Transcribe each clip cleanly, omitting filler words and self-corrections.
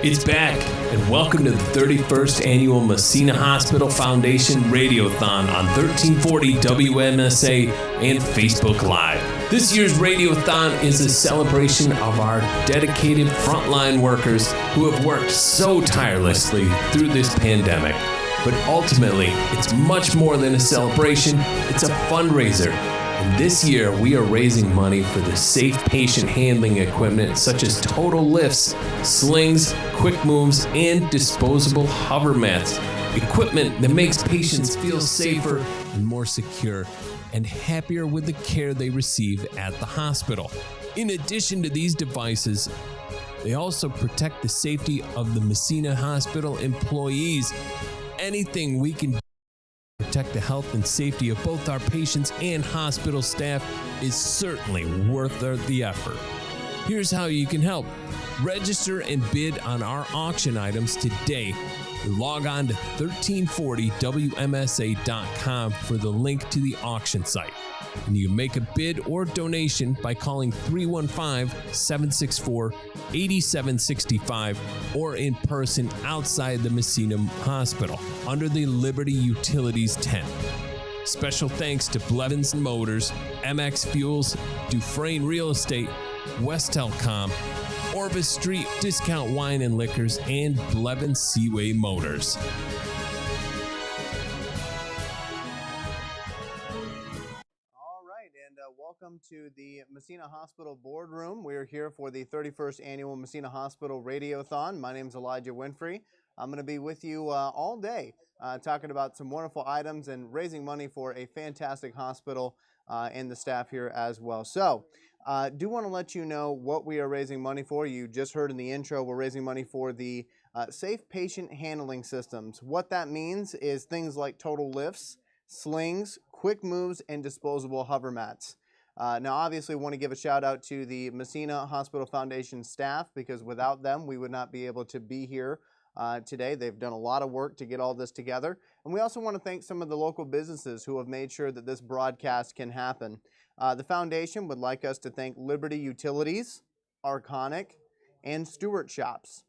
It's back, and welcome to the 31st Annual Massena Hospital Foundation Radiothon on 1340 WMSA and Facebook Live. This year's Radiothon is a celebration of our dedicated frontline workers who have worked so tirelessly through this pandemic. But ultimately, it's much more than a celebration, it's a fundraiser. And this year, we are raising money for the safe patient handling equipment such as total lifts, slings, quick moves, and disposable hover mats. Equipment that makes patients feel safer and more secure and happier with the care they receive at the hospital. In addition to these devices, they also protect the safety of the Massena Hospital employees. Anything we can do to protect the health and safety of both our patients and hospital staff is certainly worth the effort. Here's how you can help. Register and bid on our auction items today. Log on to 1340WMSA.com for the link to the auction site. And you can make a bid or donation by calling 315-764-8765 or in person outside the Massena Hospital under the Liberty Utilities tent. Special thanks to Blevins Motors, MX Fuels, Dufresne Real Estate, West Telecom, Orvis Street Discount Wine and Liquors, and Blevins Seaway Motors. Welcome to the Massena Hospital Boardroom. We're here for the 31st Annual Massena Hospital Radiothon. My name is Elijah Winfrey. I'm going to be with you all day talking about some wonderful items and raising money for a fantastic hospital and the staff here as well. So, do want to let you know what we are raising money for. You just heard in the intro, we're raising money for the safe patient handling systems. What that means is things like total lifts, slings, quick moves, and disposable hover mats. Now, obviously, want to give a shout out to the Massena Hospital Foundation staff because without them, we would not be able to be here today. They've done a lot of work to get all this together. And we also want to thank some of the local businesses who have made sure that this broadcast can happen. The foundation would like us to thank Liberty Utilities, Arconic, and Stewart Shops.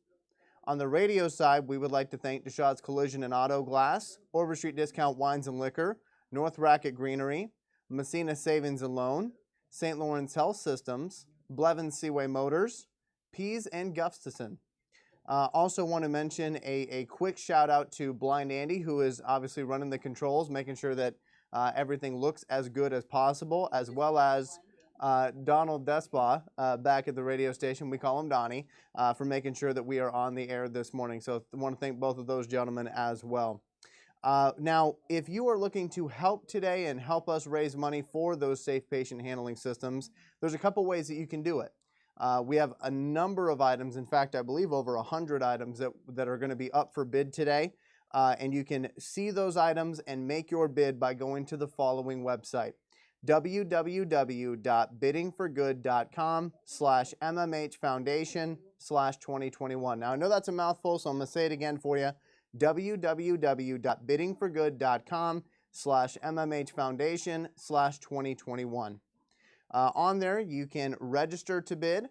On the radio side, we would like to thank Deshaws Collision and Auto Glass, Orvis Street Discount Wines and Liquor, North Racket Greenery, Massena Savings and Loan, St. Lawrence Health Systems, Blevins Seaway Motors, Pease and Gustafson. Also want to mention a quick shout out to Blind Andy, who is obviously running the controls, making sure that everything looks as good as possible, as well as Donald Despa back at the radio station, we call him Donnie, for making sure that we are on the air this morning. So I want to thank both of those gentlemen as well. Now, if you are looking to help today and help us raise money for those safe patient handling systems, there's a couple ways that you can do it. We have a number of items, in fact, I believe over 100 items that are going to be up for bid today. And you can see those items and make your bid by going to the following website, www.biddingforgood.com/MMHfoundation/2021. Now, I know that's a mouthful, so I'm going to say it again for you. www.biddingforgood.com/MMHfoundation/2021. On there, you can register to bid.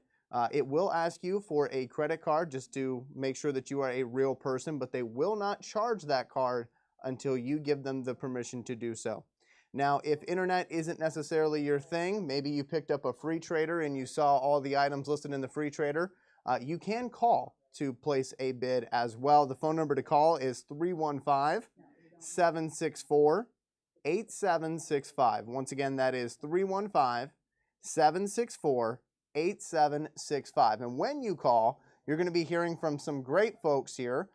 It will ask you for a credit card just to make sure that you are a real person, but they will not charge that card until you give them the permission to do so. Now, if internet isn't necessarily your thing, maybe you picked up a free trader and you saw all the items listed in the free trader, you can call to place a bid as well. The phone number to call is 315-764-8765. Once again, that is 315-764-8765. And when you call, you're going to be hearing from some great folks here.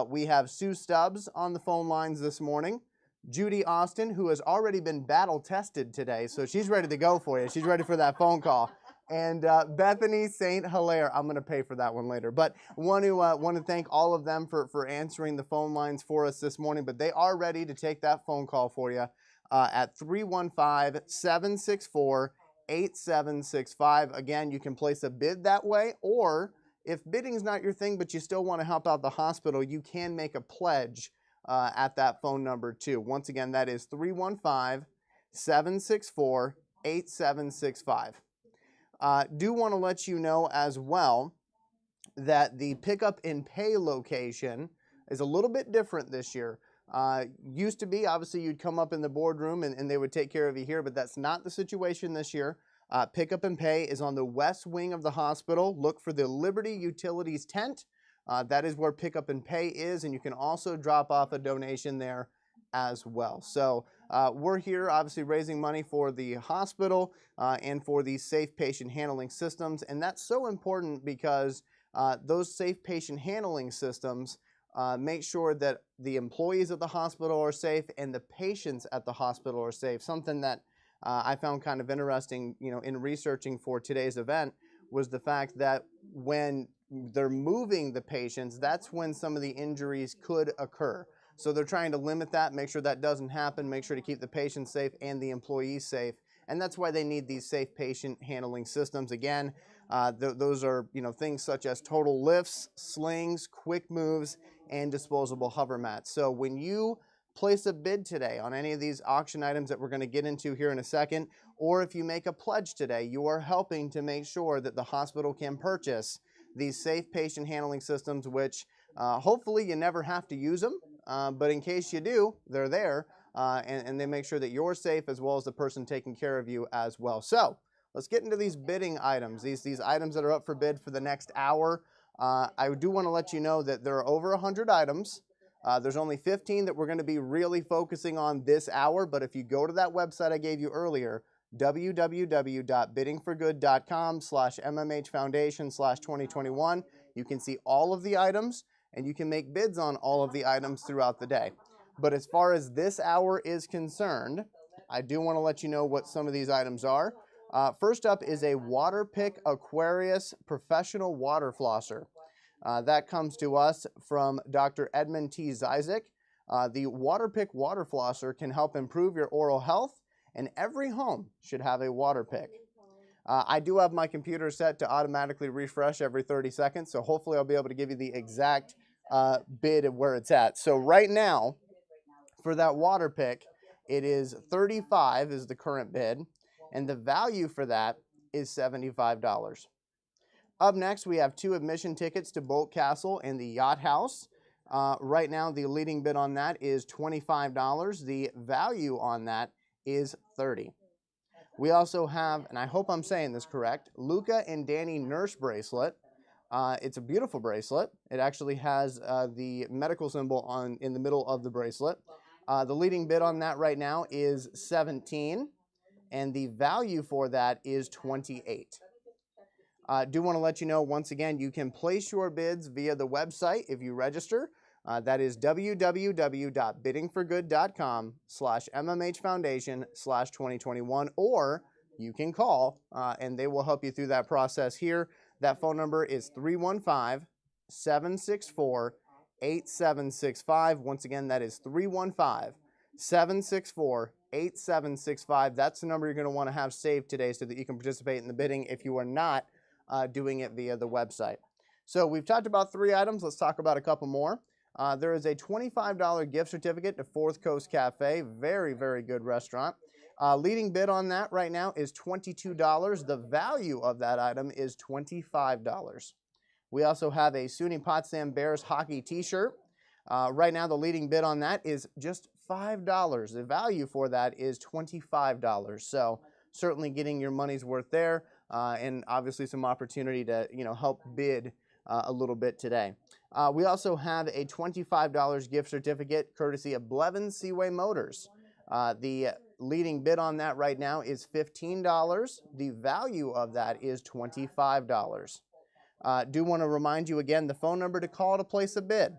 We have Sue Stubbs on the phone lines this morning. Judy Austin, who has already been battle tested today, so she's ready to go for you. She's ready for that phone call. And Bethany St. Hilaire, I'm going to pay for that one later. But want to thank all of them for answering the phone lines for us this morning. But they are ready to take that phone call for you at 315-764-8765. Again, you can place a bid that way, or if bidding is not your thing, but you still want to help out the hospital, you can make a pledge at that phone number too. Once again, that is 315-764-8765. Do want to let you know as well that the pickup and pay location is a little bit different this year. Used to be, obviously, you'd come up in the boardroom and they would take care of you here, but that's not the situation this year. Pickup and pay is on the west wing of the hospital. Look for the Liberty Utilities tent. That is where pickup and pay is, and you can also drop off a donation there as well. So we're here obviously raising money for the hospital and for these safe patient handling systems, and that's so important because those safe patient handling systems make sure that the employees at the hospital are safe and the patients at the hospital are safe. Something that I found kind of interesting, in researching for today's event was the fact that when they're moving the patients, that's when some of the injuries could occur. So they're trying to limit that, make sure that doesn't happen, make sure to keep the patients safe and the employees safe. And that's why they need these safe patient handling systems. Again, those are things such as total lifts, slings, quick moves, and disposable hover mats. So when you place a bid today on any of these auction items that we're going to get into here in a second, or if you make a pledge today, you are helping to make sure that the hospital can purchase these safe patient handling systems, which hopefully you never have to use them, but in case you do, they're there, and they make sure that you're safe as well as the person taking care of you as well. So let's get into these bidding items, these items that are up for bid for the next hour. I do want to let you know that there are over 100 items. There's only 15 that we're going to be really focusing on this hour, but if you go to that website I gave you earlier, www.biddingforgood.com/mmhfoundation/2021, you can see all of the items and you can make bids on all of the items throughout the day. But as far as this hour is concerned, I do want to let you know what some of these items are. First up is a Waterpik Aquarius Professional Water Flosser. That comes to us from Dr. Edmund T. Zizek. The Waterpik Water Flosser can help improve your oral health, and every home should have a Waterpik. I do have my computer set to automatically refresh every 30 seconds, so hopefully I'll be able to give you the exact bid of where it's at. So right now, for that Waterpik, it is $35 is the current bid, and the value for that is $75. Up next, we have 2 admission tickets to Bolt Castle and the Yacht House. Right now, the leading bid on that is $25. The value on that is $30. We also have, and I hope I'm saying this correct, Luca and Danny Nurse bracelet. It's a beautiful bracelet. It actually has the medical symbol in the middle of the bracelet. The leading bid on that right now is $17, and the value for that is $28. Do want to let you know, once again, you can place your bids via the website if you register. That is www.biddingforgood.com/mmhfoundation/2021, or you can call and they will help you through that process here. That phone number is 315-764-8765. Once again, that is 315-764-8765. That's the number you're going to want to have saved today so that you can participate in the bidding if you are not doing it via the website. So we've talked about 3 items. Let's talk about a couple more. There is a $25 gift certificate to Fourth Coast Cafe. Very, very good restaurant. Leading bid on that right now is $22. The value of that item is $25. We also have a SUNY Potsdam Bears hockey t-shirt. Right now the leading bid on that is just $5. The value for that is $25. So certainly getting your money's worth there, and obviously some opportunity to help bid a little bit today. We also have a $25 gift certificate courtesy of Blevins Seaway Motors. The leading bid on that right now is $15. The value of that is $25. Do want to remind you again, the phone number to call to place a bid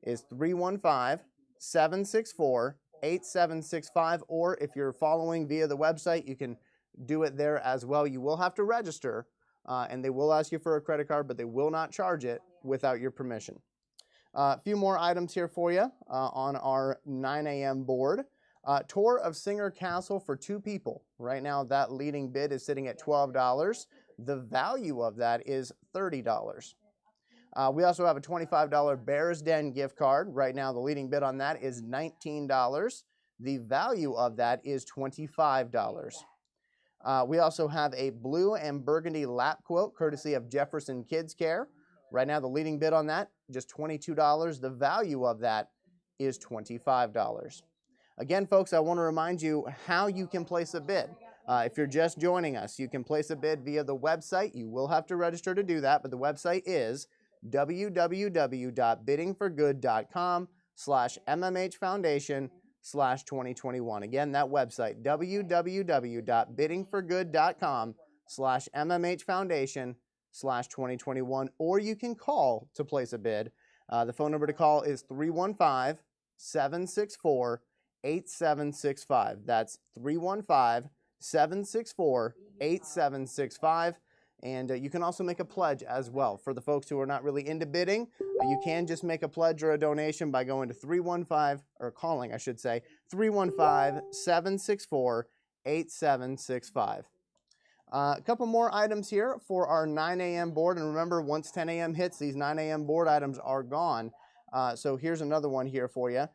is 315-764-8765, or if you're following via the website, you can do it there as well. You will have to register, and they will ask you for a credit card, but they will not charge it without your permission. A few more items here for you on our 9 a.m. board. Tour of Singer Castle for 2 people. Right now, that leading bid is sitting at $12. The value of that is $30. We also have a $25 Bears Den gift card. Right now, the leading bid on that is $19. The value of that is $25. We also have a blue and burgundy lap quilt courtesy of Jefferson Kids Care. Right now, the leading bid on that, just $22. The value of that is $25. Again, folks, I want to remind you how you can place a bid. If you're just joining us, you can place a bid via the website. You will have to register to do that, but the website is www.biddingforgood.com/MMHFoundation/2021. Again, that website, www.biddingforgood.com/MMHFoundation/2021, or you can call to place a bid. The phone number to call is 315-764-8765. That's 315-764-8765. And you can also make a pledge as well. For the folks who are not really into bidding, you can just make a pledge or a donation by going to 315-764-8765. A couple more items here for our 9 a.m. board. And remember, once 10 a.m. hits, these 9 a.m. board items are gone. So here's another one here for you.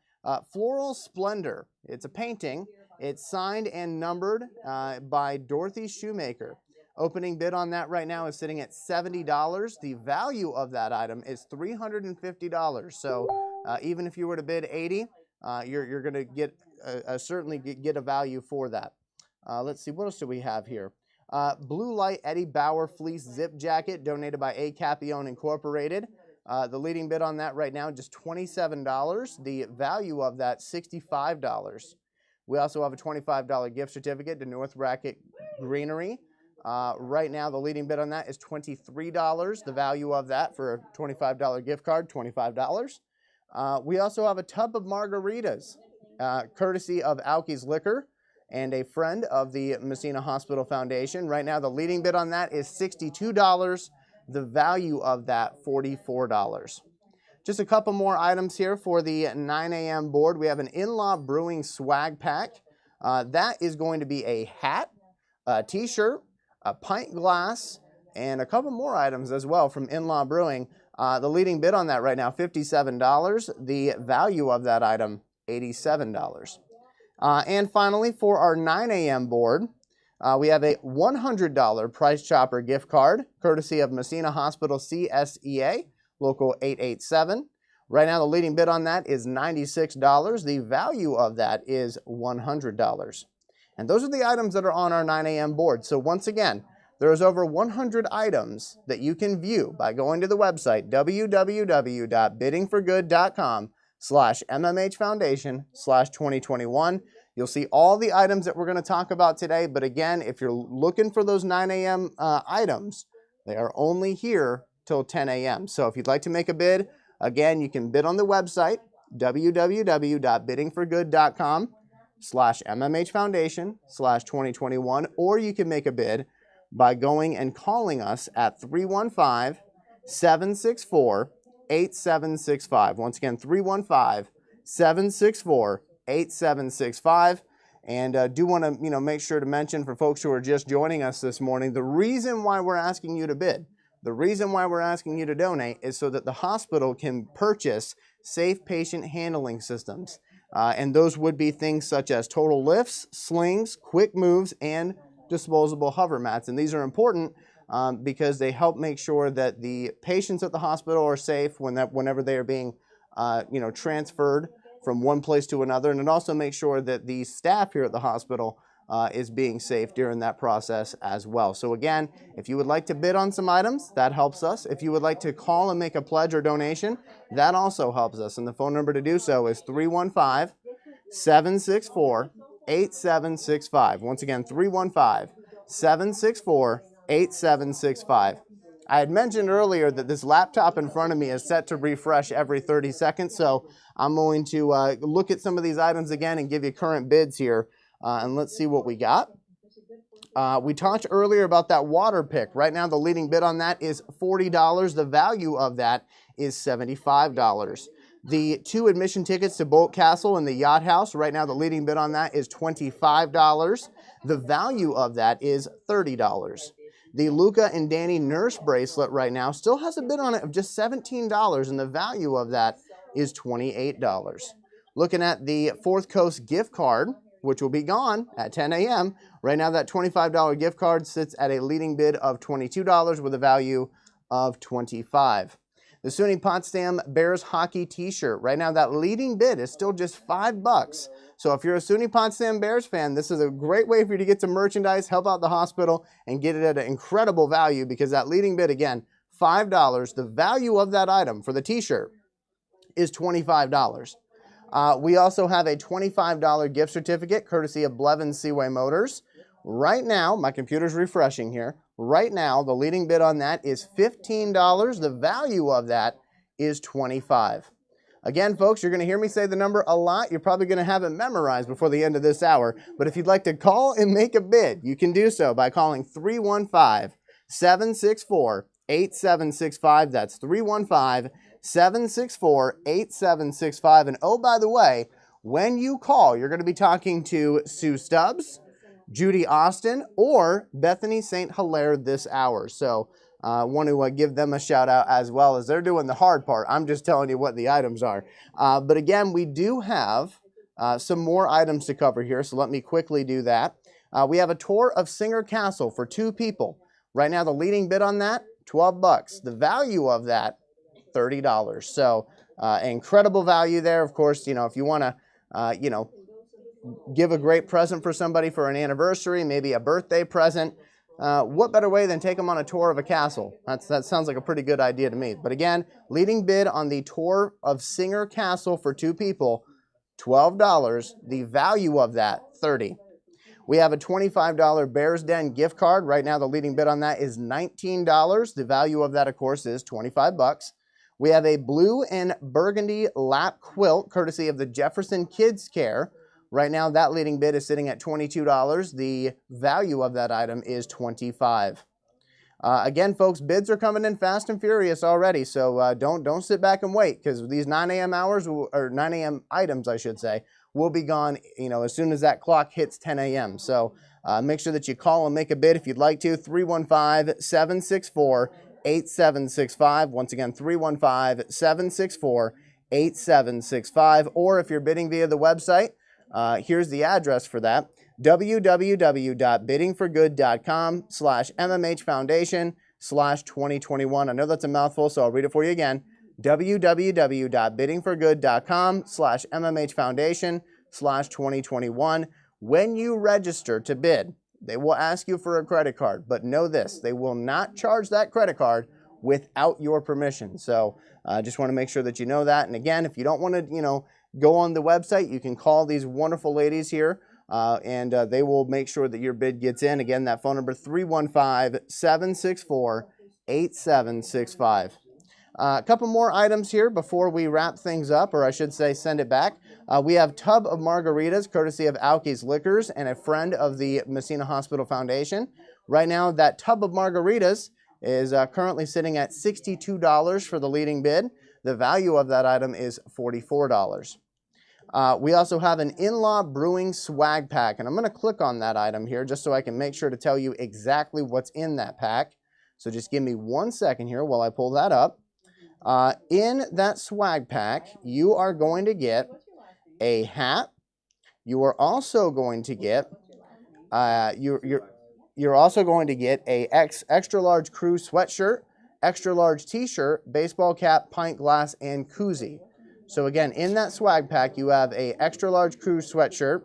Floral Splendor. It's a painting. It's signed and numbered by Dorothy Shoemaker. Opening bid on that right now is sitting at $70. The value of that item is $350. So even if you were to bid $80, you're going to get certainly get a value for that. Let's see, what else do we have here? Blue Light Eddie Bauer Fleece Zip Jacket, donated by A. Capione Incorporated. The leading bid on that right now, just $27. The value of that, $65. We also have a $25 gift certificate to North Racket Greenery. Right now, the leading bid on that is $23. The value of that for a $25 gift card, $25. We also have a tub of margaritas, courtesy of Alki's Liquor and a friend of the Massena Hospital Foundation. Right now, the leading bid on that is $62. The value of that, $44. Just a couple more items here for the 9 a.m. board. We have an In-Law Brewing swag pack. That is going to be a hat, a t-shirt, a pint glass, and a couple more items as well from In-Law Brewing. The leading bid on that right now, $57. The value of that item, $87. And finally, for our 9 a.m. board, we have a $100 Price Chopper gift card, courtesy of Massena Hospital CSEA, Local 887. Right now, the leading bid on that is $96. The value of that is $100. And those are the items that are on our 9 a.m. board. So once again, there's over 100 items that you can view by going to the website, www.biddingforgood.com/MMHFoundation/2021. You'll see all the items that we're going to talk about today. But again, if you're looking for those 9 a.m. items, they are only here till 10 a.m. So if you'd like to make a bid, again, you can bid on the website, www.biddingforgood.com/MMHFoundation/2021, or you can make a bid by going and calling us at 315-764-8765. Once again, 315-764-8765. And do want to make sure to mention for folks who are just joining us this morning, the reason why we're asking you to bid, the reason why we're asking you to donate is so that the hospital can purchase safe patient handling systems. And those would be things such as total lifts, slings, quick moves, and disposable hover mats. And these are important because they help make sure that the patients at the hospital are safe whenever they are being transferred from one place to another. And it also makes sure that the staff here at the hospital is being safe during that process as well. So again, if you would like to bid on some items, that helps us. If you would like to call and make a pledge or donation, that also helps us. And the phone number to do so is 315-764-8765. Once again, 315-764-8765. I had mentioned earlier that this laptop in front of me is set to refresh every 30 seconds, so I'm going to look at some of these items again and give you current bids here. And let's see what we got. We talked earlier about that water pick. Right now, the leading bid on that is $40. The value of that is $75. The 2 admission tickets to Bolt Castle and the Yacht House, right now the leading bid on that is $25. The value of that is $30. The Luca and Danny nurse bracelet right now still has a bid on it of just $17, and the value of that is $28. Looking at the Fourth Coast gift card, which will be gone at 10 a.m. Right now, that $25 gift card sits at a leading bid of $22 with a value of $25. The SUNY Potsdam Bears hockey t-shirt. Right now, that leading bid is still just $5. So if you're a SUNY Potsdam Bears fan, this is a great way for you to get some merchandise, help out the hospital, and get it at an incredible value because that leading bid, again, $5. The value of that item for the t-shirt is $25. We also have a $25 gift certificate courtesy of Blevins Seaway Motors. Right now, my computer's refreshing here. Right now, the leading bid on that is $15. The value of that is $25. Again, folks, you're going to hear me say the number a lot. You're probably going to have it memorized before the end of this hour. But if you'd like to call and make a bid, you can do so by calling 315-764-8765. That's 315-764-8765. And oh, by the way, when you call, you're going to be talking to Sue Stubbs, Judy Austin, or Bethany St. Hilaire this hour. So I want to give them a shout out as well as they're doing the hard part. I'm just telling you what the items are. But again, we do have some more items to cover here, so let me quickly do that. We have a tour of Singer Castle for 2 people. Right now, the leading bid on that, $12. The value of that, $30. So incredible value there. Of course, if you want to, give a great present for somebody for an anniversary, maybe a birthday present, what better way than take them on a tour of a castle? That sounds like a pretty good idea to me. But again, leading bid on the tour of Singer Castle for 2 people, $12. The value of that, $30. We have a $25 Bears Den gift card. Right now, the leading bid on that is $19. The value of that, of course, is $25. We have a blue and burgundy lap quilt, courtesy of the Jefferson Kids Care. Right now, that leading bid is sitting at $22. The value of that item is $25. Again, folks, bids are coming in fast and furious already, so don't sit back and wait because these 9 a.m. hours, or 9 a.m. items, I should say, will be gone, as soon as that clock hits 10 a.m. So make sure that you call and make a bid if you'd like to. 315-764-8765. Once again, 315-764-8765. Or if you're bidding via the website, here's the address for that: www.biddingforgood.com/MMH Foundation/2021. I know that's a mouthful, so I'll read it for you again: www.biddingforgood.com/MMH Foundation/2021. When you register to bid, they will ask you for a credit card, but know this: they will not charge that credit card without your permission. So I just want to make sure that you know that. And again, if you don't want to, go on the website, you can call these wonderful ladies here, and they will make sure that your bid gets in. Again, that phone number, 315-764-8765. A couple more items here before we wrap things up, or I should say send it back. We have Tub of Margaritas, courtesy of Alki's Liquors and a friend of the Messina Hospital Foundation. Right now, that Tub of Margaritas is currently sitting at $62 for the leading bid. The value of that item is $44. We also have an In-Law Brewing swag pack, and I'm going to click on that item here just so I can make sure to tell you exactly what's in that pack. So just give me 1 second here while I pull that up. In that swag pack, you are going to get a hat. You are also going to get you're also going to get a extra large crew sweatshirt, extra large t-shirt, baseball cap, pint glass, and koozie. So again, in that swag pack, you have a extra large crew sweatshirt,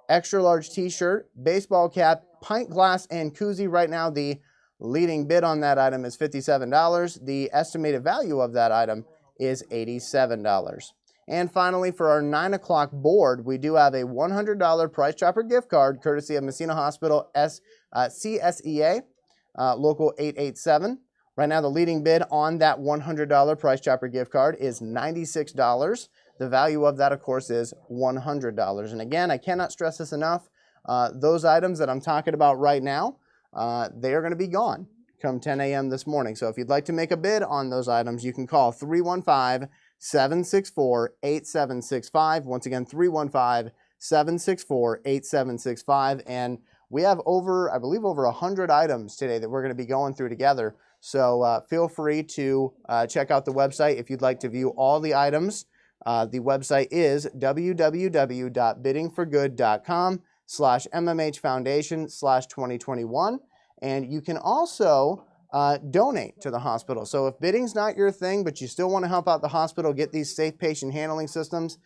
extra large t-shirt, baseball cap, pint glass, and koozie. Right now, the leading bid on that item is $57. The estimated value of that item is $87. And finally, for our 9 o'clock board, we do have a $100 Price Chopper gift card, courtesy of Messina Hospital CSEA, Local 887. Right now, the leading bid on that $100 Price Chopper gift card is $96. The value of that, of course, is $100. And again, I cannot stress this enough. Those items that I'm talking about right now, they are going to be gone come 10 a.m. this morning. So if you'd like to make a bid on those items, you can call 315-764-8765. Once again, 315-764-8765. And we have I believe over 100 items today that we're going to be going through together. So feel free to check out the website if you'd like to view all the items. The website is www.biddingforgood.com/MMH Foundation/2021. And you can also donate to the hospital. So if bidding's not your thing, but you still want to help out the hospital get these safe patient handling systems,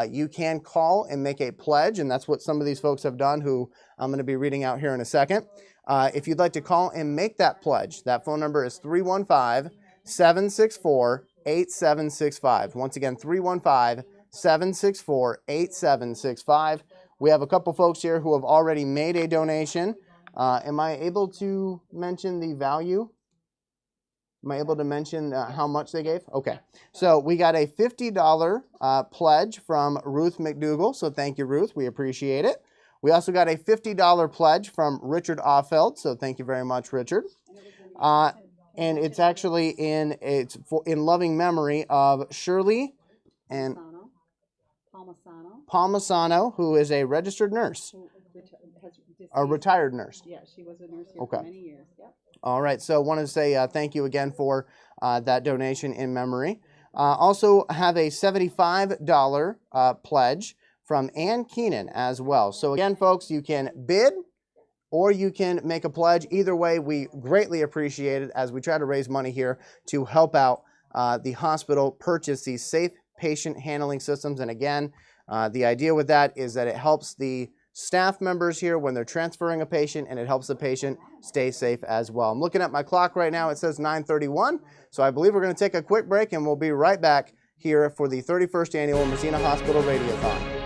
you can call and make a pledge, and that's what some of these folks have done who I'm going to be reading out here in a second. If you'd like to call and make that pledge, that phone number is 315-764-8765. Once again, 315-764-8765. We have a couple folks here who have already made a donation. Am I able to mention the value? Am I able to mention how much they gave? Okay. So we got a $50 pledge from Ruth McDougall. So thank you, Ruth. We appreciate it. We also got a $50 pledge from Richard Offeld. So thank you very much, Richard. And it's actually in loving memory of Shirley and Palmasano, who is a registered nurse. A retired nurse. Yeah, she was a nurse here for many years. Yep. All right, so I wanted to say thank you again for that donation in memory. Also have a $75 pledge from Ann Keenan as well. So again, folks, you can bid or you can make a pledge. Either way, we greatly appreciate it as we try to raise money here to help out the hospital purchase these safe patient handling systems. And again, the idea with that is that it helps the staff members here when they're transferring a patient, and it helps the patient stay safe as well. I'm looking at my clock right now. It says 9:31, so I believe we're going to take a quick break, and we'll be right back here for the 31st Annual Massena Hospital Radiothon.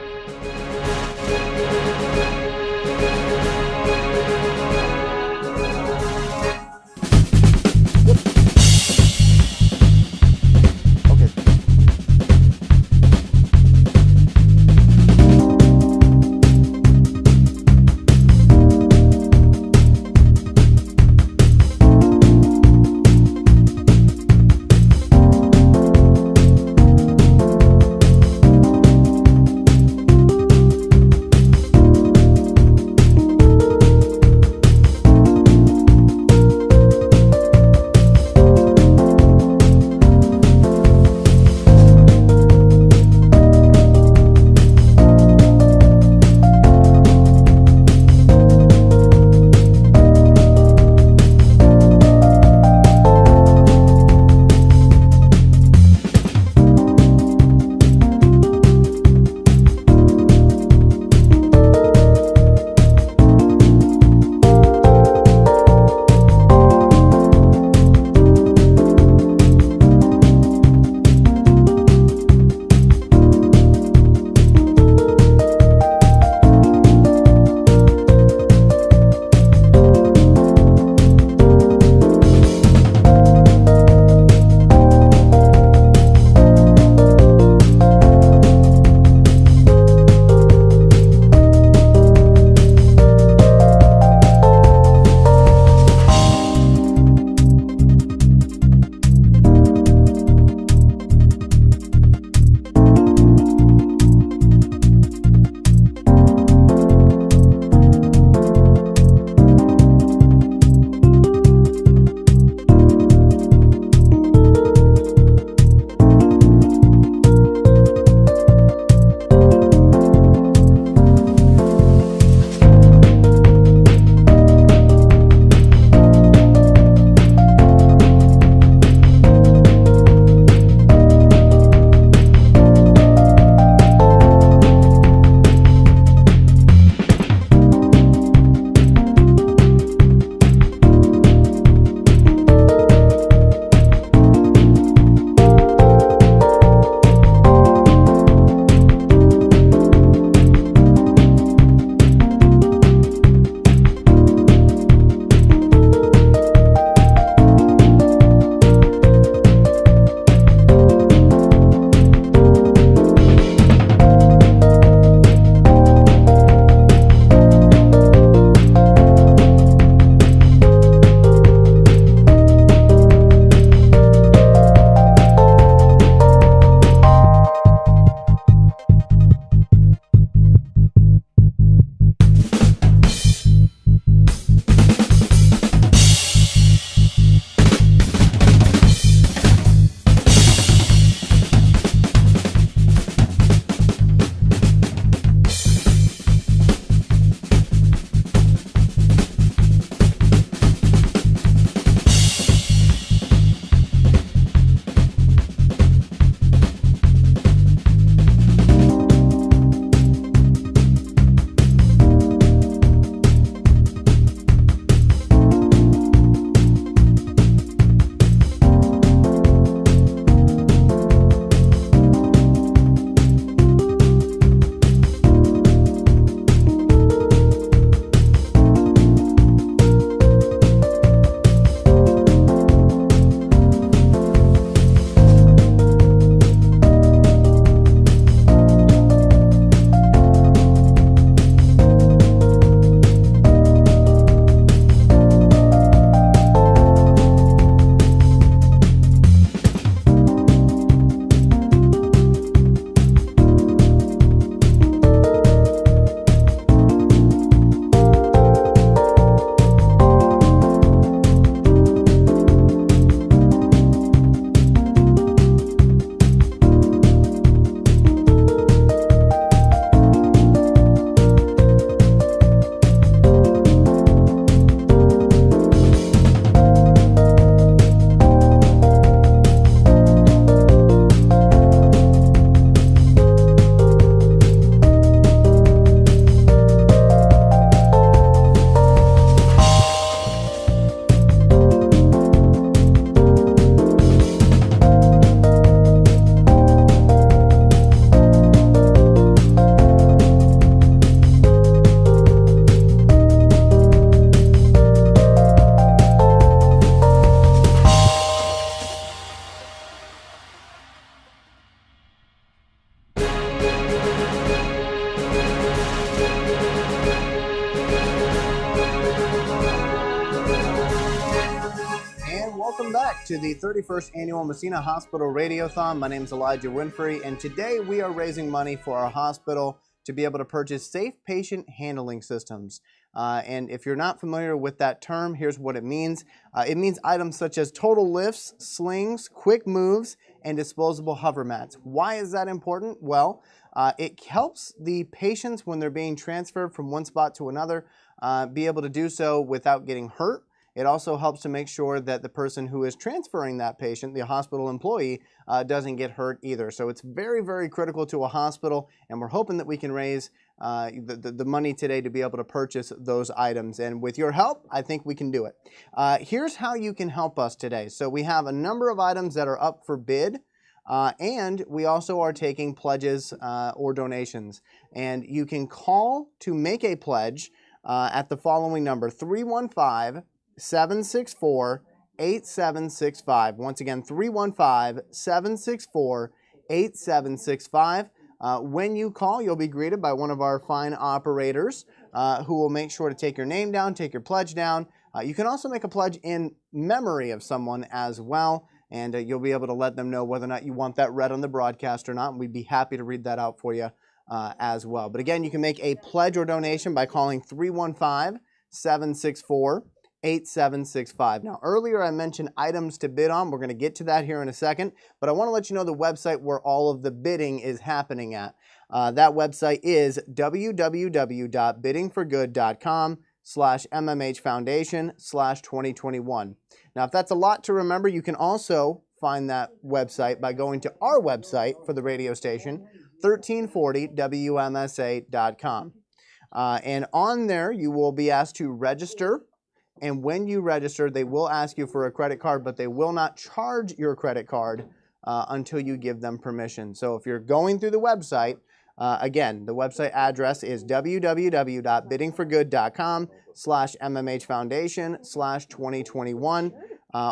Welcome back to the 31st Annual Massena Hospital Radiothon. My name is Elijah Winfrey, and today we are raising money for our hospital to be able to purchase safe patient handling systems. And if you're not familiar with that term, here's what it means. It means items such as total lifts, slings, quick moves, and disposable hover mats. Why is that important? Well, it helps the patients when they're being transferred from one spot to another be able to do so without getting hurt. It also helps to make sure that the person who is transferring that patient, the hospital employee, doesn't get hurt either. So it's very, very critical to a hospital, and we're hoping that we can raise the money today to be able to purchase those items. And with your help, I think we can do it. Here's how you can help us today. So we have a number of items that are up for bid. And we also are taking pledges or donations. And you can call to make a pledge at the following number, 315-764-8765. Once again, 315-764-8765. When you call, you'll be greeted by one of our fine operators who will make sure to take your name down, take your pledge down. You can also make a pledge in memory of someone as well. And you'll be able to let them know whether or not you want that read on the broadcast or not. And we'd be happy to read that out for you as well. But again, you can make a pledge or donation by calling 315-764-8765. Now, earlier I mentioned items to bid on. We're going to get to that here in a second. But I want to let you know the website where all of the bidding is happening at. That website is www.biddingforgood.com/MMH Foundation/2021. Now, if that's a lot to remember, you can also find that website by going to our website for the radio station, 1340WMSA.com. And on there, you will be asked to register. And when you register, they will ask you for a credit card, but they will not charge your credit card until you give them permission. So if you're going through the website, again, the website address is www.biddingforgood.com/MMH Foundation/2021.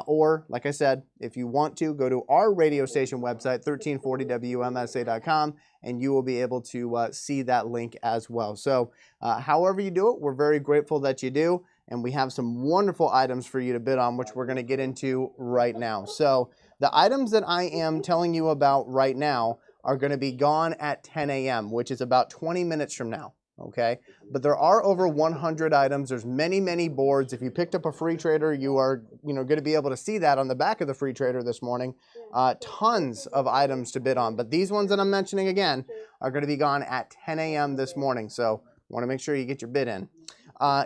Or, like I said, if you want to, go to our radio station website, 1340WMSA.com, and you will be able to see that link as well. So, however you do it, we're very grateful that you do, and we have some wonderful items for you to bid on, which we're going to get into right now. So, the items that I am telling you about right now are going to be gone at 10 a.m., which is about 20 minutes from now, okay? But there are over 100 items. There's many, many boards. If you picked up a free trader, you are going to be able to see that on the back of the free trader this morning. Tons of items to bid on. But these ones that I'm mentioning again are going to be gone at 10 a.m. this morning. So want to make sure you get your bid in.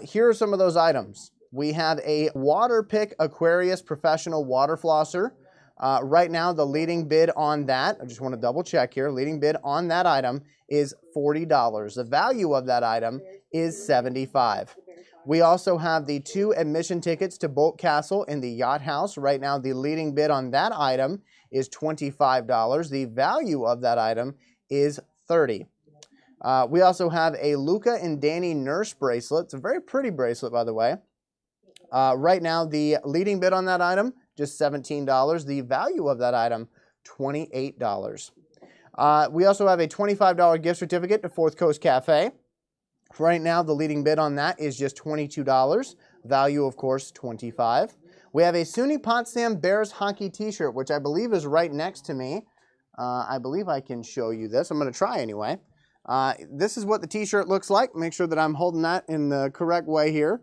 Here are some of those items. We have a Waterpik Aquarius Professional Water Flosser. Right now, the leading bid on that, I just want to double check here, leading bid on that item is $40. The value of that item is $75. We also have the 2 admission tickets to Bolt Castle in the Yacht House. Right now, the leading bid on that item is $25. The value of that item is $30. We also have a Luca and Danny Nurse bracelet. It's a very pretty bracelet, by the way. Right now, the leading bid on that item, just $17. The value of that item, $28. We also have a $25 gift certificate to Fourth Coast Cafe. Right now, the leading bid on that is just $22. Value, of course, $25. We have a SUNY Potsdam Bears hockey t-shirt, which I believe is right next to me. I believe I can show you this. I'm going to try anyway. This is what the t-shirt looks like. Make sure that I'm holding that in the correct way here.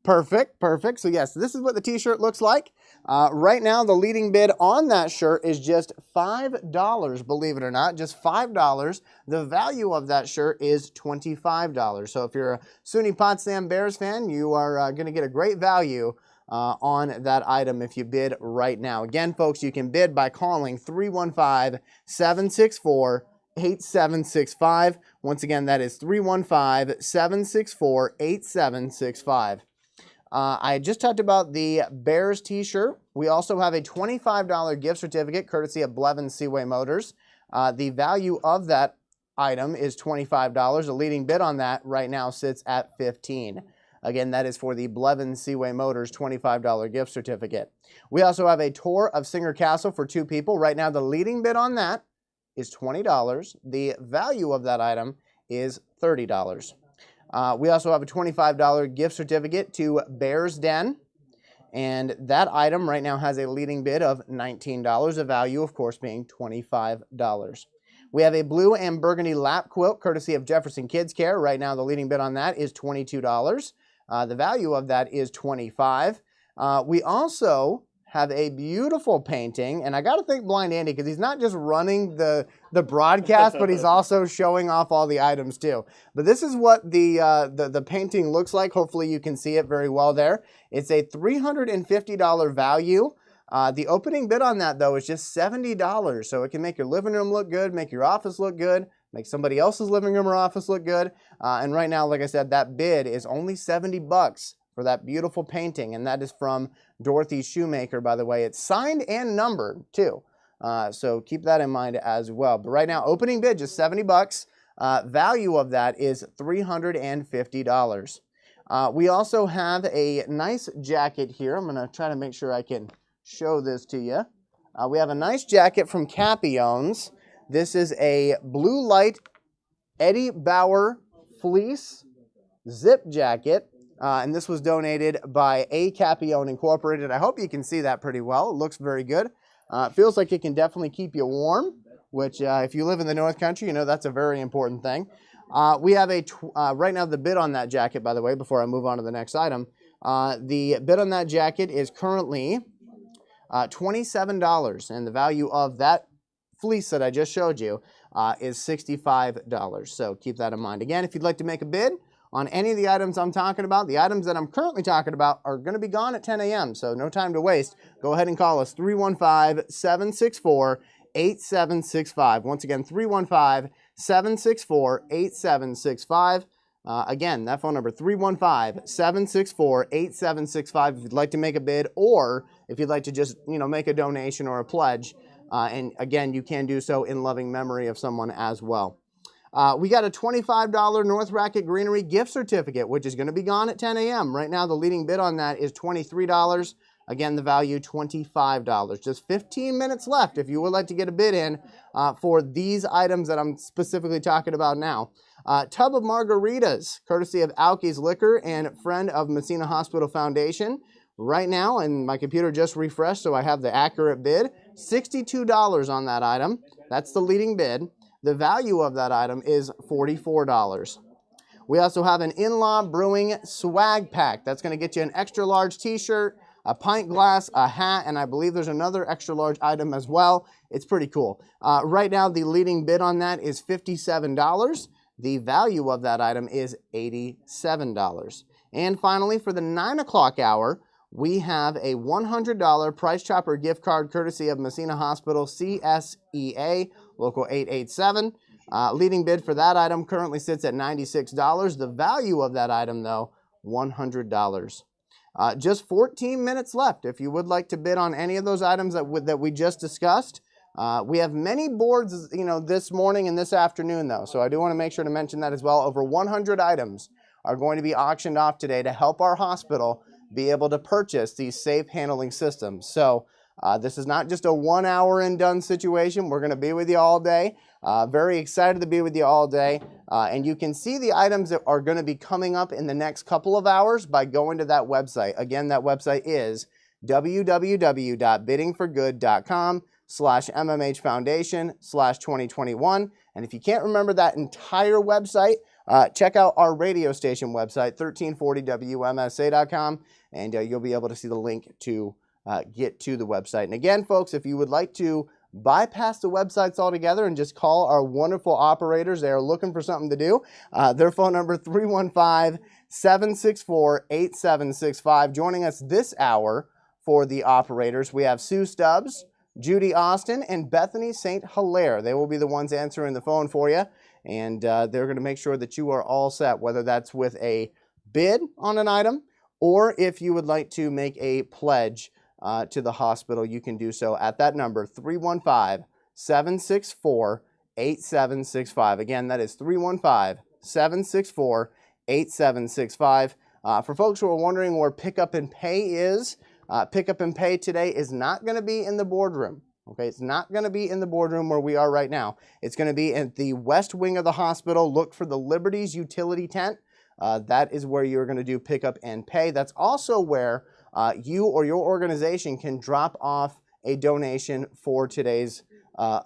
Perfect, perfect. So yes, this is what the t-shirt looks like. Right now, the leading bid on that shirt is just $5, believe it or not, just $5. The value of that shirt is $25. So if you're a SUNY Potsdam Bears fan, you are going to get a great value on that item if you bid right now. Again, folks, you can bid by calling 315-764-8765. Once again, that is 315-764-8765. I just talked about the Bears t-shirt. We also have a $25 gift certificate courtesy of Blevins Seaway Motors. The value of that item is $25. The leading bid on that right now sits at $15. Again, that is for the Blevins Seaway Motors $25 gift certificate. We also have a tour of Singer Castle for 2 people. Right now, the leading bid on that is $20. The value of that item is $30. We also have a $25 gift certificate to Bears Den. And that item right now has a leading bid of $19, a value, of course, being $25. We have a blue and burgundy lap quilt, courtesy of Jefferson Kids Care. Right now, the leading bid on that is $22. The value of that is $25. We also have a beautiful painting, and I got to thank Blind Andy because he's not just running the broadcast, but he's also showing off all the items too. But this is what the painting looks like. Hopefully you can see it very well there. It's a $350 value. The opening bid on that though is just $70, so it can make your living room look good, make your office look good, make somebody else's living room or office look good. And right now, like I said, that bid is only $70 for that beautiful painting, and that is from Dorothy Shoemaker, by the way. It's signed and numbered too, so keep that in mind as well. But right now, opening bid just $70. Value of that is $350. We also have a nice jacket here. I'm going to try to make sure I can show this to you. We have a nice jacket from Capiones. This is a blue light Eddie Bauer fleece zip jacket. And this was donated by A. Capione Incorporated. I hope you can see that pretty well. It looks very good. It feels like it can definitely keep you warm, which if you live in the North Country, you know that's a very important thing. We have right now the bid on that jacket, by the way, before I move on to the next item. The bid on that jacket is currently $27, and the value of that fleece that I just showed you is $65. So keep that in mind. Again, if you'd like to make a bid on any of the items I'm talking about, the items that I'm currently talking about are going to be gone at 10 a.m., so no time to waste. Go ahead and call us 315-764-8765. Once again, 315-764-8765. Again, that phone number, 315-764-8765 if you'd like to make a bid, or if you'd like to just, make a donation or a pledge. And again, you can do so in loving memory of someone as well. We got a $25 North Racket Greenery gift certificate, which is going to be gone at 10 a.m. Right now, the leading bid on that is $23. Again, the value $25. Just 15 minutes left if you would like to get a bid in for these items that I'm specifically talking about now. Tub of margaritas, courtesy of Alke's Liquor and friend of Massena Hospital Foundation. Right now, and my computer just refreshed, so I have the accurate bid, $62 on that item. That's the leading bid. The value of that item is $44. We also have an In-Law Brewing swag pack. That's going to get you an extra large t-shirt, a pint glass, a hat, and I believe there's another extra large item as well. It's pretty cool. Right now, the leading bid on that is $57. The value of that item is $87. And finally, for the 9 o'clock hour, we have a $100 Price Chopper gift card courtesy of Massena Hospital CSEA, Local 887. Leading bid for that item currently sits at $96. The value of that item, though, $100. Just 14 minutes left if you would like to bid on any of those items that we just discussed. We have many boards, this morning and this afternoon, though, so I do want to make sure to mention that as well. Over 100 items are going to be auctioned off today to help our hospital be able to purchase these safe handling systems. So this is not just a 1 hour and done situation. We're going to be with you all day. Very excited to be with you all day. And you can see the items that are going to be coming up in the next couple of hours by going to that website. Again, that website is www.biddingforgood.com/MMH Foundation/2021. And if you can't remember that entire website, check out our radio station website, 1340WMSA.com, and you'll be able to see the link to get to the website. And again, folks, if you would like to bypass the websites altogether and just call our wonderful operators, they are looking for something to do. Their phone number, 315-764-8765. Joining us this hour for the operators, we have Sue Stubbs, Judy Austin, and Bethany St. Hilaire. They will be the ones answering the phone for you, and they're going to make sure that you are all set, whether that's with a bid on an item or if you would like to make a pledge to the hospital, you can do so at that number, 315-764-8765. Again, that is 315-764-8765. For folks who are wondering where Pickup and Pay is, Pickup and Pay today is not going to be in the boardroom. Okay, it's not going to be in the boardroom where we are right now. It's going to be in the west wing of the hospital. Look for the Liberties utility tent. That is where you're going to do Pickup and Pay. That's also where you or your organization can drop off a donation for today's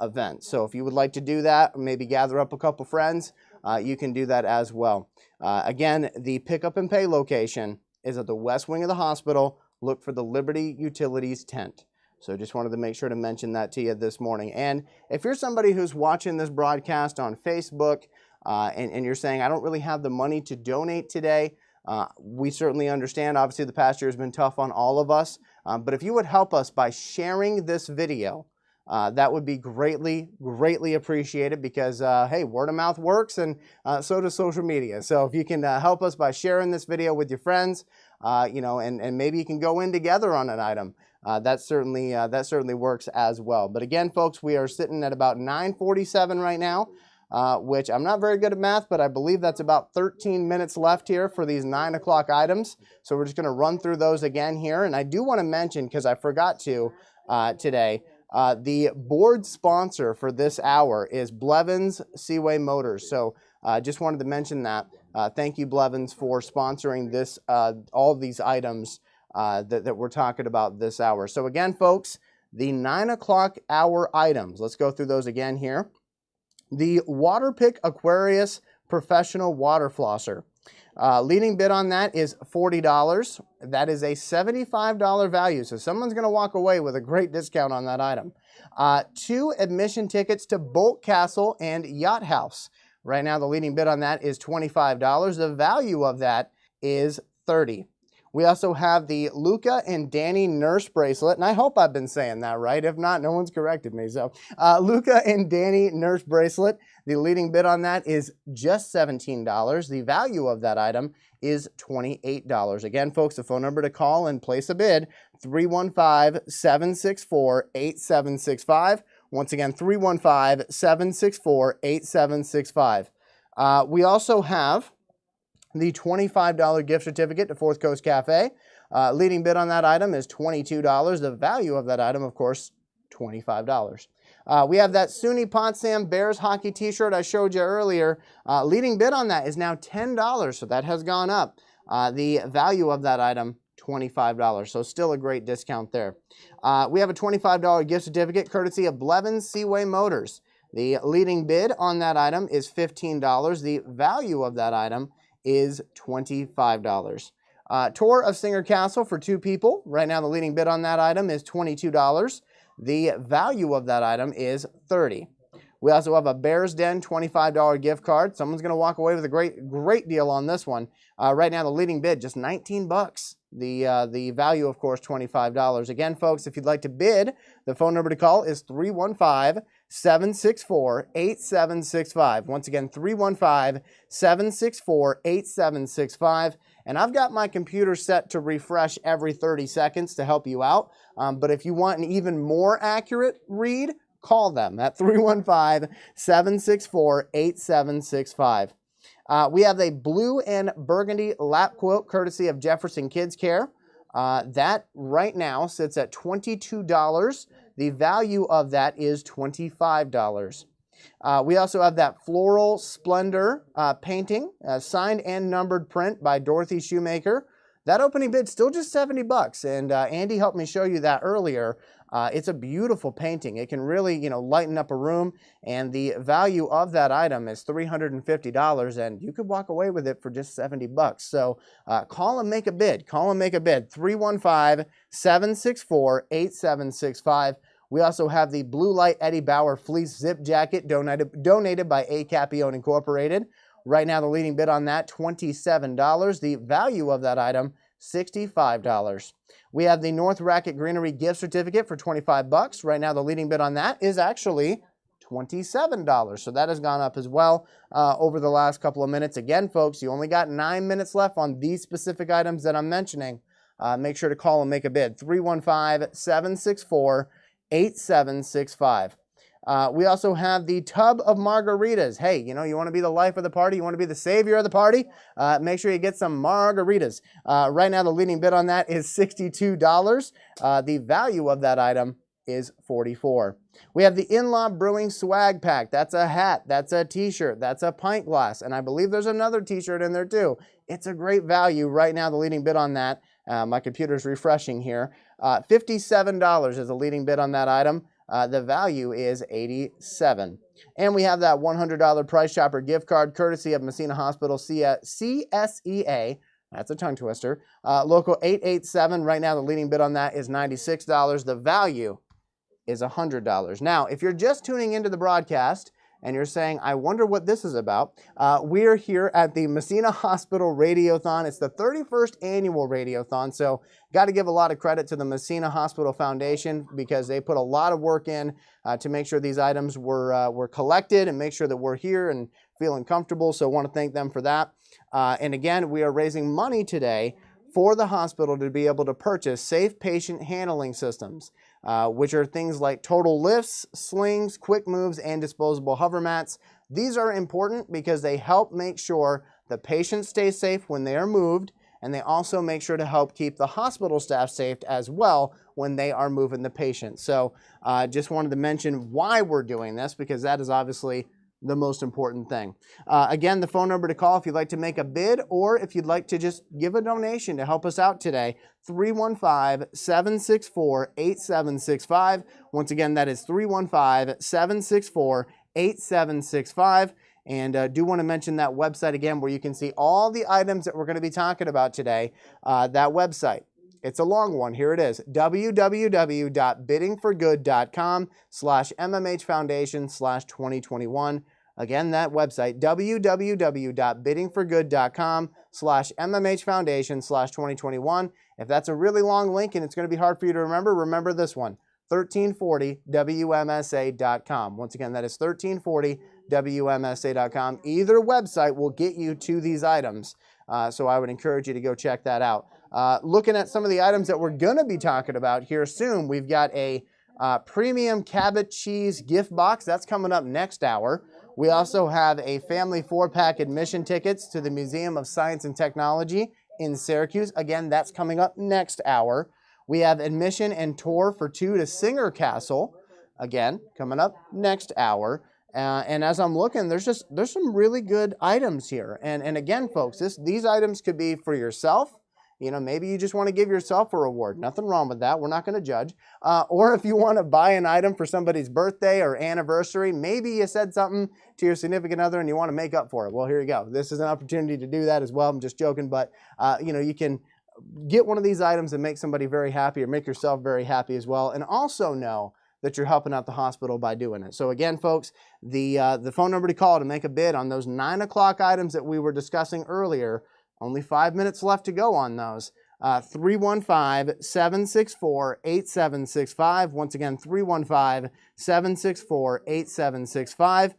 event. So if you would like to do that, maybe gather up a couple friends, you can do that as well. Again, the pick up and pay location is at the west wing of the hospital. Look for the Liberty Utilities tent. So just wanted to make sure to mention that to you this morning. And if you're somebody who's watching this broadcast on Facebook and you're saying, I don't really have the money to donate today, we certainly understand. Obviously, the past year has been tough on all of us. But if you would help us by sharing this video, that would be greatly, greatly appreciated because, hey, word of mouth works and so does social media. So if you can help us by sharing this video with your friends, and maybe you can go in together on an item. That certainly works as well. But again, folks, we are sitting at about 9:47 right now, which I'm not very good at math, but I believe that's about 13 minutes left here for these 9 o'clock items. So we're just going to run through those again here. And I do want to mention, because I forgot to today, the board sponsor for this hour is Blevins Seaway Motors. So just wanted to mention that. Thank you, Blevins, for sponsoring this, all of these items that we're talking about this hour. So again, folks, the 9 o'clock hour items, let's go through those again here. The Waterpik Aquarius Professional Water Flosser. Leading bid on that is $40. That is a $75 value, so someone's going to walk away with a great discount on that item. 2 admission tickets to Bolt Castle and Yacht House. Right now, the leading bid on that is $25. The value of that is $30. We also have the Luca and Danny Nurse bracelet, and I hope I've been saying that right. If not, no one's corrected me. So Luca and Danny Nurse bracelet, the leading bid on that is just $17. The value of that item is $28. Again, folks, the phone number to call and place a bid, 315-764-8765. Once again, 315-764-8765. We also have the $25 gift certificate to Fourth Coast Cafe. Leading bid on that item is $22. The value of that item, of course, $25. We have that SUNY Potsdam Bears hockey t-shirt I showed you earlier. Leading bid on that is now $10, so that has gone up. The value of that item, $25, so still a great discount there. We have a $25 gift certificate courtesy of Blevins Seaway Motors. The leading bid on that item is $15. The value of that item is $25. Tour of Singer Castle for 2 people. Right now, the leading bid on that item is $22. The value of that item is $30. We also have a Bears Den $25 gift card. Someone's going to walk away with a great deal on this one. Right now, the leading bid, just $19. The value, of course, $25. Again, folks, if you'd like to bid, the phone number to call is 315-764-8765. Once again, 315-764-8765. And I've got my computer set to refresh every 30 seconds to help you out. But if you want an even more accurate read, call them at 315-764-8765. We have a blue and burgundy lap quilt courtesy of Jefferson Kids Care. That right now sits at $22. The value of that is $25. We also have that Floral Splendor painting, signed and numbered print by Dorothy Shoemaker. That opening bid still just $70, and Andy helped me show you that earlier. It's a beautiful painting. It can really, lighten up a room, and the value of that item is $350, and you could walk away with it for just $70. So call and make a bid. Call and make a bid. 315-764-8765. We also have the Blue Light Eddie Bauer fleece zip jacket donated by A. Capione Incorporated. Right now, the leading bid on that, $27. The value of that item, $65. We have the North Racket Greenery gift certificate for $25. Right now, the leading bid on that is actually $27. So that has gone up as well over the last couple of minutes. Again, folks, you only got 9 minutes left on these specific items that I'm mentioning. Make sure to call and make a bid. 315-764-8765. We also have the tub of margaritas. Hey, you want to be the life of the party? You want to be the savior of the party? Make sure you get some margaritas. Right now, the leading bid on that is $62. The value of that item is $44. We have the In-Law Brewing Swag Pack. That's a hat. That's a t-shirt. That's a pint glass. And I believe there's another t-shirt in there too. It's a great value. Right now, the leading bid on that My computer's refreshing here. $57 is the leading bid on that item. The value is $87. And we have that $100 Price Chopper gift card courtesy of Massena Hospital CSEA. That's a tongue twister. Local 887. Right now, the leading bid on that is $96. The value is $100. Now, if you're just tuning into the broadcast and you're saying, I wonder what this is about, we're here at the Massena Hospital Radiothon. It's the 31st annual Radiothon, so got to give a lot of credit to the Massena Hospital Foundation because they put a lot of work in to make sure these items were collected and make sure that we're here and feeling comfortable, so I want to thank them for that. And again, we are raising money today for the hospital to be able to purchase safe patient handling systems, which are things like total lifts, slings, quick moves, and disposable hover mats. These are important because they help make sure the patients stay safe when they are moved, and they also make sure to help keep the hospital staff safe as well when they are moving the patient. So just wanted to mention why we're doing this because that is obviously the most important thing. Again, the phone number to call if you'd like to make a bid or if you'd like to just give a donation to help us out today, 315-764-8765. Once again, that is 315-764-8765. And do want to mention that website again where you can see all the items that we're going to be talking about today. That website. It's a long one. Here it is, www.biddingforgood.com/MMHfoundation/2021. Again, that website, www.biddingforgood.com/MMHfoundation/2021. If that's a really long link and it's going to be hard for you to remember, remember this one, 1340WMSA.com. Once again, that is 1340WMSA.com. Either website will get you to these items, so I would encourage you to go check that out. Looking at some of the items that we're going to be talking about here soon, we've got a premium Cabot cheese gift box. That's coming up next hour. We also have a family 4-pack admission tickets to the Museum of Science and Technology in Syracuse. Again, that's coming up next hour. We have admission and tour for 2 to Singer Castle. Again, coming up next hour. And as I'm looking, there's some really good items here. And again, folks, these items could be for yourself. You know, maybe you just want to give yourself a reward. Nothing wrong with that. We're not going to judge. Or if you want to buy an item for somebody's birthday or anniversary, maybe you said something to your significant other and you want to make up for it. Well, here you go. This is an opportunity to do that as well. I'm just joking, but you know, you can get one of these items and make somebody very happy or make yourself very happy as well. And also know that you're helping out the hospital by doing it. So again, folks, the phone number to call to make a bid on those 9 o'clock items that we were discussing earlier, only 5 minutes left to go on those. 315-764-8765. Once again, 315-764-8765.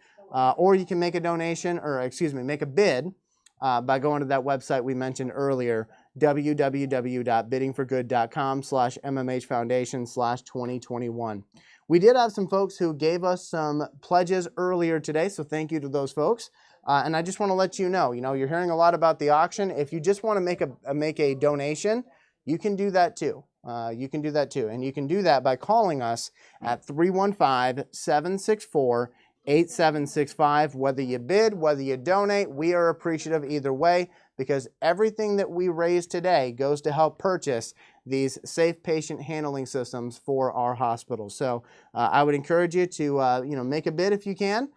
Or you can make a donation, or excuse me, make a bid by going to that website we mentioned earlier, www.biddingforgood.com/MMHfoundation/2021. We did have some folks who gave us some pledges earlier today, so thank you to those folks. And I just want to let you know, you're hearing a lot about the auction. If you just want to make a donation, you can do that too. And you can do that by calling us at 315-764-8765. Whether you bid, whether you donate, we are appreciative either way because everything that we raise today goes to help purchase these safe patient handling systems for our hospitals. So I would encourage you to make a bid if you can.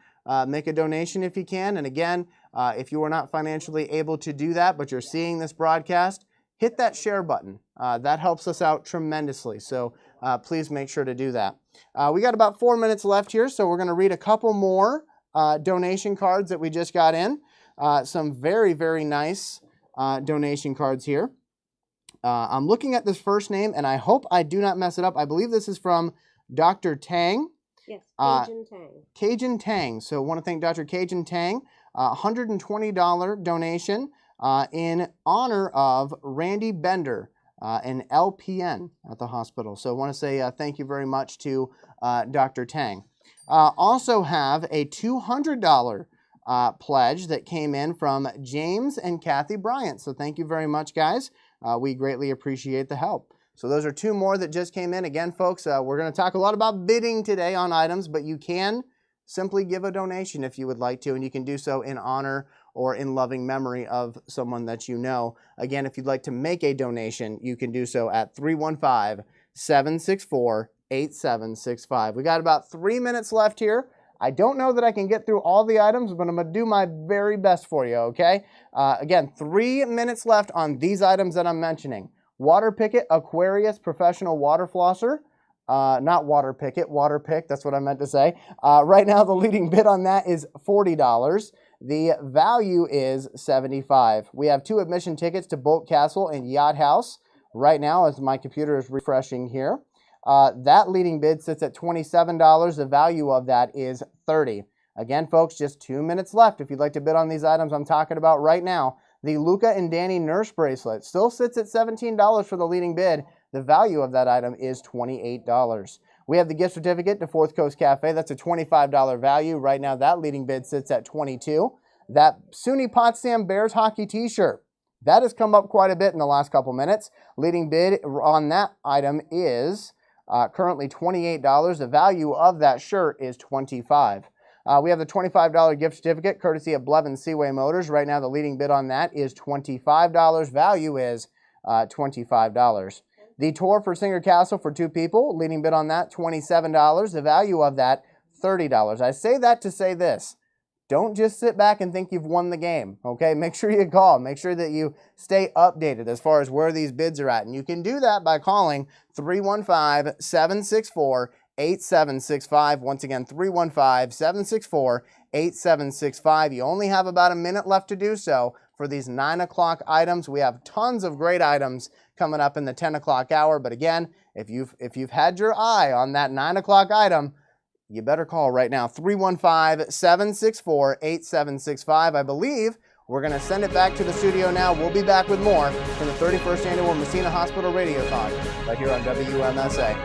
Make a donation if you can. And again, if you are not financially able to do that, but you're seeing this broadcast, hit that share button. That helps us out tremendously. So please make sure to do that. We got about 4 minutes left here, so we're going to read a couple more donation cards that we just got in. Some very, very nice donation cards here. I'm looking at this first name, and I hope I do not mess it up. I believe this is from Dr. Tang. Yes, Cajun Tang. Cajun Tang. So I want to thank Dr. Cajun Tang. $120 donation in honor of Randy Bender, an LPN at the hospital. So I want to say thank you very much to Dr. Tang. Also have a $200 pledge that came in from James and Kathy Bryant. So thank you very much, guys. We greatly appreciate the help. So those are 2 more that just came in. Again, folks, we're going to talk a lot about bidding today on items, but you can simply give a donation if you would like to, and you can do so in honor or in loving memory of someone that you know. Again, if you'd like to make a donation, you can do so at 315-764-8765. We got about 3 minutes left here. I don't know that I can get through all the items, but I'm going to do my very best for you, okay? Again, 3 minutes left on these items that I'm mentioning. Water Picket Aquarius Professional Water Flosser. Not Water Picket, Water Pick, that's what I meant to say. Right now, the leading bid on that is $40. The value is $75. We have 2 admission tickets to Boat Castle and Yacht House right now as my computer is refreshing here. That leading bid sits at $27. The value of that is $30. Again, folks, just 2 minutes left. If you'd like to bid on these items I'm talking about right now, the Luca and Danny nurse bracelet still sits at $17 for the leading bid. The value of that item is $28. We have the gift certificate to Fourth Coast Cafe. That's a $25 value. Right now, that leading bid sits at $22. That SUNY Potsdam Bears hockey t-shirt, that has come up quite a bit in the last couple minutes. Leading bid on that item is currently $28. The value of that shirt is $25. We have the $25 gift certificate courtesy of Blevins Seaway Motors. Right now, the leading bid on that is $25. Value is $25. The tour for Singer Castle for 2 people, leading bid on that, $27. The value of that, $30. I say that to say this. Don't just sit back and think you've won the game, okay? Make sure you call. Make sure that you stay updated as far as where these bids are at. And you can do that by calling 315-764-8765. Once again, 315-764-8765. You only have about a minute left to do so for these 9 o'clock items. We have tons of great items coming up in the 10 o'clock hour. But again, if you've had your eye on that 9 o'clock item, you better call right now, 315-764-8765. I believe we're going to send it back to the studio now. We'll be back with more from the 31st Annual Massena Hospital Radiothon right here on WMSA.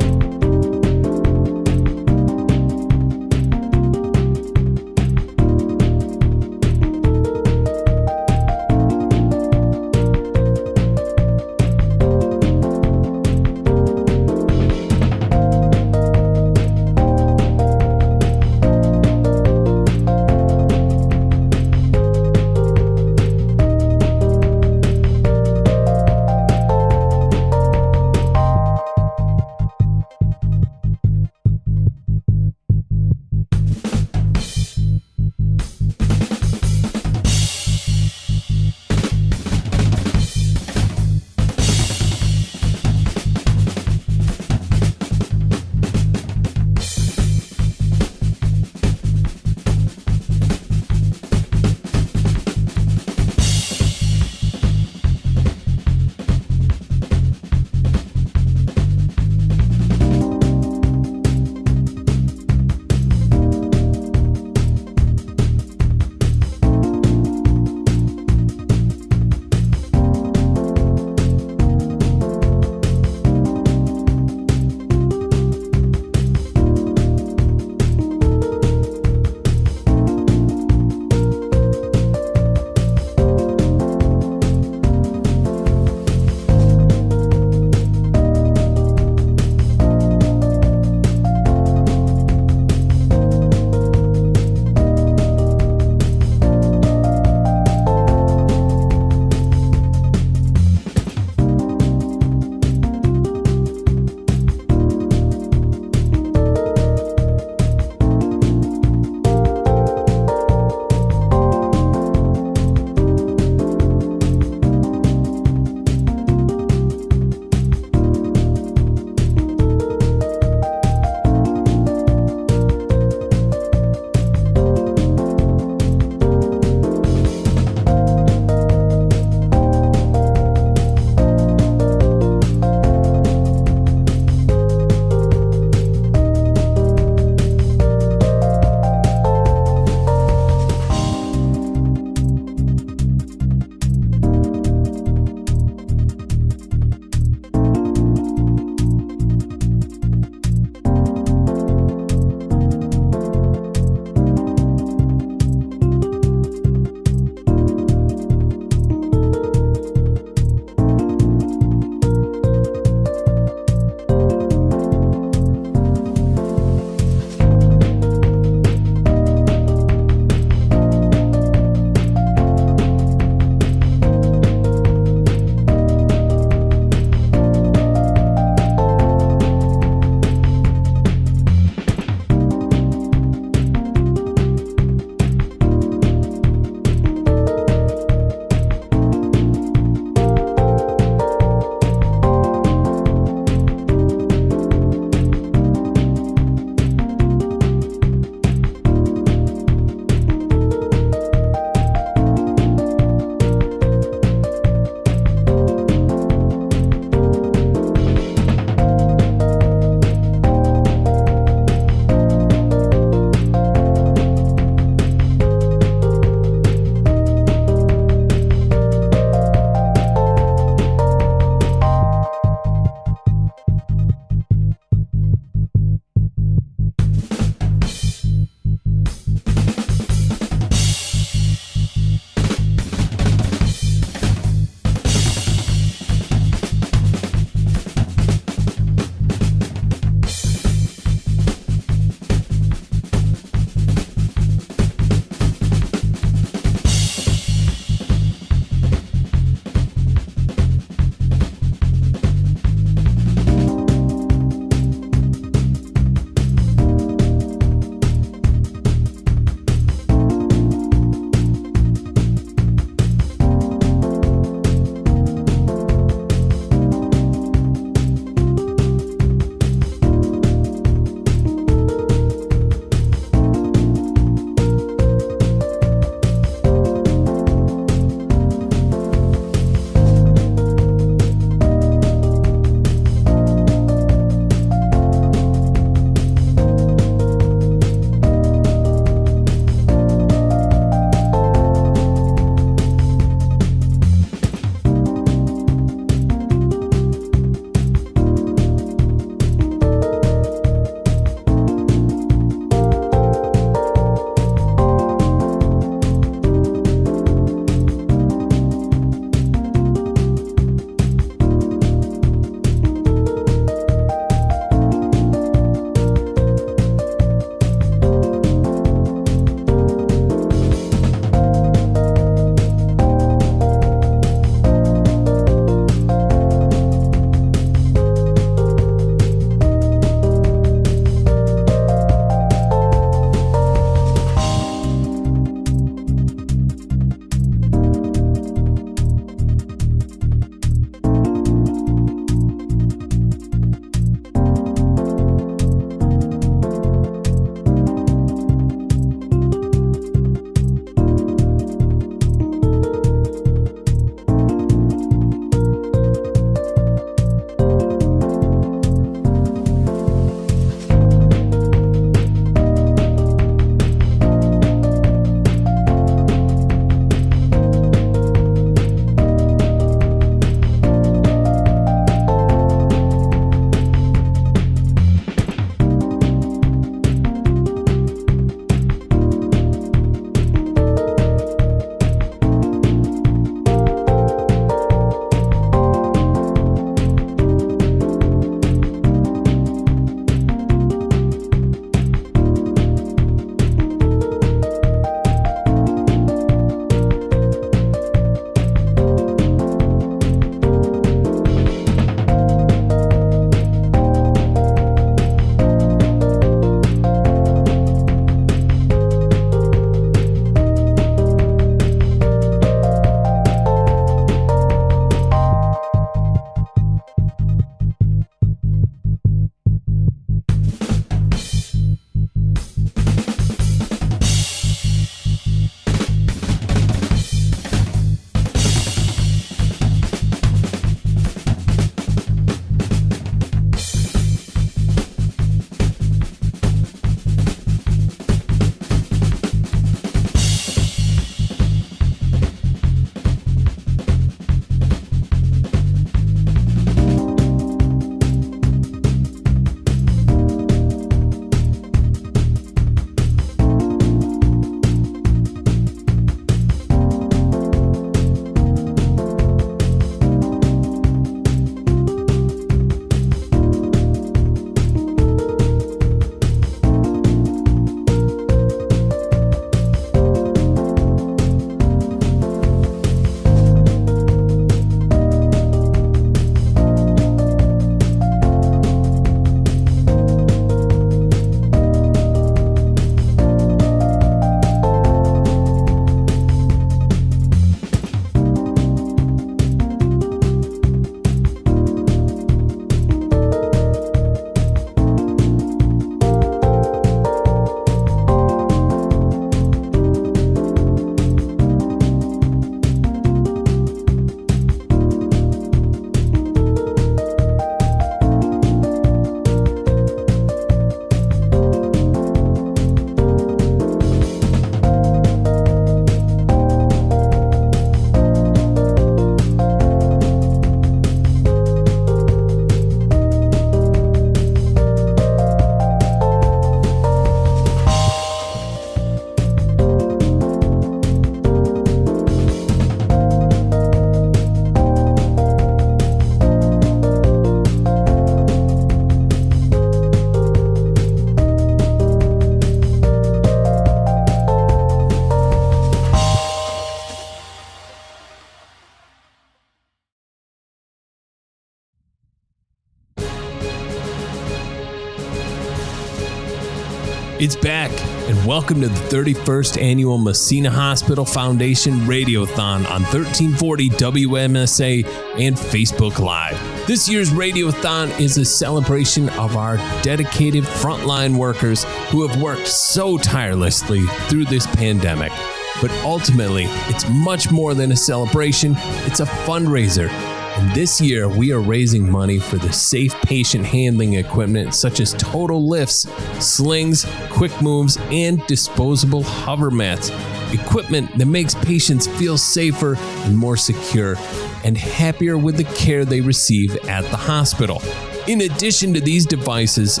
It's back, and welcome to the 31st Annual Massena Hospital Foundation Radiothon on 1340 WMSA and Facebook Live. This year's Radiothon is a celebration of our dedicated frontline workers who have worked so tirelessly through this pandemic. But ultimately, it's much more than a celebration, it's a fundraiser. And this year, we are raising money for the safe patient handling equipment such as total lifts, slings, quick moves, and disposable hover mats. Equipment that makes patients feel safer and more secure and happier with the care they receive at the hospital. In addition to these devices,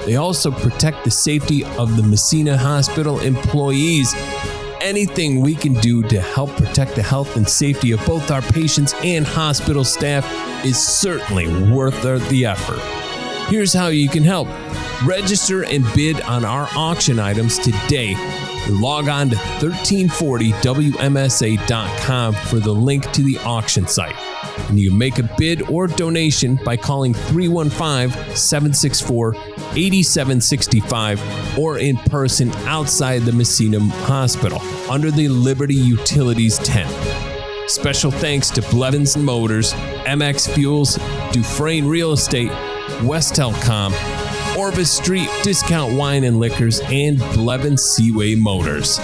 they also protect the safety of the Massena Hospital employees. Anything we can do to help protect the health and safety of both our patients and hospital staff is certainly worth the effort. Here's how you can help. Register and bid on our auction items today. Log on to 1340WMSA.com for the link to the auction site. And you make a bid or donation by calling 315-764-8765 or in person outside the Massena Hospital under the Liberty Utilities tent. Special thanks to Blevins Motors, MX Fuels, Dufresne Real Estate, West Telecom, Orvis Street Discount Wine and Liquors, and Blevins Seaway Motors.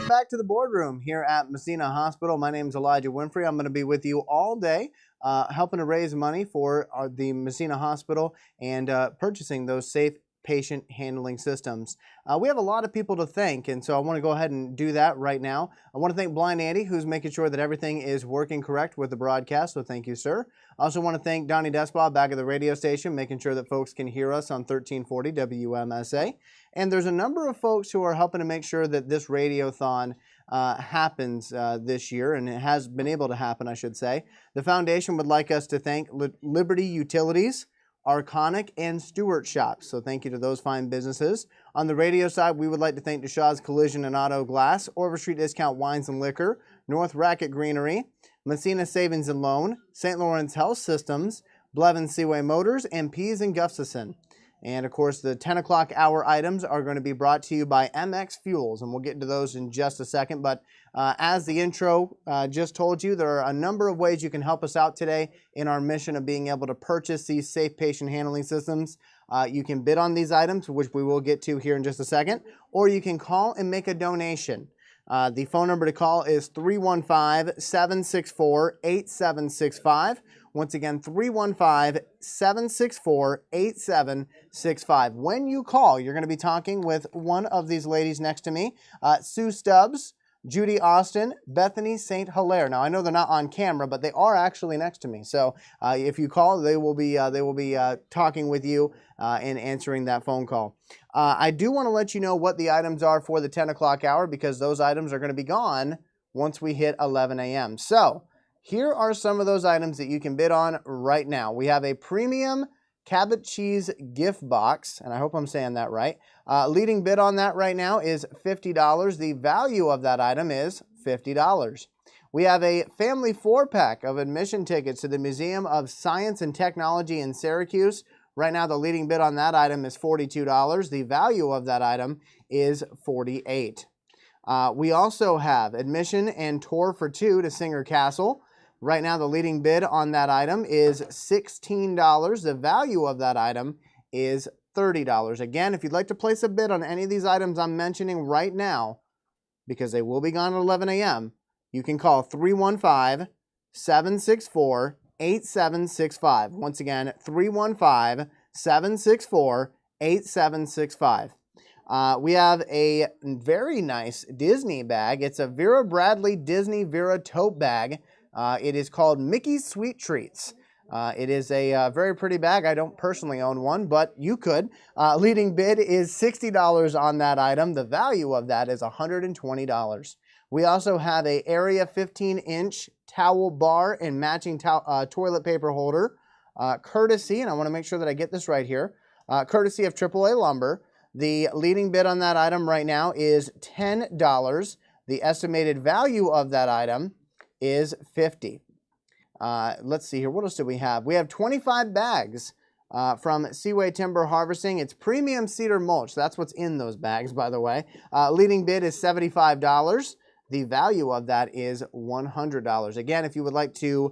Back to the boardroom here at Massena Hospital. My name is Elijah Winfrey. I'm going to be with you all day helping to raise money for the Massena Hospital and purchasing those safe patient handling systems. We have a lot of people to thank, and so I want to go ahead and do that right now. I want to thank Blind Andy, who's making sure that everything is working correct with the broadcast, so thank you, sir. I also want to thank Donnie Despaw back at the radio station, making sure that folks can hear us on 1340 WMSA. And there's a number of folks who are helping to make sure that this radiothon happens this year, and it has been able to happen, I should say. The foundation would like us to thank Liberty Utilities, Arconic, and Stewart Shops. So thank you to those fine businesses. On the radio side, we would like to thank Deshaw's Collision and Auto Glass, Orvis Street Discount Wines and Liquor, North Racket Greenery, Massena Savings and Loan, St. Lawrence Health Systems, Blevins Seaway Motors, and Pease and Gustafson. And of course, the 10 o'clock hour items are going to be brought to you by MX Fuels, and we'll get into those in just a second. But as the intro just told you, there are a number of ways you can help us out today in our mission of being able to purchase these safe patient handling systems. You can bid on these items, which we will get to here in just a second, or you can call and make a donation. The phone number to call is 315-764-8765. Once again, 315-764-8765. When you call, you're going to be talking with one of these ladies next to me, Sue Stubbs, Judy Austin, Bethany St. Hilaire. Now, I know they're not on camera, but they are actually next to me. So if you call, they will be talking with you and answering that phone call. I do want to let you know what the items are for the 10 o'clock hour, because those items are going to be gone once we hit 11 a.m. So here are some of those items that you can bid on right now. We have a premium Cabot cheese gift box, and I hope I'm saying that right. Leading bid on that right now is $50. The value of that item is $50. We have a family 4-pack of admission tickets to the Museum of Science and Technology in Syracuse. Right now, the leading bid on that item is $42. The value of that item is $48. We also have admission and tour for 2 to Singer Castle. Right now, the leading bid on that item is $16. The value of that item is $30. Again, if you'd like to place a bid on any of these items I'm mentioning right now, because they will be gone at 11 a.m., you can call 315-764-8765. Once again, 315-764-8765. We have a very nice Disney bag. It's a Vera Bradley Disney Vera tote bag. It is called Mickey's Sweet Treats. It is a very pretty bag. I don't personally own one, but you could. Leading bid is $60 on that item. The value of that is $120. We also have a Area 15-inch towel bar and matching toilet paper holder, courtesy, and I want to make sure that I get this right here, courtesy of AAA Lumber. The leading bid on that item right now is $10. The estimated value of that item is $50. Let's see here. What else do we have? We have 25 bags From Seaway Timber Harvesting, it's premium cedar mulch. That's what's in those bags, by the way. Leading bid is $75. The value of that is $100. Again, if you would like to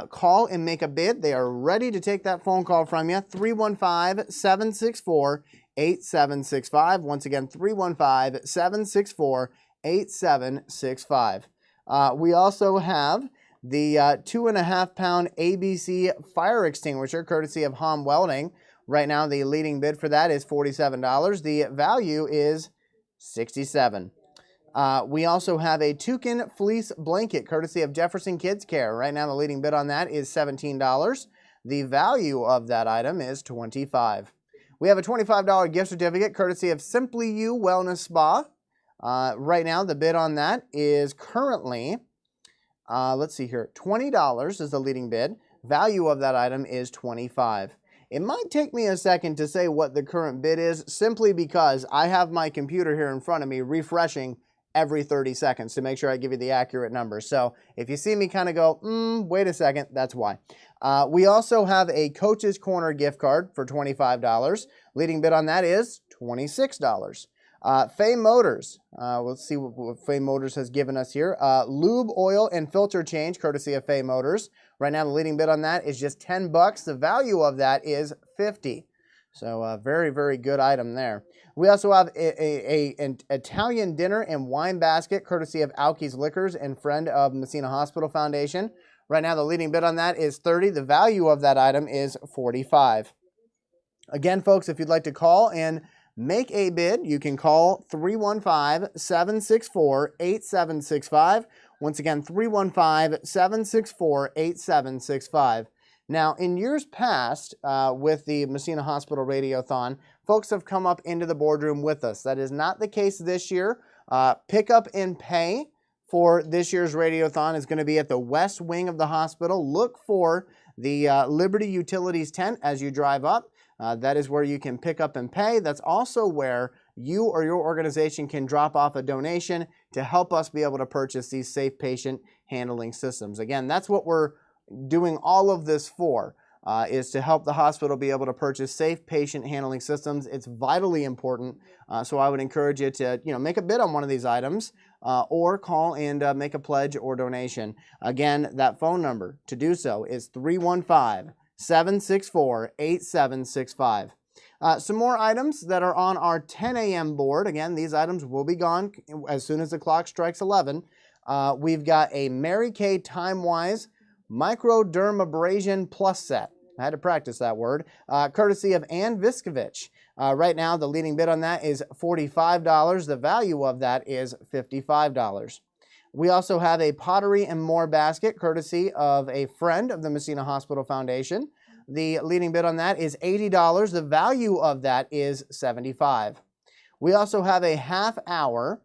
call and make a bid, they are ready to take that phone call from you. 315-764-8765. Once again, 315-764-8765. We also have the 2.5 pound ABC fire extinguisher, courtesy of Hom Welding. Right now, the leading bid for that is $47. The value is $67. We also have a toucan fleece blanket, courtesy of Jefferson Kids Care. Right now, the leading bid on that is $17. The value of that item is $25. We have a $25 gift certificate, courtesy of Simply You Wellness Spa. Right now, the bid on that is currently, let's see here, $20 is the leading bid. Value of that item is $25. It might take me a second to say what the current bid is, simply because I have my computer here in front of me refreshing every 30 seconds to make sure I give you the accurate numbers. So if you see me kind of go, wait a second, that's why. We also have a Coach's Corner gift card for $25. Leading bid on that is $26. Fay Motors, let's see what Fay Motors has given us here. Lube, oil, and filter change, courtesy of Fay Motors. Right now, the leading bid on that is just $10. The value of that is $50. So a very, very good item there. We also have an Italian dinner and wine basket, courtesy of Alki's Liquors and friend of Massena Hospital Foundation. Right now, the leading bid on that is $30. The value of that item is $45. Again, folks, if you'd like to call and make a bid, you can call 315-764-8765. Once again, 315-764-8765. Now, in years past, with the Massena Hospital Radiothon, folks have come up into the boardroom with us. That is not the case this year. Pick up and pay for this year's Radiothon is going to be at the west wing of the hospital. Look for the Liberty Utilities tent as you drive up. That is where you can pick up and pay. That's also where you or your organization can drop off a donation to help us be able to purchase these safe patient handling systems. Again, that's what we're doing all of this for, is to help the hospital be able to purchase safe patient handling systems. It's vitally important, so I would encourage you to make a bid on one of these items, or call and make a pledge or donation. Again, that phone number to do so is 315-764-8765. Some more items that are on our 10 a.m. board. Again, these items will be gone as soon as the clock strikes 11. We've got a Mary Kay Timewise Microdermabrasion Plus set. I had to practice that word. Courtesy of Ann Viskovich. Right now, the leading bid on that is $45. The value of that is $55. We also have a Pottery and More basket, courtesy of a friend of the Massena Hospital Foundation. The leading bid on that is $80. The value of that is $75. We also have a half-hour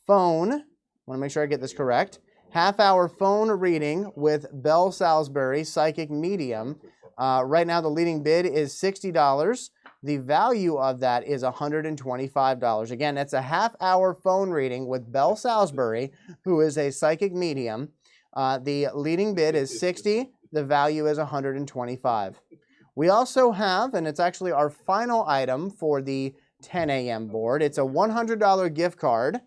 phone, I want to make sure I get this correct, half-hour phone reading with Belle Salisbury, Psychic Medium. Right now, the leading bid is $60. The value of that is $125. Again, that's a half-hour phone reading with Belle Salisbury, who is a psychic medium. The leading bid is $60. The value is $125. We also have, and it's actually our final item for the 10 a.m. board, it's a $100 gift card.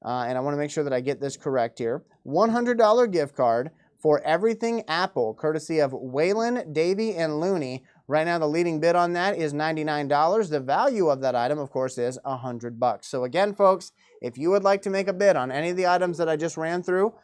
And I want to make sure that I get this correct here. $100 gift card for Everything Apple, courtesy of Waylon, Davy, and Looney. Right now, the leading bid on that is $99. The value of that item, of course, is $100. So again, folks, if you would like to make a bid on any of the items that I just ran through,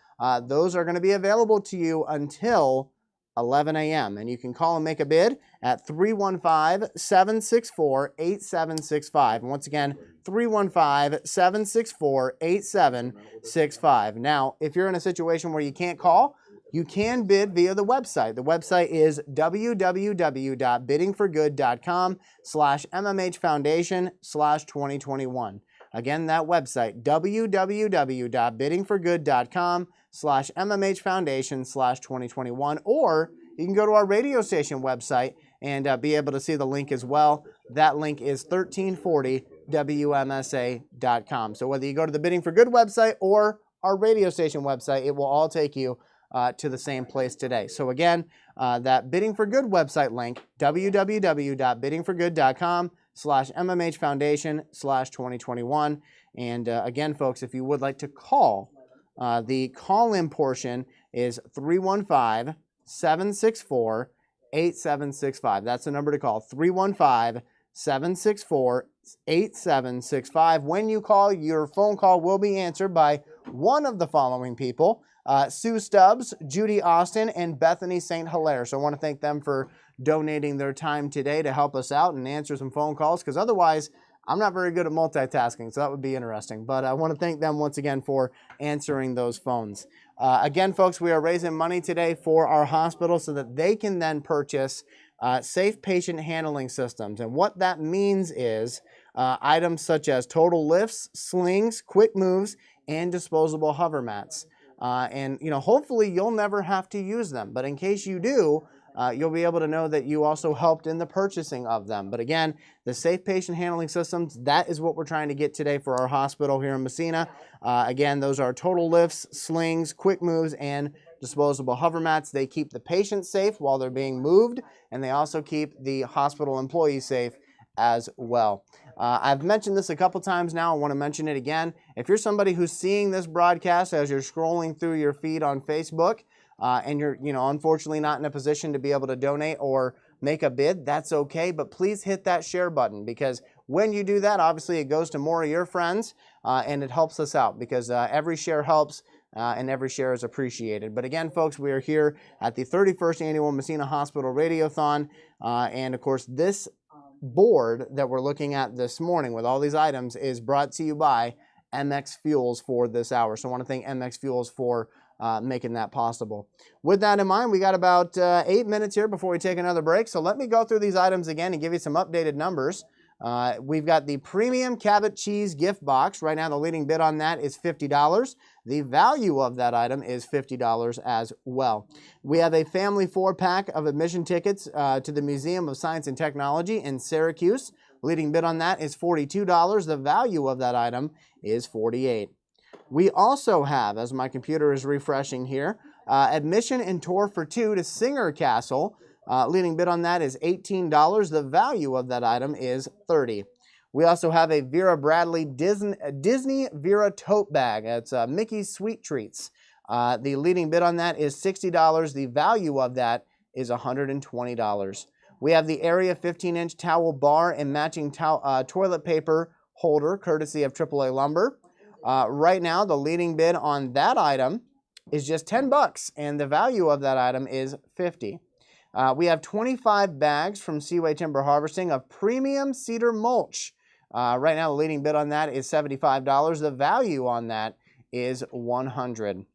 those are going to be available to you until 11 a.m. And you can call and make a bid at 315-764-8765. And once again, 315-764-8765. Now, if you're in a situation where you can't call, you can bid via the website. The website is www.biddingforgood.com/MMHFoundation/2021. Again, that website, www.biddingforgood.com/MMHFoundation/2021. Or you can go to our radio station website and be able to see the link as well. That link is 1340WMSA.com. So whether you go to the Bidding for Good website or our radio station website, it will all take you to the same place today. So again, that Bidding for Good website link, www.biddingforgood.com/MMH Foundation/2021. And again, folks, if you would like to call, the call-in portion is 315-764-8765. That's the number to call, 315-764-8765. When you call, your phone call will be answered by one of the following people: Sue Stubbs, Judy Austin, and Bethany St. Hilaire. So I want to thank them for donating their time today to help us out and answer some phone calls, because otherwise I'm not very good at multitasking, so that would be interesting. But I want to thank them once again for answering those phones. Again, folks, we are raising money today for our hospital so that they can then purchase safe patient handling systems. And what that means is items such as total lifts, slings, quick moves, and disposable hover mats. And hopefully you'll never have to use them. But in case you do, you'll be able to know that you also helped in the purchasing of them. But again, the safe patient handling systems, that is what we're trying to get today for our hospital here in Massena. Again, those are total lifts, slings, quick moves, and disposable hover mats. They keep the patient safe while they're being moved, and they also keep the hospital employees safe as well. I've mentioned this a couple times now. I want to mention it again. If you're somebody who's seeing this broadcast as you're scrolling through your feed on Facebook, and you're, unfortunately not in a position to be able to donate or make a bid, that's okay. But please hit that share button, because when you do that, obviously it goes to more of your friends, and it helps us out, because every share helps, and every share is appreciated. But again, folks, we are here at the 31st Annual Massena Hospital Radiothon, and of course, this board that we're looking at this morning with all these items is brought to you by MX Fuels for this hour. So I want to thank MX Fuels for making that possible. With that in mind, we got about 8 minutes here before we take another break. So let me go through these items again and give you some updated numbers. We've got the Premium Cabot Cheese Gift Box. Right now, the leading bid on that is $50. The value of that item is $50 as well. We have a family 4-pack of admission tickets to the Museum of Science and Technology in Syracuse. Leading bid on that is $42. The value of that item is $48. We also have, as my computer is refreshing here, admission and tour for 2 to Singer Castle. Leading bid on that is $18. The value of that item is $30. We also have a Vera Bradley Disney Vera tote bag. It's Mickey's Sweet Treats. The leading bid on that is $60. The value of that is $120. We have the Area 15-inch towel bar and matching toilet paper holder, courtesy of AAA Lumber. Right now, the leading bid on that item is just $10, and the value of that item is $50. We have 25 bags from Seaway Timber Harvesting of premium cedar mulch. Right now, the leading bid on that is $75. The value on that is $100.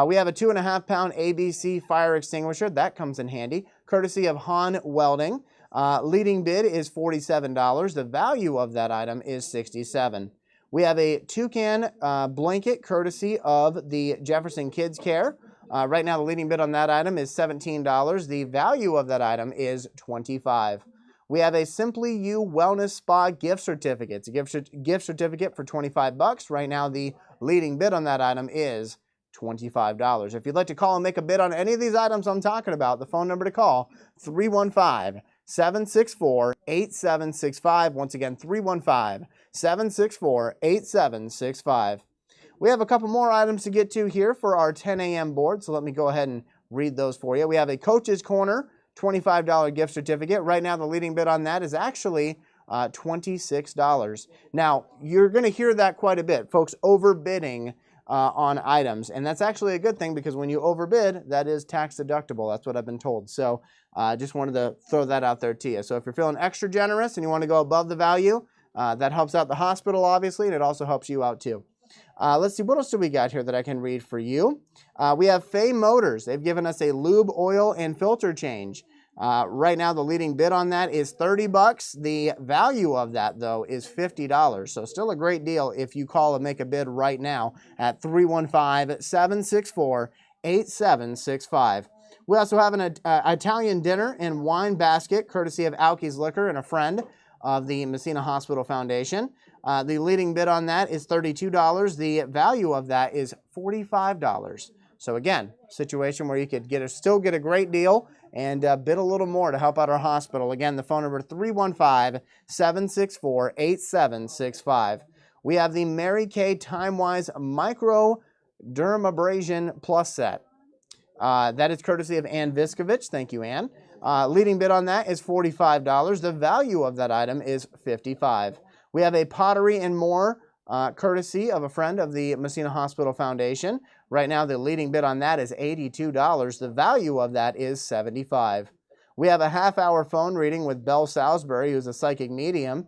We have a 2.5-pound ABC fire extinguisher. That comes in handy, courtesy of Han Welding. Leading bid is $47. The value of that item is $67. We have a toucan blanket, courtesy of the Jefferson Kids Care. Right now, the leading bid on that item is $17. The value of that item is $25. We have a Simply You Wellness Spa gift certificate. It's a gift certificate for $25. Right now, the leading bid on that item is $25. If you'd like to call and make a bid on any of these items I'm talking about, the phone number to call, 315-764-8765. Once again, 315-764-8765. We have a couple more items to get to here for our 10 a.m. board, so let me go ahead and read those for you. We have a Coach's Corner $25 gift certificate. Right now, the leading bid on that is actually $26. Now, you're going to hear that quite a bit, folks, overbidding on items, and that's actually a good thing, because when you overbid, that is tax deductible. That's what I've been told. So just wanted to throw that out there to you. So if you're feeling extra generous and you want to go above the value, that helps out the hospital, obviously, and it also helps you out too. Let's see, what else do we got here that I can read for you? We have Fay Motors. They've given us a lube, oil, and filter change. Right now, the leading bid on that is $30. The value of that, though, is $50. So still a great deal if you call and make a bid right now at 315-764-8765. We also have an Italian dinner and wine basket, courtesy of Alki's Liquor and a friend of the Massena Hospital Foundation. The leading bid on that is $32. The value of that is $45. So again, situation where you could still get a great deal and bid a little more to help out our hospital. Again, the phone number 315-764-8765. We have the Mary Kay TimeWise Micro Dermabrasion Plus set. That is courtesy of Ann Viskovich. Thank you, Ann. Leading bid on that is $45. The value of that item is $55. We have a Pottery and More courtesy of a friend of the Massena Hospital Foundation. Right now, the leading bid on that is $82. The value of that is $75. We have a half-hour phone reading with Belle Salisbury, who's a psychic medium.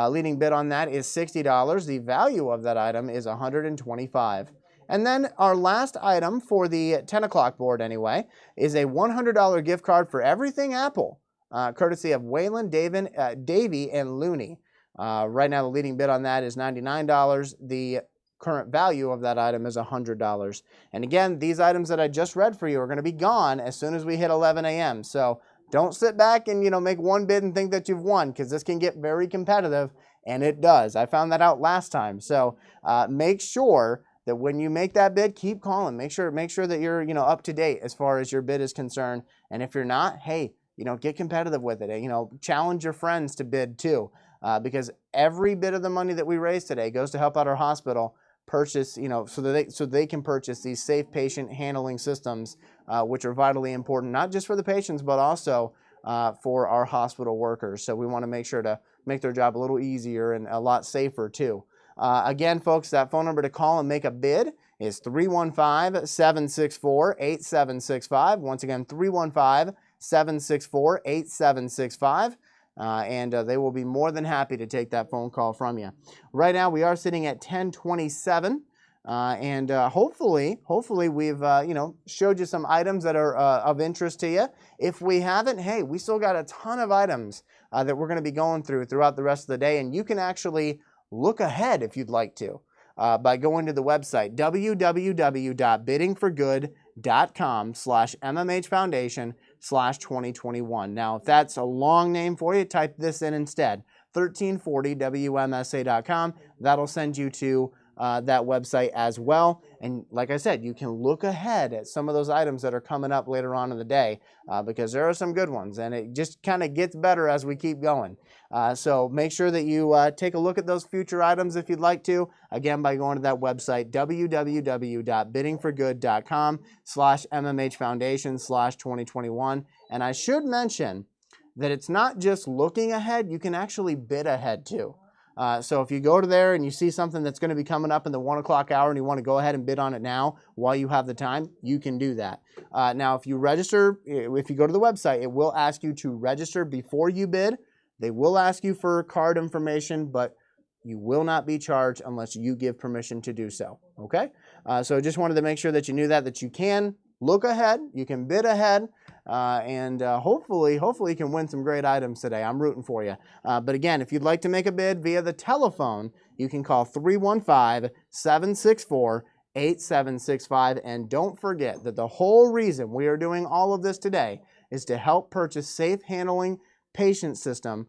Leading bid on that is $60. The value of that item is $125. And then our last item for the 10 o'clock board anyway is a $100 gift card for everything Apple, courtesy of Waylon, Davey, and Looney. Right now the leading bid on that is $99. The current value of that item is $100. And again, these items that I just read for you are going to be gone as soon as we hit 11 a.m. So don't sit back and make one bid and think that you've won, because this can get very competitive, and it does. I found that out last time. So make sure that when you make that bid, keep calling. Make sure that you're up to date as far as your bid is concerned. And if you're not, hey, get competitive with it. Challenge your friends to bid too, because every bit of the money that we raise today goes to help out our hospital purchase, so they can purchase these safe patient handling systems, which are vitally important, not just for the patients, but also for our hospital workers. So we want to make sure to make their job a little easier and a lot safer too. Again, folks, that phone number to call and make a bid is 315-764-8765. Once again, 315-764-8765. And they will be more than happy to take that phone call from you. Right now, we are sitting at 1027. And hopefully we've showed you some items that are of interest to you. If we haven't, hey, we still got a ton of items that we're going to be going throughout the rest of the day, and you can actually look ahead if you'd like to by going to the website www.biddingforgood.com/MMHFoundation/2021. Now, if that's a long name for you, type this in instead, 1340wmsa.com. That'll send you to that website as well. And like I said, you can look ahead at some of those items that are coming up later on in the day because there are some good ones, and it just kind of gets better as we keep going. So make sure that you take a look at those future items if you'd like to, again, by going to that website, www.biddingforgood.com/MMHFoundation/2021. And I should mention that it's not just looking ahead, you can actually bid ahead too. So if you go to there and you see something that's going to be coming up in the 1 o'clock hour and you want to go ahead and bid on it now while you have the time, you can do that. Now, if you register, if you go to the website, it will ask you to register before you bid. They will ask you for card information, but you will not be charged unless you give permission to do so. Okay? So just wanted to make sure that you knew that you can look ahead, you can bid ahead, and hopefully you can win some great items today. I'm rooting for you. But again, if you'd like to make a bid via the telephone, you can call 315-764-8765. And don't forget that the whole reason we are doing all of this today is to help purchase safe handling patient system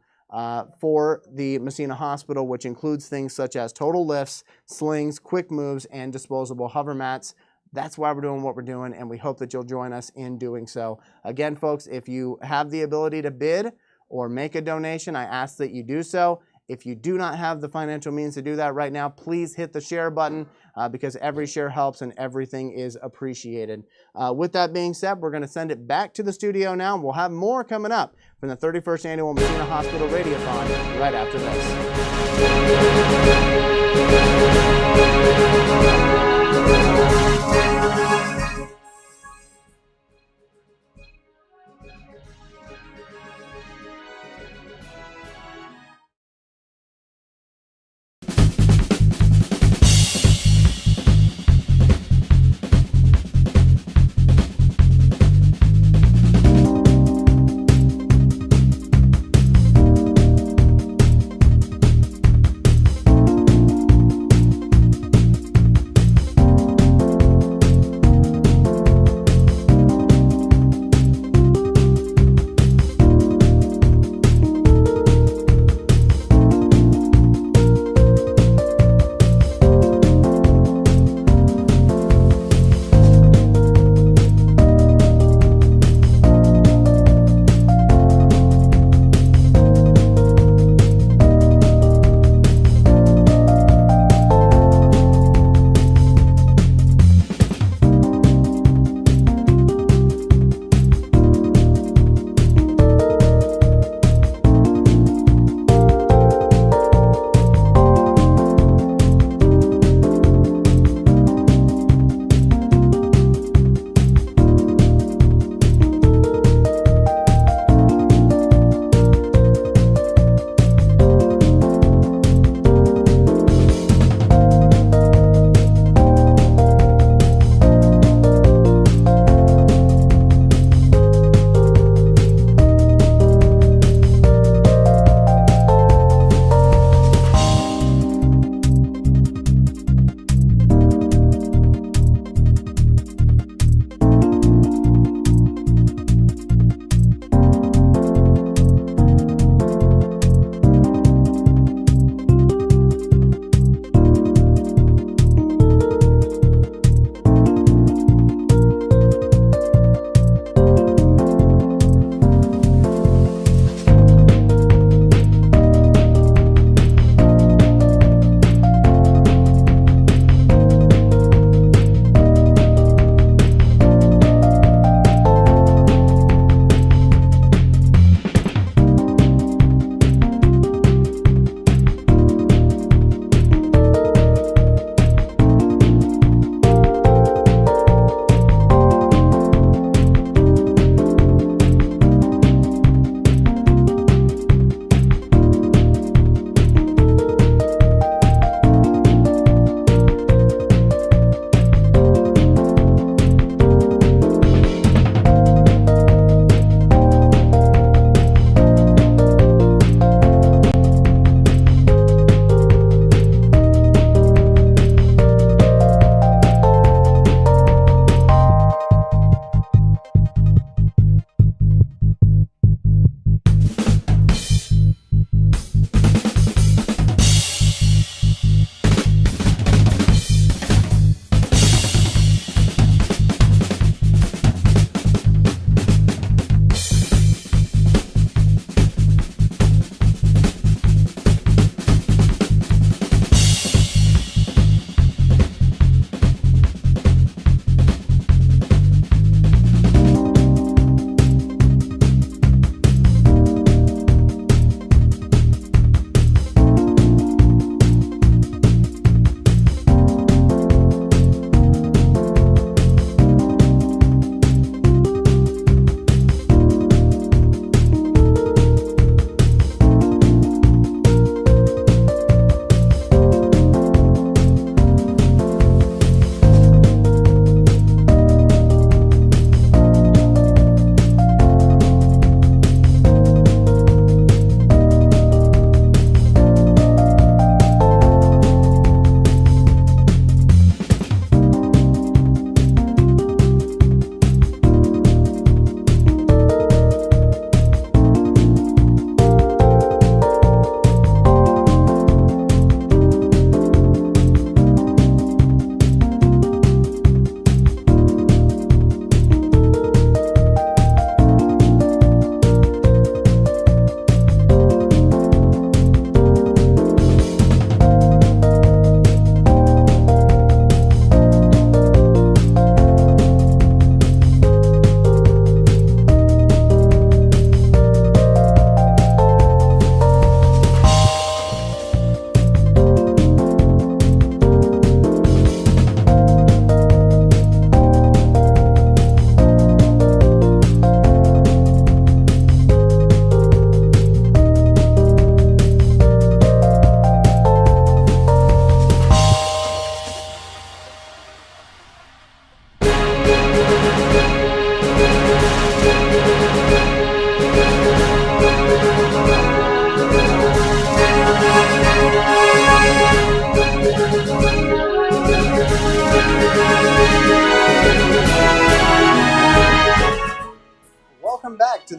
for the Massena Hospital, which includes things such as total lifts, slings, quick moves, and disposable hover mats. That's why we're doing what we're doing, and we hope that you'll join us in doing so. Again, folks, if you have the ability to bid or make a donation, I ask that you do so. If you do not have the financial means to do that right now, please hit the share button because every share helps and everything is appreciated. With that being said, we're going to send it back to the studio now, and we'll have more coming up from the 31st Annual Massena Hospital Radiothon right after this.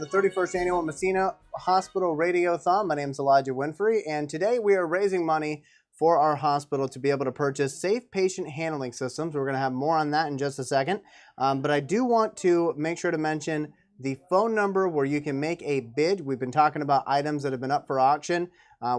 31st Annual Massena Hospital Radiothon. My name is Elijah Winfrey, and today we are raising money for our hospital to be able to purchase safe patient handling systems. We're going to have more on that in just a second. But I do want to make sure to mention the phone number where you can make a bid. We've been talking about items that have been up for auction.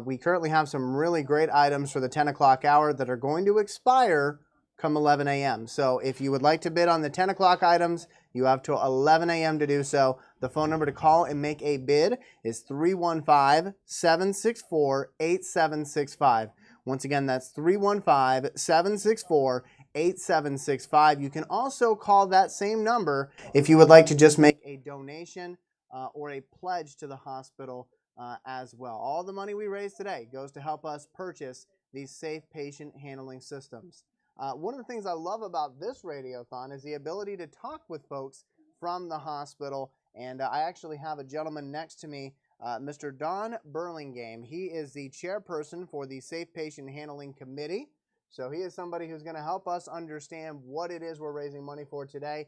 We currently have some really great items for the 10 o'clock hour that are going to expire come 11 a.m. So if you would like to bid on the 10 o'clock items, you have till 11 a.m. to do so. The phone number to call and make a bid is 315-764-8765. Once again, that's 315-764-8765. You can also call that same number if you would like to just make a donation or a pledge to the hospital as well. All the money we raise today goes to help us purchase these safe patient handling systems. One of the things I love about this radiothon is the ability to talk with folks from the hospital, and I actually have a gentleman next to me, Mr. Don Burlingame. He is the chairperson for the Safe Patient Handling Committee, so he is somebody who's going to help us understand what it is we're raising money for today.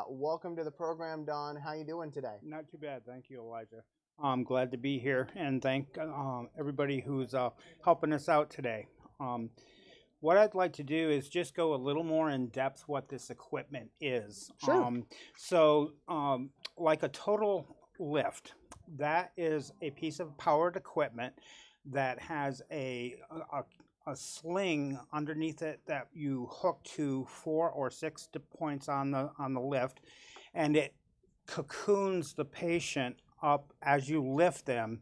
Welcome to the program, Don. How you doing today? Not too bad, thank you, Elijah. I'm glad to be here, and thank everybody who's helping us out today. What I'd like to do is just go a little more in depth what this equipment is. Sure. Like a total lift, that is a piece of powered equipment that has a sling underneath it that you hook to 4 or 6 points on the lift, and it cocoons the patient up as you lift them,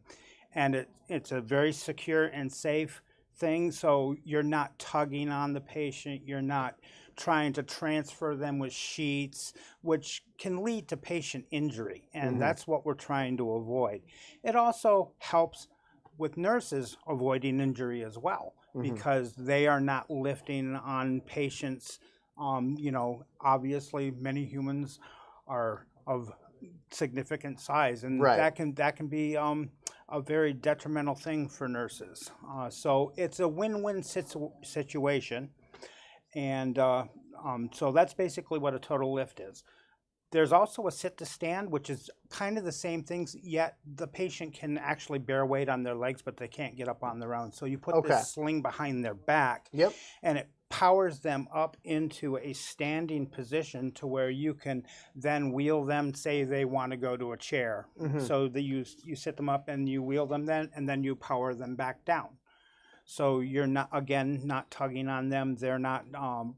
and it's a very secure and safe thing, so you're not tugging on the patient, you're not trying to transfer them with sheets, which can lead to patient injury, and that's what we're trying to avoid. It also helps with nurses avoiding injury as well, because they are not lifting on patients. Obviously many humans are of significant size, and that can be a very detrimental thing for nurses. So it's a win-win situation, and so that's basically what a total lift is. There's also a sit-to-stand, which is kind of the same things, yet the patient can actually bear weight on their legs, but they can't get up on their own. So you put this sling behind their back, and it powers them up into a standing position to where you can then wheel them, say they want to go to a chair. So that you sit them up and you wheel them then, and then you power them back down. So you're not tugging on them. They're not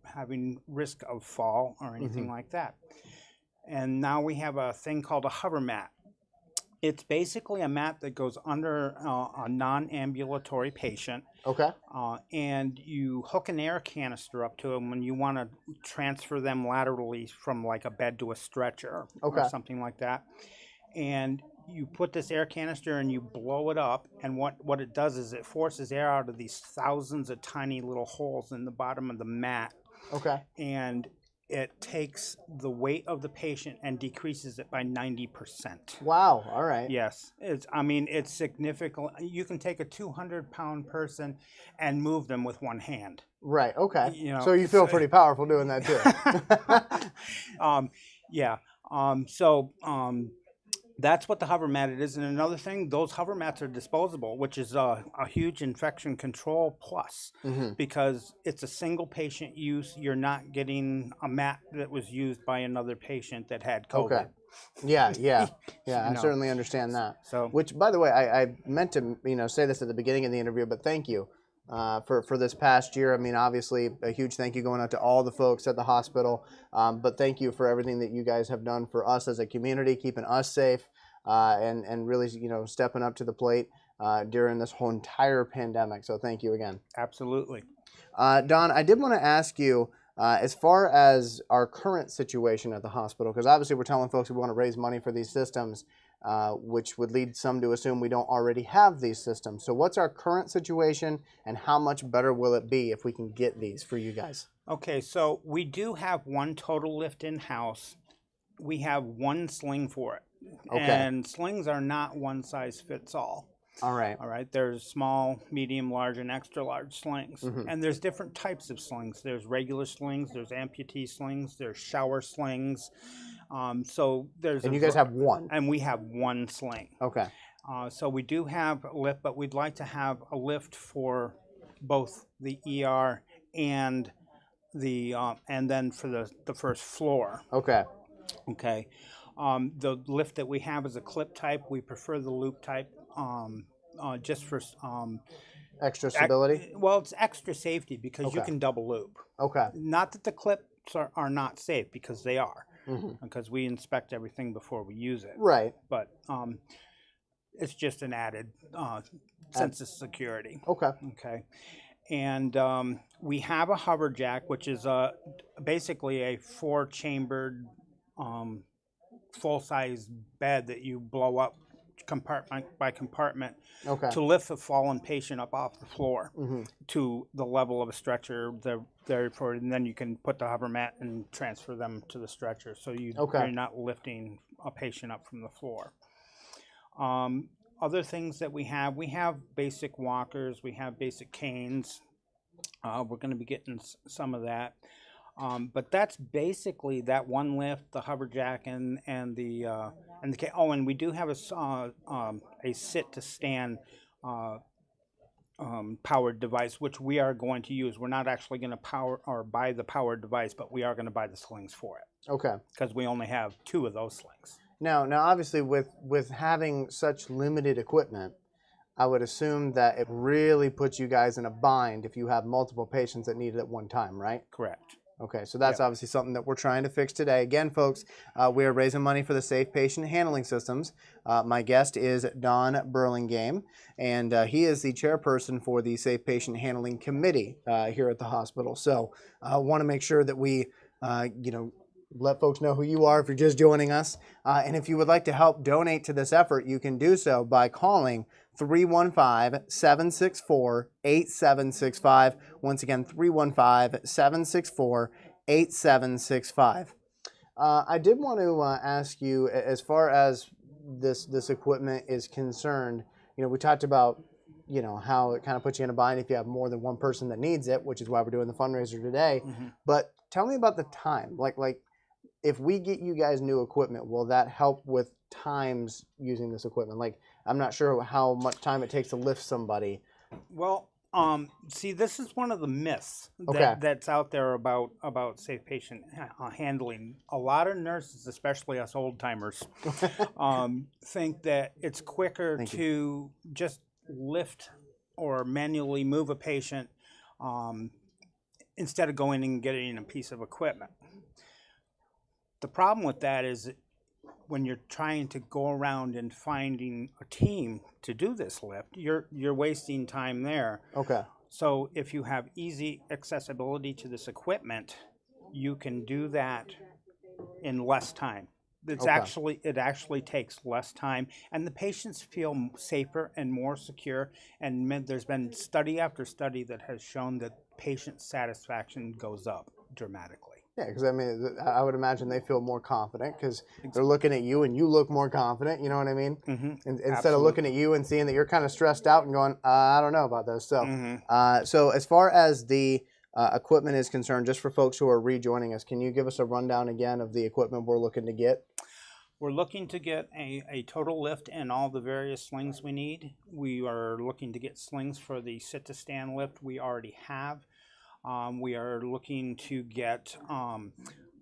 having risk of fall or anything like that. And now we have a thing called a hover mat. It's basically a mat that goes under a non-ambulatory patient. And you hook an air canister up to them when you want to transfer them laterally from like a bed to a stretcher or something like that. And you put this air canister and you blow it up, and what it does is it forces air out of these thousands of tiny little holes in the bottom of the mat. And it takes the weight of the patient and decreases it by 90%. Wow, all right. Yes, it's significant. You can take a 200-pound person and move them with one hand. Right, okay. So you feel pretty powerful doing that too. That's what the hover mat is. And another thing, those hover mats are disposable, which is a huge infection control plus, because it's a single patient use. You're not getting a mat that was used by another patient that had COVID. Yeah, I certainly understand that. So, which, by the way, I meant to say this at the beginning of the interview, but thank you for this past year. I mean, obviously, a huge thank you going out to all the folks at the hospital, but thank you for everything that you guys have done for us as a community, keeping us safe, and really, stepping up to the plate during this whole entire pandemic. So thank you again. Absolutely. Don, I did want to ask you, as far as our current situation at the hospital, because obviously we're telling folks we want to raise money for these systems, which would lead some to assume we don't already have these systems. So what's our current situation, and how much better will it be if we can get these for you guys? Okay, so we do have one total lift in-house. We have one sling for it. And slings are not one size fits all. All right. There's small, medium, large, and extra large slings. And there's different types of slings. There's regular slings, there's amputee slings, there's shower slings. So there's And you guys have one? And we have one sling. Okay. So we do have a lift, but we'd like to have a lift for both the ER and then for the first floor. Okay. Okay. The lift that we have is a clip type. We prefer the loop type, just for Extra stability? well, it's extra safety because you Okay. can double loop. Okay. Not that the clips are not safe, because they are, Mm-hmm. because we inspect everything before we use it. Right. But it's just an added sense of security. Okay. Okay. And we have a hover jack, which is basically a 4-chambered full-size bed that you blow up compartment by compartment Okay. to lift a fallen patient up off the floor Mm-hmm. to the level of a stretcher and then you can put the hover mat and transfer them to the stretcher, so Okay. you're not lifting a patient up from the floor. Other things that we have basic walkers, we have basic canes. We're going to be getting some of that. But that's basically that one lift, the hover jack, and the and we do have a sit to stand powered device, which we are going to use. We're not actually going to power or buy the powered device, but we are going to buy the slings for it. Okay. Because we only have 2 of those slings. Now, obviously, with having such limited equipment, I would assume that it really puts you guys in a bind if you have multiple patients that need it at one time, right? Correct. Okay, so that's obviously something that we're trying to fix today. Again, folks, we are raising money for the Safe Patient Handling Systems. My guest is Don Burlingame, and he is the chairperson for the Safe Patient Handling Committee here at the hospital. So I want to make sure that we, let folks know who you are if you're just joining us. And if you would like to help donate to this effort, you can do so by calling 315-764-8765. Once again, 315-764-8765. I did want to ask you, as far as this equipment is concerned, we talked about, how it kind of puts you in a bind if you have more than one person that needs it, which is why we're doing the fundraiser today. Mm-hmm. But tell me about the time. Like if we get you guys new equipment, will that help with times using this equipment? Like, I'm not sure how much time it takes to lift somebody. Well, see, this is one of the myths Okay. that's out there about safe patient handling. A lot of nurses, especially us old timers, think that it's quicker to just lift or manually move a patient instead of going and getting a piece of equipment. The problem with that is when you're trying to go around and finding a team to do this lift, you're wasting time there. Okay. So if you have easy accessibility to this equipment, you can do that in less time. It actually takes less time, and the patients feel safer and more secure. And there's been study after study that has shown that patient satisfaction goes up dramatically. Yeah, because I would imagine they feel more confident because they're looking at you and you look more confident. You know what I mean? Mm-hmm. Instead of looking at you and seeing that you're kind of stressed out and going, I don't know about this. So, so as far as the equipment is concerned, just for folks who are rejoining us, can you give us a rundown again of the equipment we're looking to get? We're looking to get a total lift and all the various slings we need. We are looking to get slings for the sit-to-stand lift we already have. We are looking to get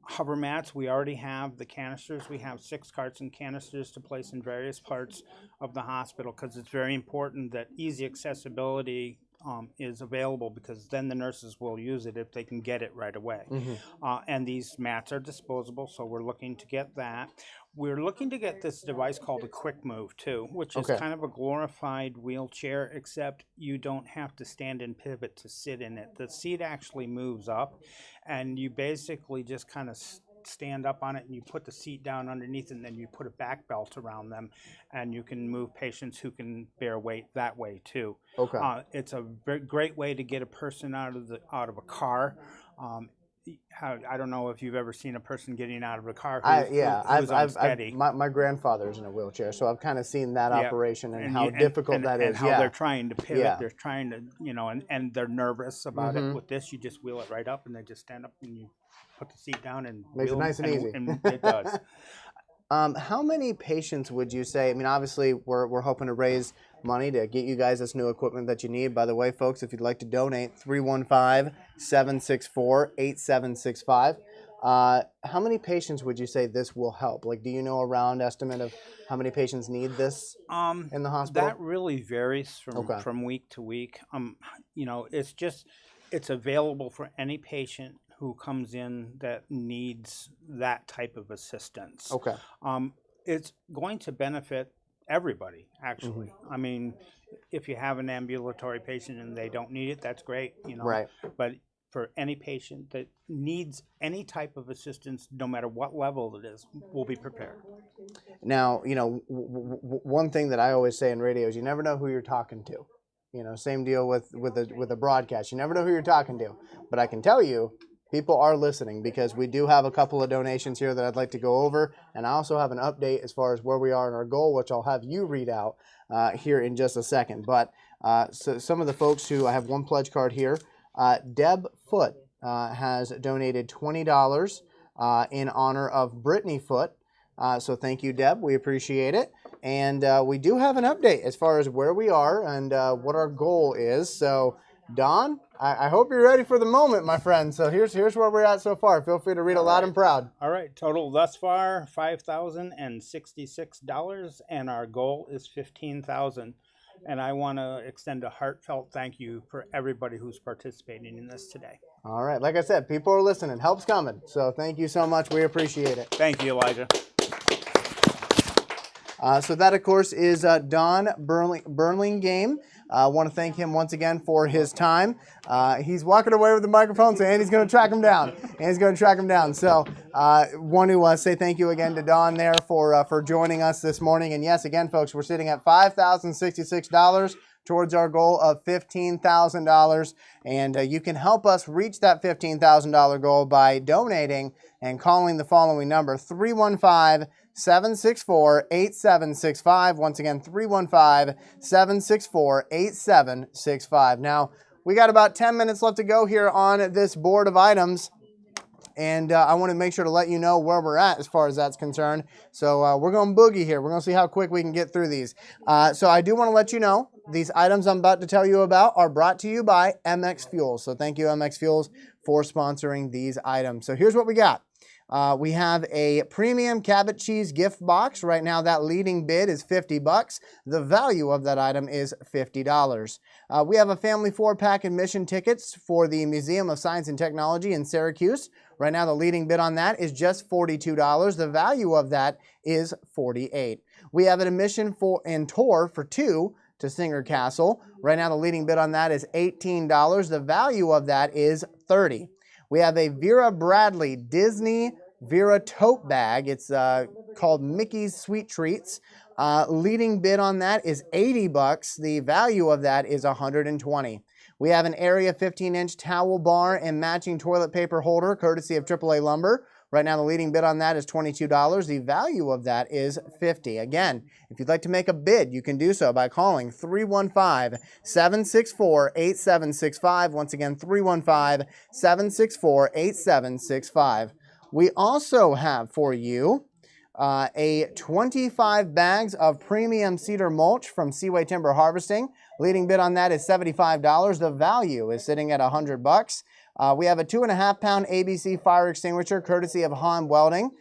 hover mats. We already have the canisters. We have 6 carts and canisters to place in various parts of the hospital because it's very important that easy accessibility is available, because then the nurses will use it if they can get it right away. Mm-hmm. And these mats are disposable, so we're looking to get that. We're looking to get this device called a Quick Move too, which is kind of a glorified wheelchair, except you don't have to stand and pivot to sit in it. The seat actually moves up, and you basically just kind of stand up on it, and you put the seat down underneath, and then you put a back belt around them, and you can move patients who can bear weight that way too. Okay. It's a great way to get a person out of a car. I don't know if you've ever seen a person getting out of a car who's unsteady. My grandfather's in a wheelchair, so I've kind of seen that operation and how difficult that is. And how they're trying to pivot, they're trying to, and they're nervous about it. With this, you just wheel it right up, and they just stand up, and you put the seat down, and makes it nice and easy. And it does. How many patients would you say? I mean, obviously, we're hoping to raise money to get you guys this new equipment that you need. By the way, folks, if you'd like to donate, 315-764-8765. How many patients would you say this will help? Like, do you know a round estimate of how many patients need this in the hospital? That really varies from week to week. It's available for any patient who comes in that needs that type of assistance. Okay. It's going to benefit everybody, actually. I mean, if you have an ambulatory patient and they don't need it, that's great, Right. But for any patient that needs any type of assistance, no matter what level it is, we'll be prepared. Now, one thing that I always say in radio is you never know who you're talking to. Same deal with a broadcast. You never know who you're talking to. But I can tell you, people are listening, because we do have a couple of donations here that I'd like to go over, and I also have an update as far as where we are in our goal, which I'll have you read out here in just a second. But so some of the folks who, I have one pledge card here. Deb Foote has donated $20 in honor of Brittany Foote. So thank you, Deb. We appreciate it. And we do have an update as far as where we are and what our goal is. So Don, I hope you're ready for the moment, my friend. So here's where we're at so far. Feel free to read it loud and proud. All right. Total thus far, $5,066, and our goal is $15,000. And I want to extend a heartfelt thank you for everybody who's participating in this today. All right. Like I said, people are listening. Help's coming. So thank you so much. We appreciate it. Thank you, Elijah. So that, of course, is Don Burlingame. I want to thank him once again for his time. He's walking away with the microphone, so Andy's going to track him down. So want to say thank you again to Don there for joining us this morning. And yes, again, folks, we're sitting at $5,066 towards our goal of $15,000. And you can help us reach that $15,000 goal by donating and calling the following number, 315-764-8765. Once again, 315-764-8765. Now, we got about 10 minutes left to go here on this board of items. And I want to make sure to let you know where we're at as far as that's concerned. So we're going boogie here. We're going to see how quick we can get through these. So I do want to let you know, these items I'm about to tell you about are brought to you by MX Fuels. So thank you, MX Fuels, for sponsoring these items. So here's what we got. We have a premium Cabot cheese gift box. Right now, that leading bid is $50. The value of that item is $50. We have a family 4-pack admission tickets for the Museum of Science and Technology in Syracuse. Right now, the leading bid on that is just $42. The value of that is $48. We have an admission and tour for 2 to Singer Castle. Right now, the leading bid on that is $18. The value of that is $30. We have a Vera Bradley Disney Vera tote bag. It's called Mickey's Sweet Treats. Leading bid on that is $80. The value of that is $120. We have an Area 15-inch towel bar and matching toilet paper holder, courtesy of AAA Lumber. Right now, the leading bid on that is $22. The value of that is $50. Again, if you'd like to make a bid, you can do so by calling 315-764-8765. Once again, 315-764-8765. We also have for you a 25 bags of premium cedar mulch from Seaway Timber Harvesting. Leading bid on that is $75. The value is sitting at $100. We have a 2.5-pound ABC fire extinguisher, courtesy of Hahn Welding.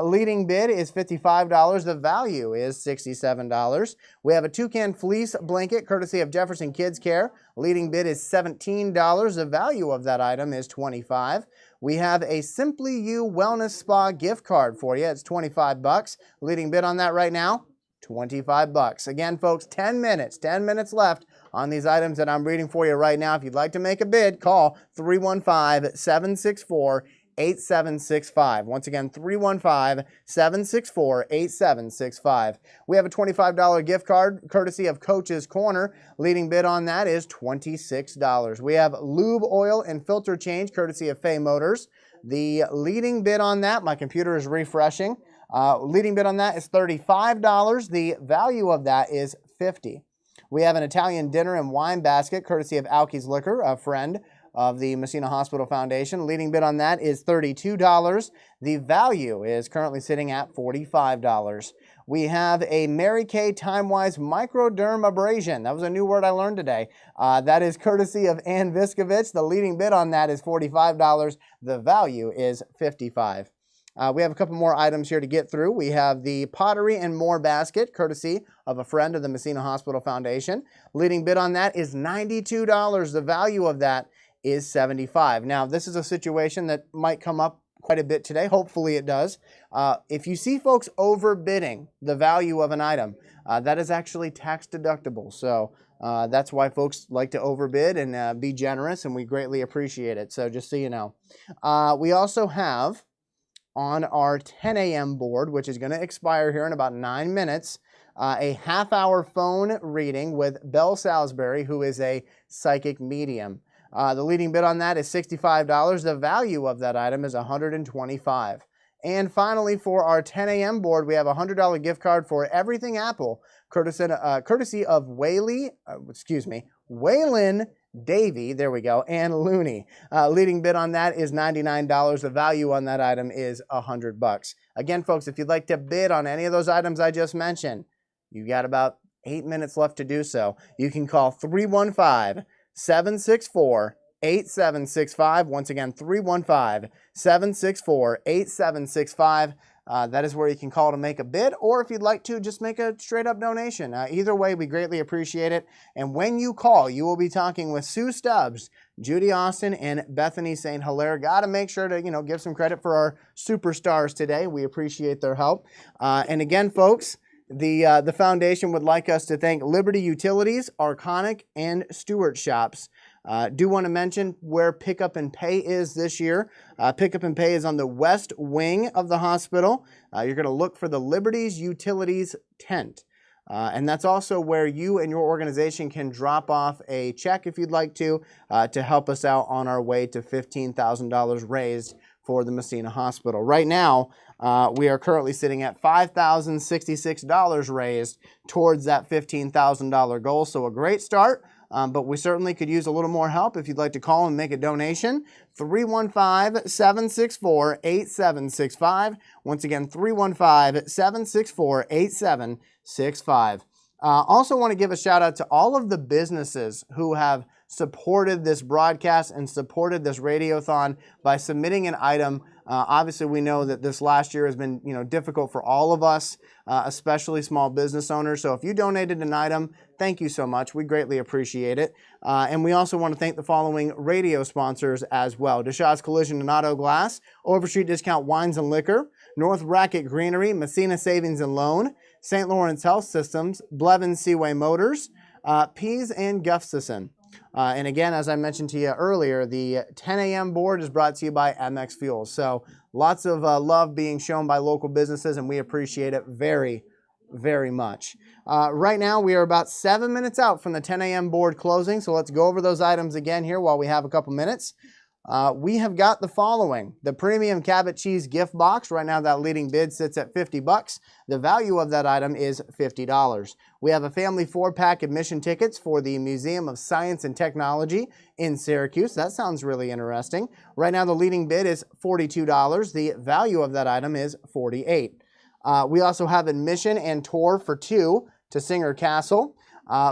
Leading bid is $55. The value is $67. We have a Toucan fleece blanket, courtesy of Jefferson Kids Care. Leading bid is $17. The value of that item is $25. We have a Simply You Wellness Spa gift card for you. It's $25. Leading bid on that right now, $25. Again, folks, 10 minutes left on these items that I'm reading for you right now. If you'd like to make a bid, call 315-764-8765. Once again, 315-764-8765. We have a $25 gift card, courtesy of Coach's Corner. Leading bid on that is $26. We have lube oil and filter change, courtesy of Fay Motors. The leading bid on that, my computer is refreshing, leading bid on that is $35. The value of that is $50. We have an Italian dinner and wine basket, courtesy of Alki's Liquor, a friend of the Massena Hospital Foundation. Leading bid on that is $32. The value is currently sitting at $45. We have a Mary Kay Timewise Microdermabrasion. That was a new word I learned today. That is courtesy of Ann Viskovich. The leading bid on that is $45. The value is $55. We have a couple more items here to get through. We have the Pottery and More basket, courtesy of a friend of the Massena Hospital Foundation. Leading bid on that is $92. The value of that is $75. Now, this is a situation that might come up quite a bit today. Hopefully it does. If you see folks overbidding the value of an item, that is actually tax deductible. So that's why folks like to overbid and be generous, and we greatly appreciate it. So just so you know. We also have on our 10 a.m. board, which is going to expire here in about 9 minutes, a half-hour phone reading with Belle Salisbury, who is a psychic medium. The leading bid on that is $65. The value of that item is $125. And finally, for our 10 a.m. board, we have a $100 gift card for Everything Apple, courtesy of Waylon Davy, there we go, and Looney. Leading bid on that is $99. The value on that item is $100. Again, folks, if you'd like to bid on any of those items I just mentioned, you got about 8 minutes left to do so. You can call 315-764-8765. Once again, 315-764-8765. That is where you can call to make a bid, or if you'd like to, just make a straight-up donation. Either way, we greatly appreciate it. And when you call, you will be talking with Sue Stubbs, Judy Austin, and Bethany St. Hilaire. Got to make sure to, give some credit for our superstars today. We appreciate their help. And again, folks, the foundation would like us to thank Liberty Utilities, Arconic, and Stewart Shops. Do want to mention where Pickup and Pay is this year. Pickup and Pay is on the west wing of the hospital. You're going to look for the Liberty's Utilities tent. And that's also where you and your organization can drop off a check if you'd like to help us out on our way to $15,000 raised for the Massena Hospital. Right now, we are currently sitting at $5,066 raised towards that $15,000 goal. So a great start. But we certainly could use a little more help if you'd like to call and make a donation. 315-764-8765. Once again, 315-764-8765. Also want to give a shout out to all of the businesses who have supported this broadcast and supported this radiothon by submitting an item. Obviously, we know that this last year has been difficult for all of us, especially small business owners. So if you donated an item, thank you so much. We greatly appreciate it. And we also want to thank the following radio sponsors as well: Deshaw's Collision and Auto Glass, Overstreet Discount Wines and Liquor, North Racket Greenery, Massena Savings and Loan, St. Lawrence Health Systems, Blevins Seaway Motors, Pease and Gustafson. And again, as I mentioned to you earlier, the 10 a.m. board is brought to you by MX Fuels. So lots of love being shown by local businesses, and we appreciate it very, very much. Right now, we are about 7 minutes out from the 10 a.m. board closing, so let's go over those items again here while we have a couple minutes. We have got the following: the Premium Cabot Cheese Gift Box. Right now, that leading bid sits at $50. The value of that item is $50. We have a family 4-pack admission tickets for the Museum of Science and Technology in Syracuse. That sounds really interesting. Right now, the leading bid is $42. The value of that item is $48. We also have admission and tour for 2 to Singer Castle.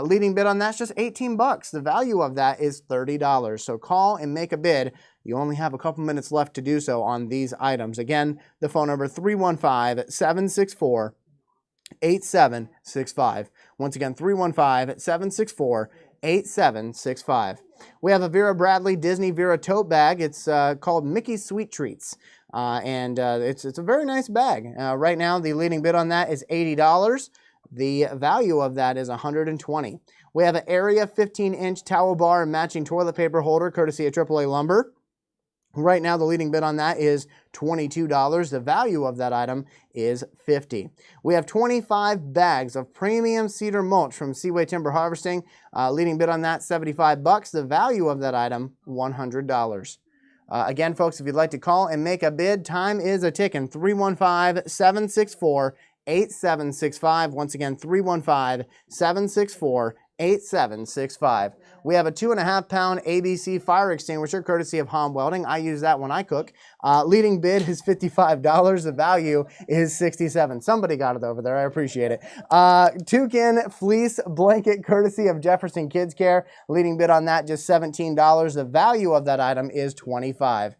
Leading bid on that's just $18. The value of that is $30. So call and make a bid. You only have a couple minutes left to do so on these items. Again, the phone number 315-764-8765. Once again, 315-764-8765. We have a Vera Bradley Disney Vera tote bag. It's called Mickey's Sweet Treats. It's a very nice bag. Right now, the leading bid on that is $80. The value of that is $120. We have an Area 15-inch towel bar and matching toilet paper holder, courtesy of AAA Lumber. Right now, the leading bid on that is $22. The value of that item is $50. We have 25 bags of premium cedar mulch from Seaway Timber Harvesting. Leading bid on that, $75. The value of that item, $100. Again, folks, if you'd like to call and make a bid, time is a ticking. 315-764-8765. Once again, 315-764-8765. We have a 2.5-pound ABC fire extinguisher courtesy of Hom Welding. I use that when I cook. Leading bid is $55. The value is $67. Somebody got it over there. I appreciate it. Toucan fleece blanket courtesy of Jefferson Kids Care. Leading bid on that just $17. The value of that item is $25.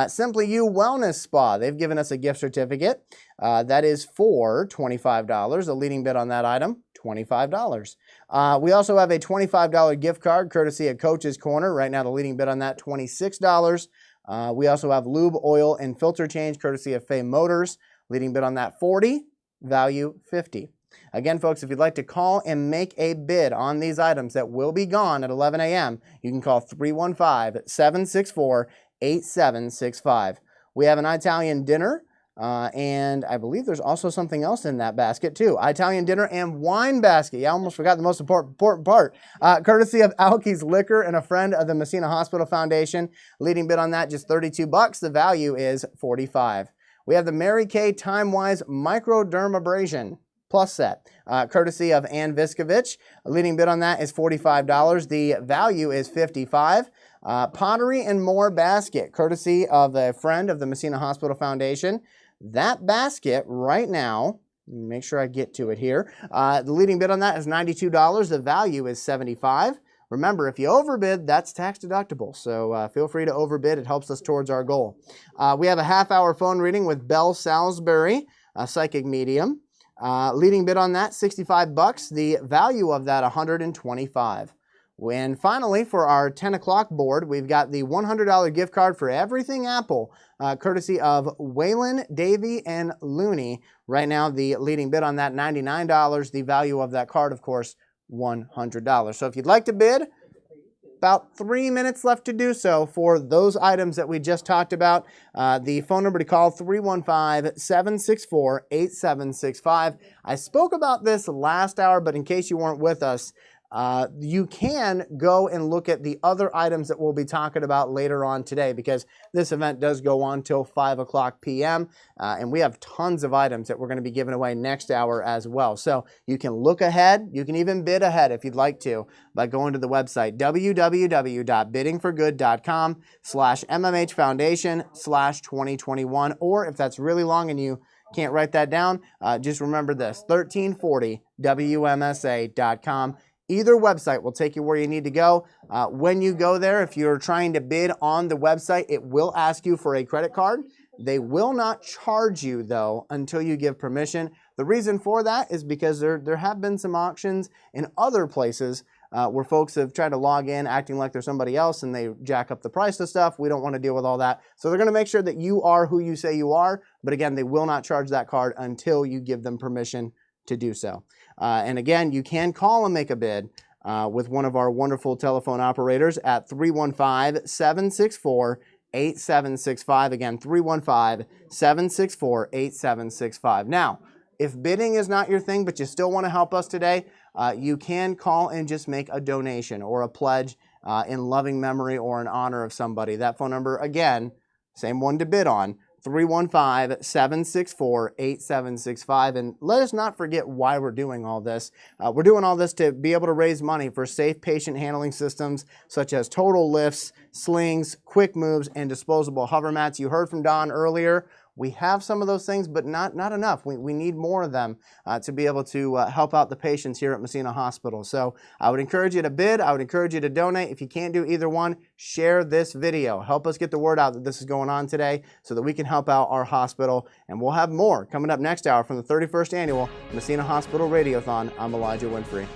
Simply You Wellness Spa. They've given us a gift certificate. That is for $25. The leading bid on that item, $25. We also have a $25 gift card courtesy of Coach's Corner. Right now the leading bid on that, $26. We also have lube, oil, and filter change courtesy of Fay Motors. Leading bid on that, $40. Value, $50. Again, folks, if you'd like to call and make a bid on these items that will be gone at 11 a.m., you can call 315-764-8765. We have an Italian dinner. And I believe there's also something else in that basket too. Italian dinner and wine basket. Yeah, I almost forgot the most important part. Courtesy of Alki's Liquor and a friend of the Massena Hospital Foundation. Leading bid on that, just $32. The value is $45. We have the Mary Kay Time-Wise Microdermabrasion Plus set, courtesy of Ann Viskovich. Leading bid on that is $45. The value is $55. Pottery and More basket, courtesy of a friend of the Massena Hospital Foundation. That basket right now, make sure I get to it here. The leading bid on that is $92. The value is $75. Remember, if you overbid, that's tax deductible. So feel free to overbid. It helps us towards our goal. We have a half-hour phone reading with Belle Salisbury, a psychic medium. Leading bid on that, $65. The value of that, $125. And finally, for our 10 o'clock board, we've got the $100 gift card for everything Apple, courtesy of Waylon, Davey, and Looney. Right now, the leading bid on that, $99. The value of that card, of course, $100. So if you'd like to bid, about 3 minutes left to do so for those items that we just talked about. The phone number to call, 315-764-8765. I spoke about this last hour, but in case you weren't with us, you can go and look at the other items that we'll be talking about later on today, because this event does go on till 5 o'clock p.m. And we have tons of items that we're going to be giving away next hour as well. So you can look ahead. You can even bid ahead if you'd like to by going to the website www.biddingforgood.com/MMH Foundation/2021. Or if that's really long and you can't write that down, just remember this, 1340WMSA.com. Either website will take you where you need to go. When you go there, if you're trying to bid on the website, it will ask you for a credit card. They will not charge you, though, until you give permission. The reason for that is because there have been some auctions in other places where folks have tried to log in acting like they're somebody else and they jack up the price of stuff. We don't want to deal with all that. So they're going to make sure that you are who you say you are. But again, they will not charge that card until you give them permission to do so. And again, you can call and make a bid with one of our wonderful telephone operators at 315-764-8765. Again, 315-764-8765. Now, if bidding is not your thing, but you still want to help us today, you can call and just make a donation or a pledge in loving memory or in honor of somebody. That phone number, again, same one to bid on, 315-764-8765. And let us not forget why we're doing all this. We're doing all this to be able to raise money for safe patient handling systems such as total lifts, slings, quick moves, and disposable hover mats. You heard from Don earlier. We have some of those things, but not enough. We need more of them to be able to help out the patients here at Massena Hospital. So I would encourage you to bid. I would encourage you to donate. If you can't do either one, share this video. Help us get the word out that this is going on today so that we can help out our hospital. And we'll have more coming up next hour from the 31st Annual Massena Hospital Radiothon. I'm Elijah Winfrey.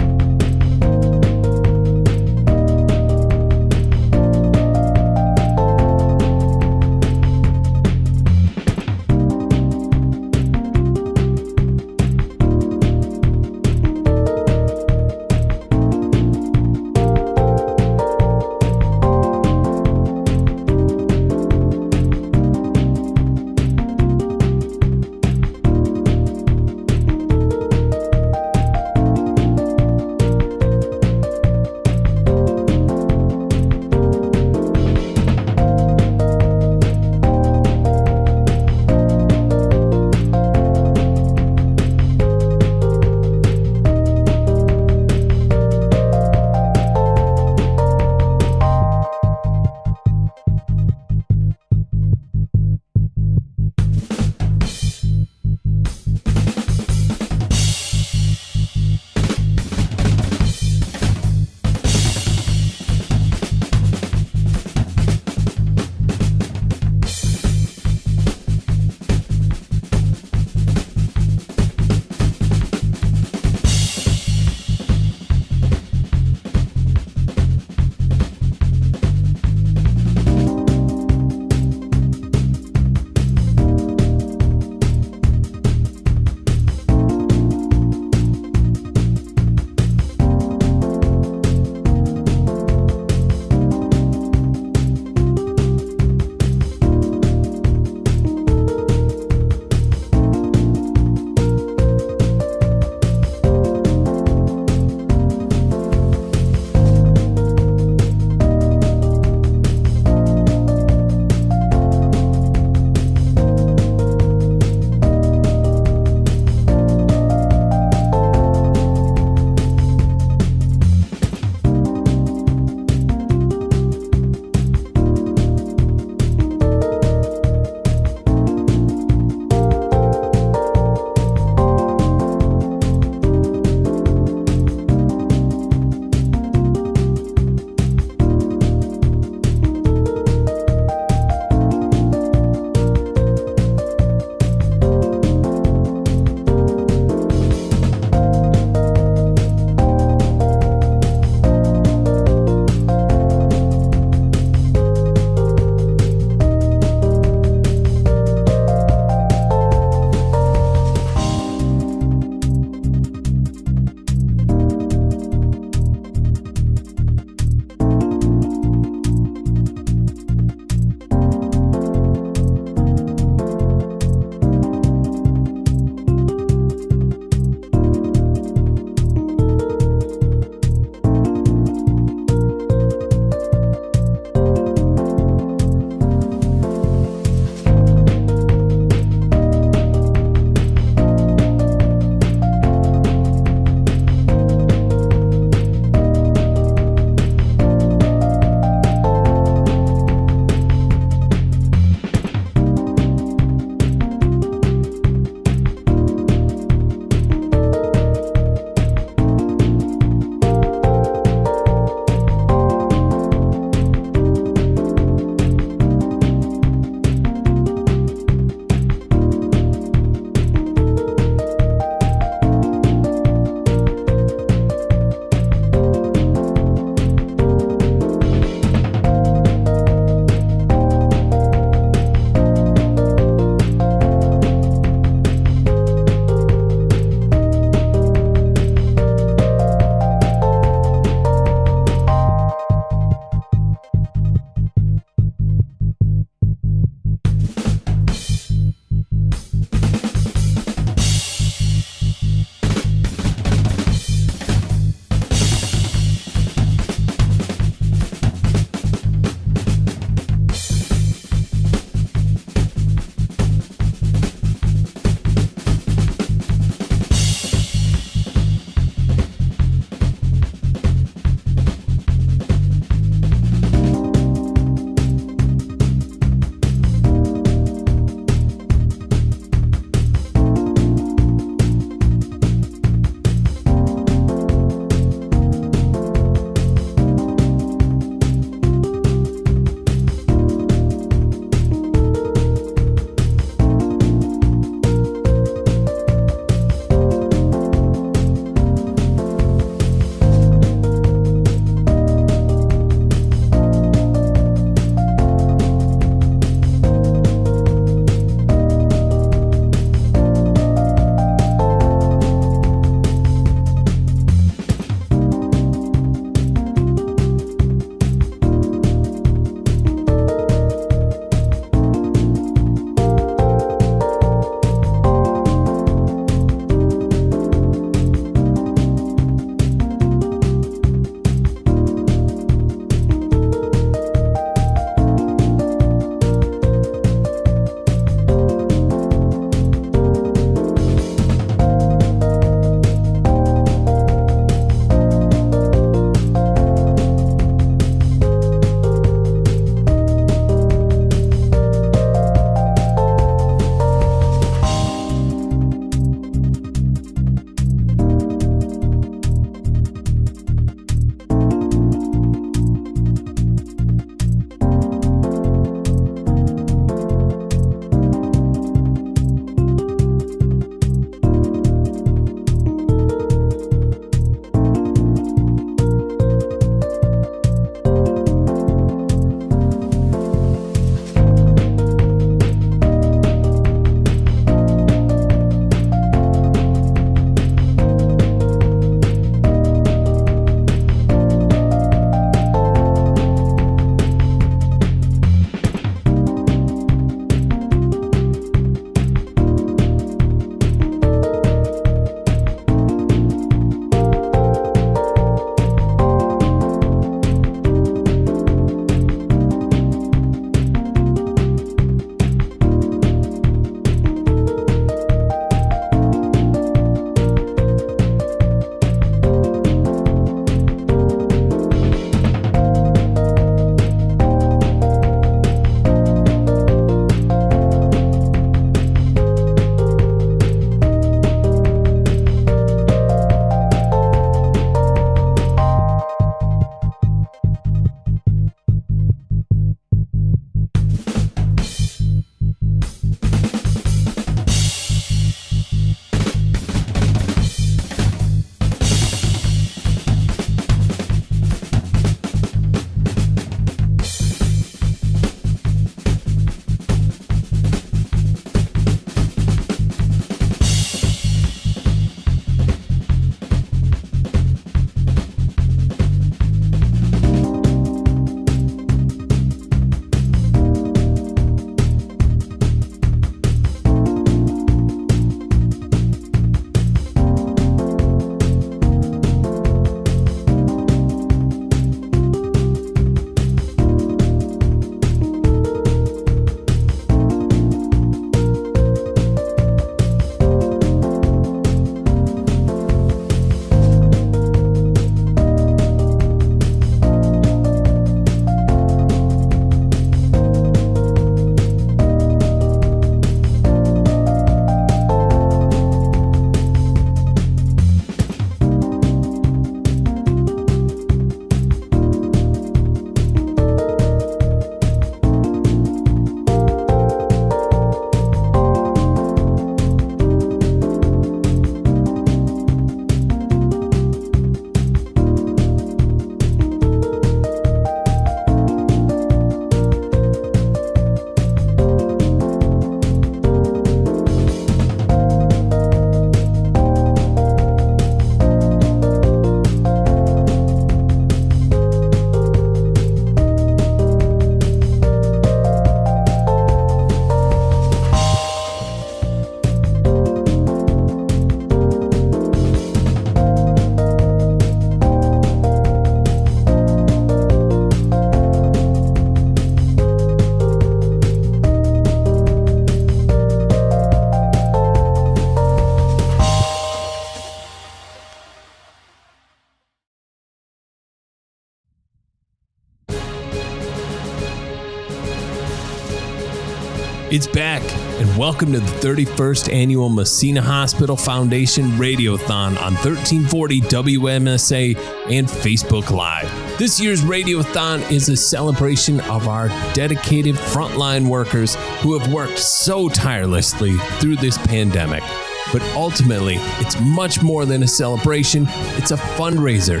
It's back, and welcome to the 31st Annual Massena Hospital Foundation Radiothon on 1340 WMSA and Facebook Live. This year's Radiothon is a celebration of our dedicated frontline workers who have worked so tirelessly through this pandemic. But ultimately, it's much more than a celebration, it's a fundraiser.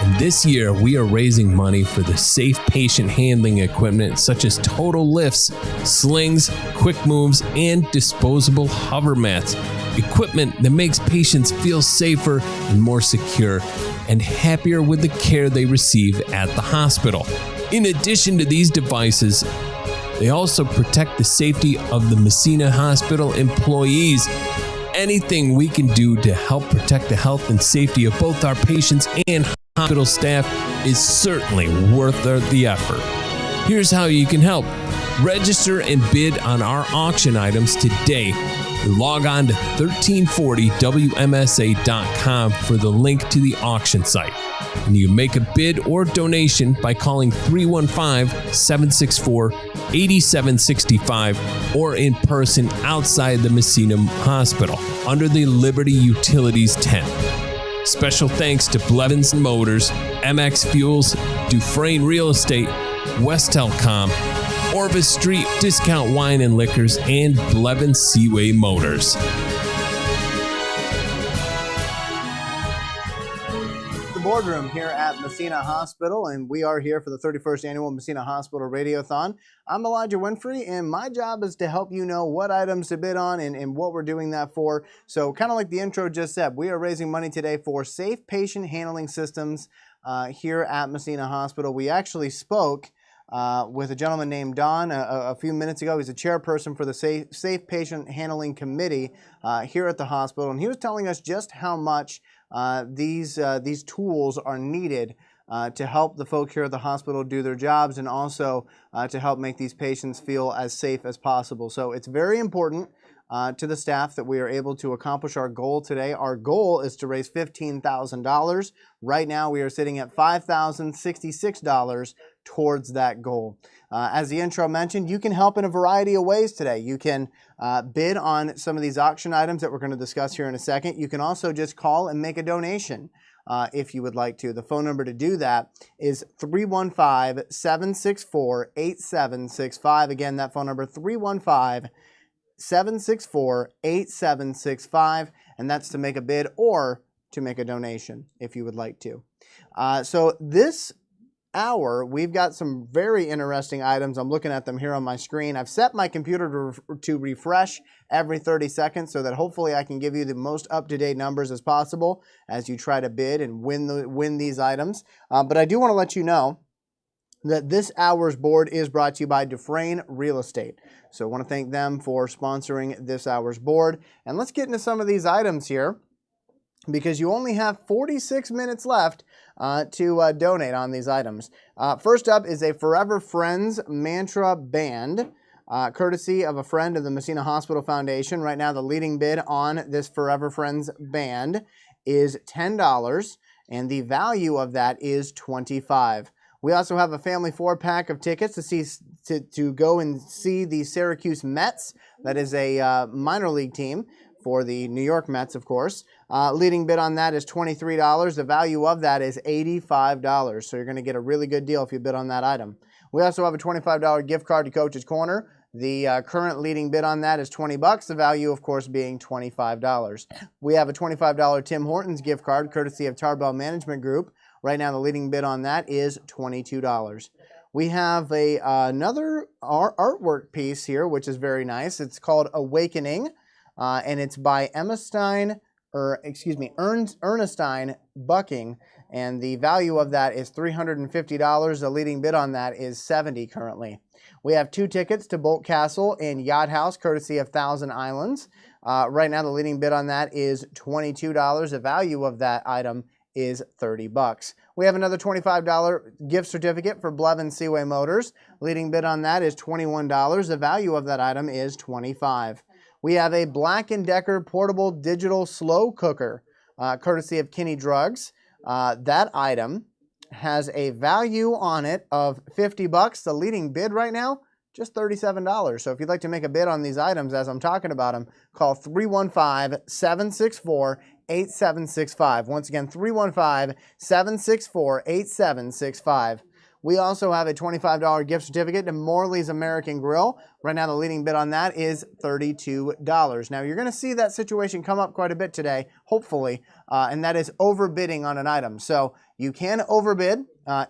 And this year, we are raising money for the safe patient handling equipment such as total lifts, slings, quick moves, and disposable hover mats. Equipment that makes patients feel safer and more secure and happier with the care they receive at the hospital. In addition to these devices, they also protect the safety of the Massena Hospital employees. Anything we can do to help protect the health and safety of both our patients and hospital staff is certainly worth the effort. Here's how you can help. Register and bid on our auction items today. Log on to 1340WMSA.com for the link to the auction site. And you can make a bid or donation by calling 315-764-8765 or in person outside the Massena Hospital under the Liberty Utilities tent. Special thanks to Blevins Motors, MX Fuels, Dufresne Real Estate, West Telecom, Orvis Street Discount Wine and Liquors, and Blevins Seaway Motors. Boardroom here at Massena Hospital, and we are here for the 31st Annual Massena Hospital Radiothon. I'm Elijah Winfrey, and my job is to help you know what items to bid on and what we're doing that for. So kind of like the intro just said, we are raising money today for safe patient handling systems here at Massena Hospital. We actually spoke with a gentleman named Don a few minutes ago. He's a chairperson for the Safe Patient Handling Committee here at the hospital, and he was telling us just how much these tools are needed to help the folk here at the hospital do their jobs and also to help make these patients feel as safe as possible. So it's very important to the staff that we are able to accomplish our goal today. Our goal is to raise $15,000. Right now we are sitting at $5,066 towards that goal. As the intro mentioned, you can help in a variety of ways today. You can bid on some of these auction items that we're going to discuss here in a second. You can also just call and make a donation if you would like to. The phone number to do that is 315-764-8765. Again, that phone number 315-764-8765, and that's to make a bid or to make a donation if you would like to. So this hour, we've got some very interesting items. I'm looking at them here on my screen. I've set my computer to refresh every 30 seconds so that hopefully I can give you the most up-to-date numbers as possible as you try to bid and win these items. But I do want to let you know that this hour's board is brought to you by Dufresne Real Estate. So I want to thank them for sponsoring this hour's board. And let's get into some of these items here, because you only have 46 minutes left to donate on these items. First up is a Forever Friends Mantra Band, courtesy of a friend of the Massena Hospital Foundation. Right now, the leading bid on this Forever Friends Band is $10, and the value of that is $25. We also have a family 4-pack of tickets to go and see the Syracuse Mets. That is a minor league team for the New York Mets, of course. Leading bid on that is $23. The value of that is $85. So you're going to get a really good deal if you bid on that item. We also have a $25 gift card to Coach's Corner. The current leading bid on that is $20. The value, of course, being $25. We have a $25 Tim Hortons gift card, courtesy of Tarbell Management Group. Right now, the leading bid on that is $22. We have another artwork piece here, which is very nice. It's called Awakening. And it's by Ernestine Bucking, and the value of that is $350. The leading bid on that is $70 currently. We have 2 tickets to Bolt Castle and Yacht House, courtesy of Thousand Islands. Right now, the leading bid on that is $22. The value of that item is $30. We have another $25 gift certificate for Blevins Seaway Motors. Leading bid on that is $21. The value of that item is $25. We have a Black & Decker portable digital slow cooker, courtesy of Kinney Drugs. That item has a value on it of $50. The leading bid right now, just $37. So if you'd like to make a bid on these items as I'm talking about them, call 315-764-8765. Once again, 315-764-8765. We also have a $25 gift certificate to Morley's American Grill. Right now, the leading bid on that is $32. Now, you're going to see that situation come up quite a bit today, hopefully, and that is overbidding on an item. So you can overbid.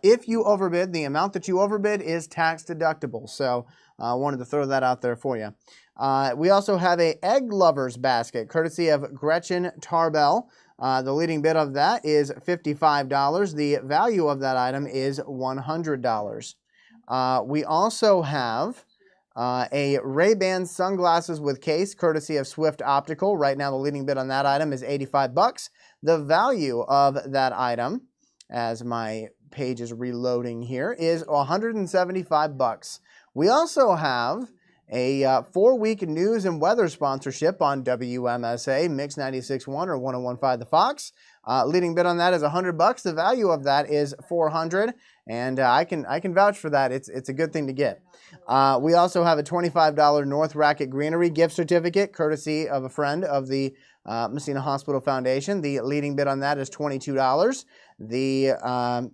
If you overbid, the amount that you overbid is tax deductible. So I wanted to throw that out there for you. We also have a Egg Lovers basket, courtesy of Gretchen Tarbell. The leading bid of that is $55. The value of that item is $100. We also have a Ray-Ban sunglasses with case, courtesy of Swift Optical. Right now, the leading bid on that item is $85. The value of that item, as my page is reloading here, is $175. We also have a 4-week news and weather sponsorship on WMSA, Mix 96.1 or 101.5 The Fox. Leading bid on that is $100. The value of that is $400, and I can vouch for that. It's a good thing to get. We also have a $25 North Racket Greenery gift certificate, courtesy of a friend of the Massena Hospital Foundation. The leading bid on that is $22. The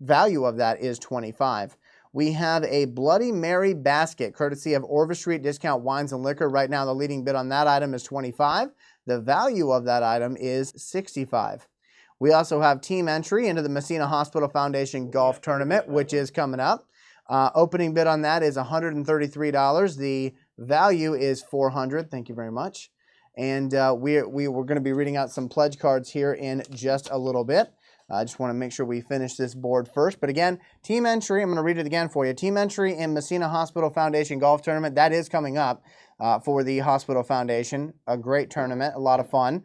value of that is $25. We have a Bloody Mary basket, courtesy of Orvis Street Discount Wines and Liquor. Right now, the leading bid on that item is $25. The value of that item is $65. We also have team entry into the Massena Hospital Foundation Golf Tournament, which is coming up. Opening bid on that is $133. The value is $400. Thank you very much. And we're going to be reading out some pledge cards here in just a little bit. I just want to make sure we finish this board first. But again, team entry, I'm going to read it again for you. Team entry in Massena Hospital Foundation Golf Tournament. That is coming up for the Hospital Foundation. A great tournament, a lot of fun.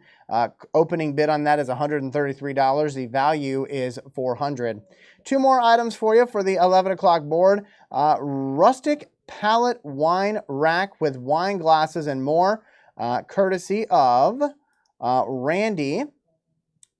Opening bid on that is $133. The value is $400. 2 more items for you for the 11 o'clock board. Rustic Palette Wine Rack with wine glasses and more, courtesy of Randy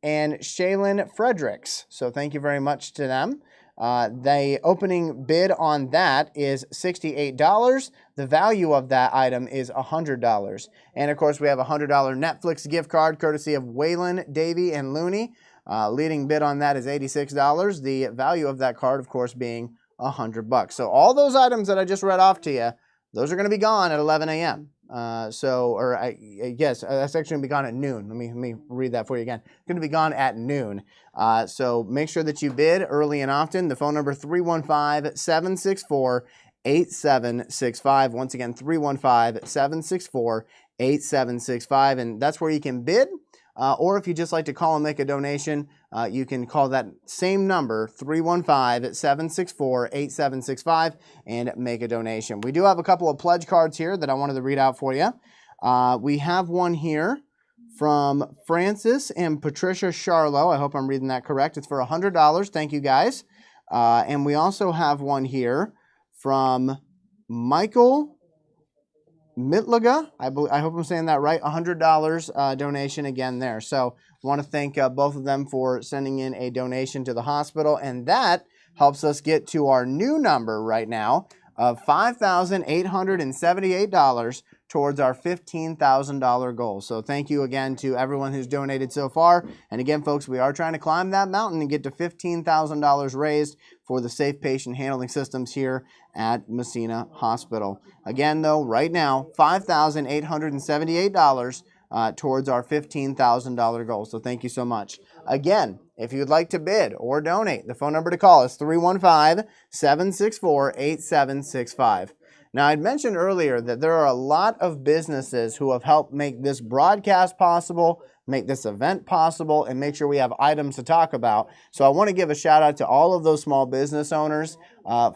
and Shaylin Fredericks. So thank you very much to them. The opening bid on that is $68. The value of that item is $100. And of course, we have a $100 Netflix gift card courtesy of Waylon, Davey, and Looney. Leading bid on that is $86. The value of that card, of course, being $100. So all those items that I just read off to you, those are going to be gone at 11 a.m. That's actually going to be gone at noon. Let me read that for you again. It's going to be gone at noon. So make sure that you bid early and often. The phone number 315-764-8765. Once again, 315-764-8765. And that's where you can bid. Or if you just like to call and make a donation, you can call that same number, 315-764-8765, and make a donation. We do have a couple of pledge cards here that I wanted to read out for you. We have one here from Francis and Patricia Charlo. I hope I'm reading that correct. It's for $100. Thank you, guys. And we also have one here from Michael Mitlaga, I hope I'm saying that right, $100 donation again there. So I want to thank both of them for sending in a donation to the hospital, and that helps us get to our new number right now of $5,878 towards our $15,000 goal. So thank you again to everyone who's donated so far. And again, folks, we are trying to climb that mountain and get to $15,000 raised for the safe patient handling systems here at Massena Hospital. Again, though, right now, $5,878 towards our $15,000 goal. So thank you so much. Again, if you'd like to bid or donate, the phone number to call is 315-764-8765. Now, I'd mentioned earlier that there are a lot of businesses who have helped make this broadcast possible, make this event possible, and make sure we have items to talk about. So I want to give a shout out to all of those small business owners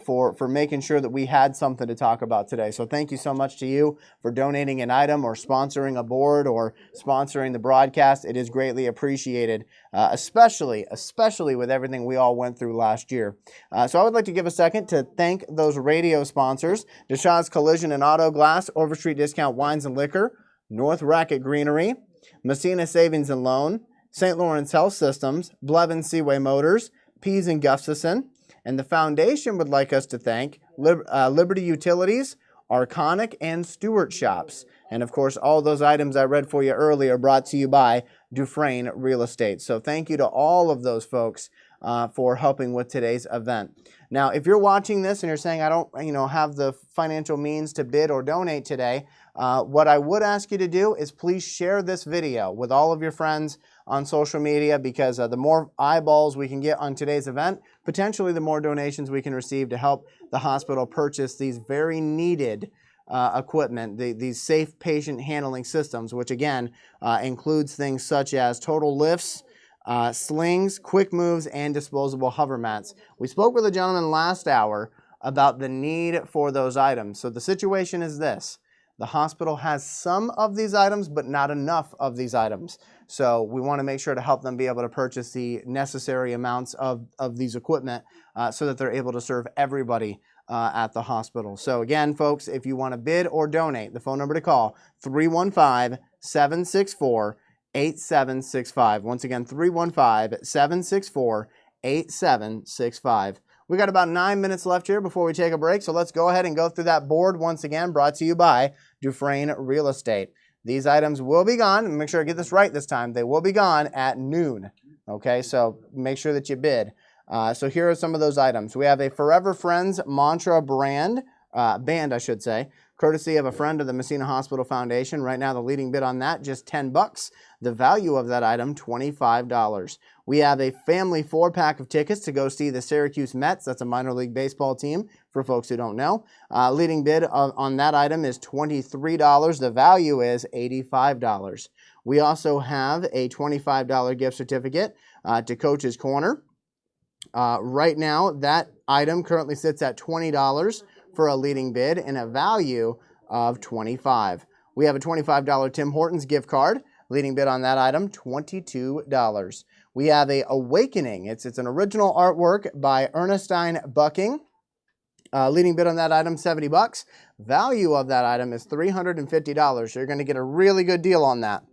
for making sure that we had something to talk about today. So thank you so much to you for donating an item or sponsoring a board or sponsoring the broadcast. It is greatly appreciated, especially with everything we all went through last year. So I would like to give a second to thank those radio sponsors: Deshaw's Collision and Auto Glass, Orvis Street Discount Wines and Liquor, North Racket Greenery, Massena Savings and Loan, St. Lawrence Health Systems, Blevins Seaway Motors, Pease and Gustafson, and the foundation would like us to thank Liberty Utilities, Arconic, and Stewart Shops. And of course, all those items I read for you earlier brought to you by Dufresne Real Estate. So thank you to all of those folks for helping with today's event. Now, if you're watching this and you're saying, I don't have the financial means to bid or donate today, what I would ask you to do is please share this video with all of your friends on social media, because the more eyeballs we can get on today's event, potentially the more donations we can receive to help the hospital purchase these very needed equipment, these safe patient handling systems, which again includes things such as total lifts, slings, quick moves, and disposable hover mats. We spoke with a gentleman last hour about the need for those items. So the situation is this. The hospital has some of these items, but not enough of these items. So we want to make sure to help them be able to purchase the necessary amounts of these equipment so that they're able to serve everybody at the hospital. So again, folks, if you want to bid or donate, the phone number to call, 315-764-8765. Once again, 315-764-8765. We got about 9 minutes left here before we take a break, so let's go ahead and go through that board once again, brought to you by Dufresne Real Estate. These items will be gone. Make sure I get this right this time. They will be gone at noon. Okay, so make sure that you bid. So here are some of those items. We have a Forever Friends Mantra band, courtesy of a friend of the Massena Hospital Foundation. Right now, the leading bid on that, just $10. The value of that item, $25. We have a family 4-pack of tickets to go see the Syracuse Mets. That's a minor league baseball team, for folks who don't know. Leading bid on that item is $23. The value is $85. We also have a $25 gift certificate to Coach's Corner. Right now, that item currently sits at $20 for a leading bid and a value of $25. We have a $25 Tim Hortons gift card. Leading bid on that item, $22. We have a Awakening. It's an original artwork by Ernestine Bucking. Leading bid on that item, $70. Value of that item is $350. So you're going to get a really good deal on that.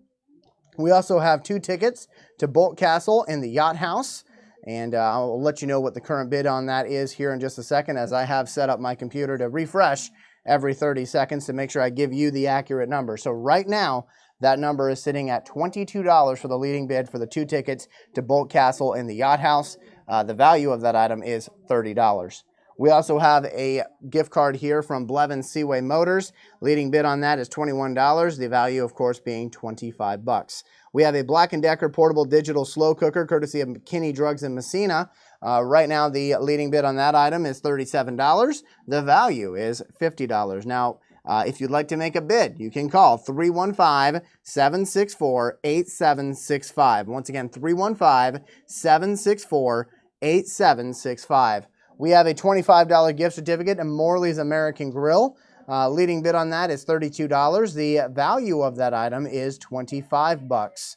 We also have 2 tickets to Bolt Castle and the Yacht House. And I'll let you know what the current bid on that is here in just a second, as I have set up my computer to refresh every 30 seconds to make sure I give you the accurate number. So right now, that number is sitting at $22 for the leading bid for the 2 tickets to Bolt Castle and the Yacht House. The value of that item is $30. We also have a gift card here from Blevins Seaway Motors. Leading bid on that is $21. The value, of course, being $25. We have a Black & Decker portable digital slow cooker, courtesy of McKinney Drugs in Massena. Right now, the leading bid on that item is $37. The value is $50. Now, if you'd like to make a bid, you can call 315-764-8765. Once again, 315-764-8765. We have a $25 gift certificate to Morley's American Grill. Leading bid on that is $32. The value of that item is $25.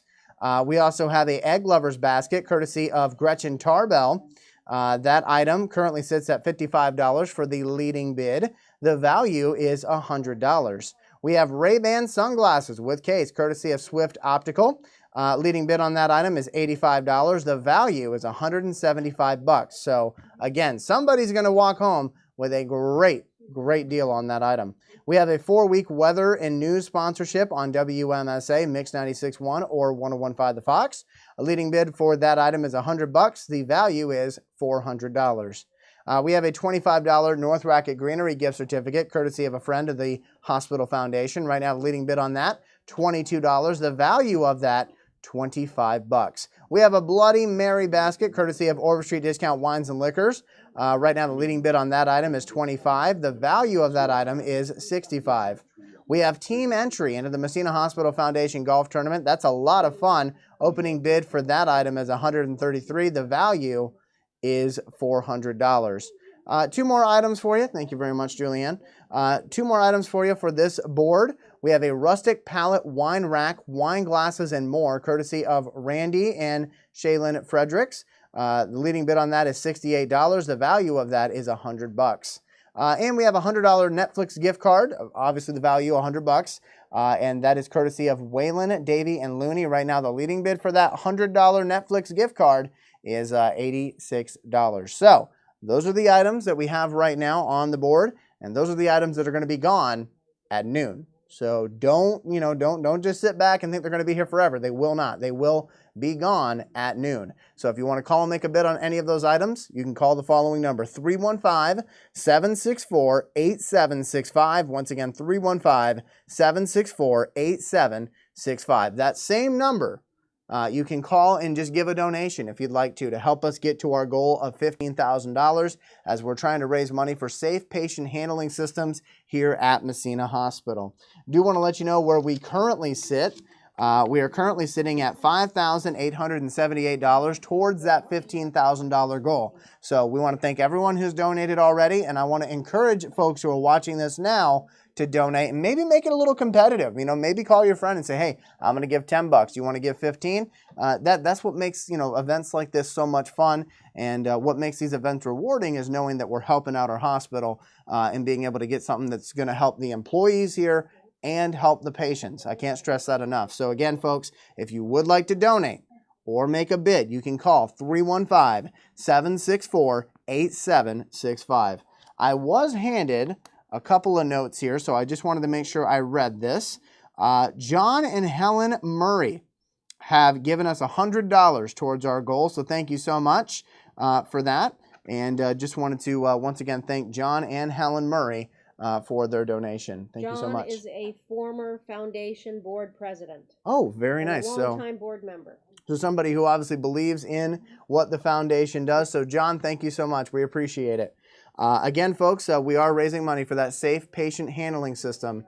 We also have a Egg Lovers basket, courtesy of Gretchen Tarbell. That item currently sits at $55 for the leading bid. The value is $100. We have Ray-Ban sunglasses with case, courtesy of Swift Optical. Leading bid on that item is $85. The value is $175. So again, somebody's going to walk home with a great deal on that item. We have a 4-week weather and news sponsorship on WMSA, Mix 96.1 or 101.5 The Fox. A leading bid for that item is $100. The value is $400. We have a $25 North Racket Greenery gift certificate, courtesy of a friend of the Hospital Foundation. Right now, the leading bid on that, $22. The value of that, $25. We have a Bloody Mary basket, courtesy of Overstreet Discount Wines and Liquors. Right now, the leading bid on that item is $25. The value of that item is $65. We have team entry into the Massena Hospital Foundation Golf Tournament. That's a lot of fun. Opening bid for that item is $133. The value is $400. 2 more items for you. Thank you very much, Julianne. 2 more items for you for this board. We have a rustic pallet wine rack, wine glasses, and more, courtesy of Randy and Shaylin Fredericks. The leading bid on that is $68. The value of that is $100. And we have a $100 Netflix gift card. Obviously, the value $100. And that is courtesy of Waylon, Davey, and Looney. Right now, the leading bid for that $100 Netflix gift card is $86. So those are the items that we have right now on the board, and those are the items that are going to be gone at noon. So don't just sit back and think they're going to be here forever. They will not. They will be gone at noon. So if you want to call and make a bid on any of those items, you can call the following number, 315-764-8765. Once again, 315-764-8765. That same number, you can call and just give a donation if you'd like to help us get to our goal of $15,000 as we're trying to raise money for safe patient handling systems here at Massena Hospital. Do want to let you know where we currently sit. We are currently sitting at $5,878 towards that $15,000 goal. So we want to thank everyone who's donated already, and I want to encourage folks who are watching this now to donate and maybe make it a little competitive. Maybe call your friend and say, hey, I'm going to give $10. You want to give 15? That's what makes, events like this so much fun. And what makes these events rewarding is knowing that we're helping out our hospital and being able to get something that's going to help the employees here and help the patients. I can't stress that enough. So again, folks, if you would like to donate or make a bid, you can call 315-764-8765. I was handed a couple of notes here, so I just wanted to make sure I read this. John and Helen Murray have given us $100 towards our goal, so thank you so much for that. And just wanted to once again thank John and Helen Murray for their donation. Thank you so much. John is a former foundation board president. Oh, very nice. A long-time board member. So somebody who obviously believes in what the foundation does. So John, thank you so much. We appreciate it. Again, folks, we are raising money for that safe patient handling system,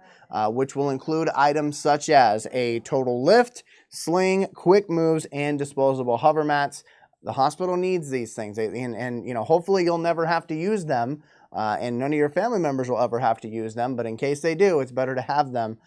which will include items such as a total lift, sling, quick moves, and disposable hover mats. The hospital needs these things, and hopefully you'll never have to use them. And none of your family members will ever have to use them, but in case they do, it's better to have them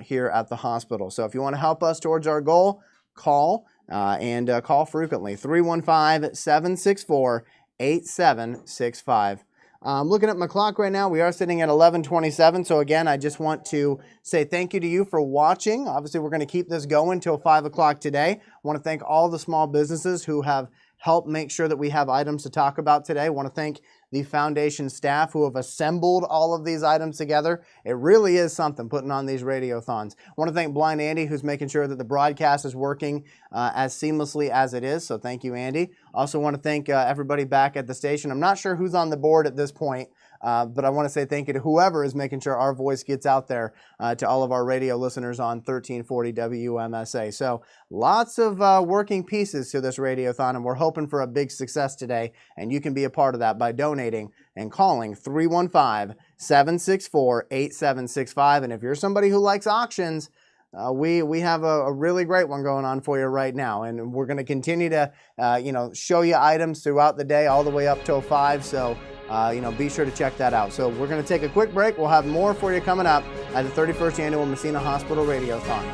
here at the hospital. So if you want to help us towards our goal, call and call frequently, 315-764-8765. Looking at my clock right now, we are sitting at 11:27. So again, I just want to say thank you to you for watching. Obviously, we're going to keep this going till 5 o'clock today. I want to thank all the small businesses who have helped make sure that we have items to talk about today. I want to thank the foundation staff who have assembled all of these items together. It really is something putting on these radiothons. I want to thank Blind Andy, who's making sure that the broadcast is working as seamlessly as it is. So thank you, Andy. Also want to thank everybody back at the station. I'm not sure who's on the board at this point, but I want to say thank you to whoever is making sure our voice gets out there to all of our radio listeners on 1340 WMSA. So lots of working pieces to this radiothon, and we're hoping for a big success today, and you can be a part of that by donating and calling 315-764-8765. And if you're somebody who likes auctions, we have a really great one going on for you right now, and we're going to continue to show you items throughout the day all the way up till 5. So be sure to check that out. So we're going to take a quick break. We'll have more for you coming up at the 31st Annual Massena Hospital Radiothon.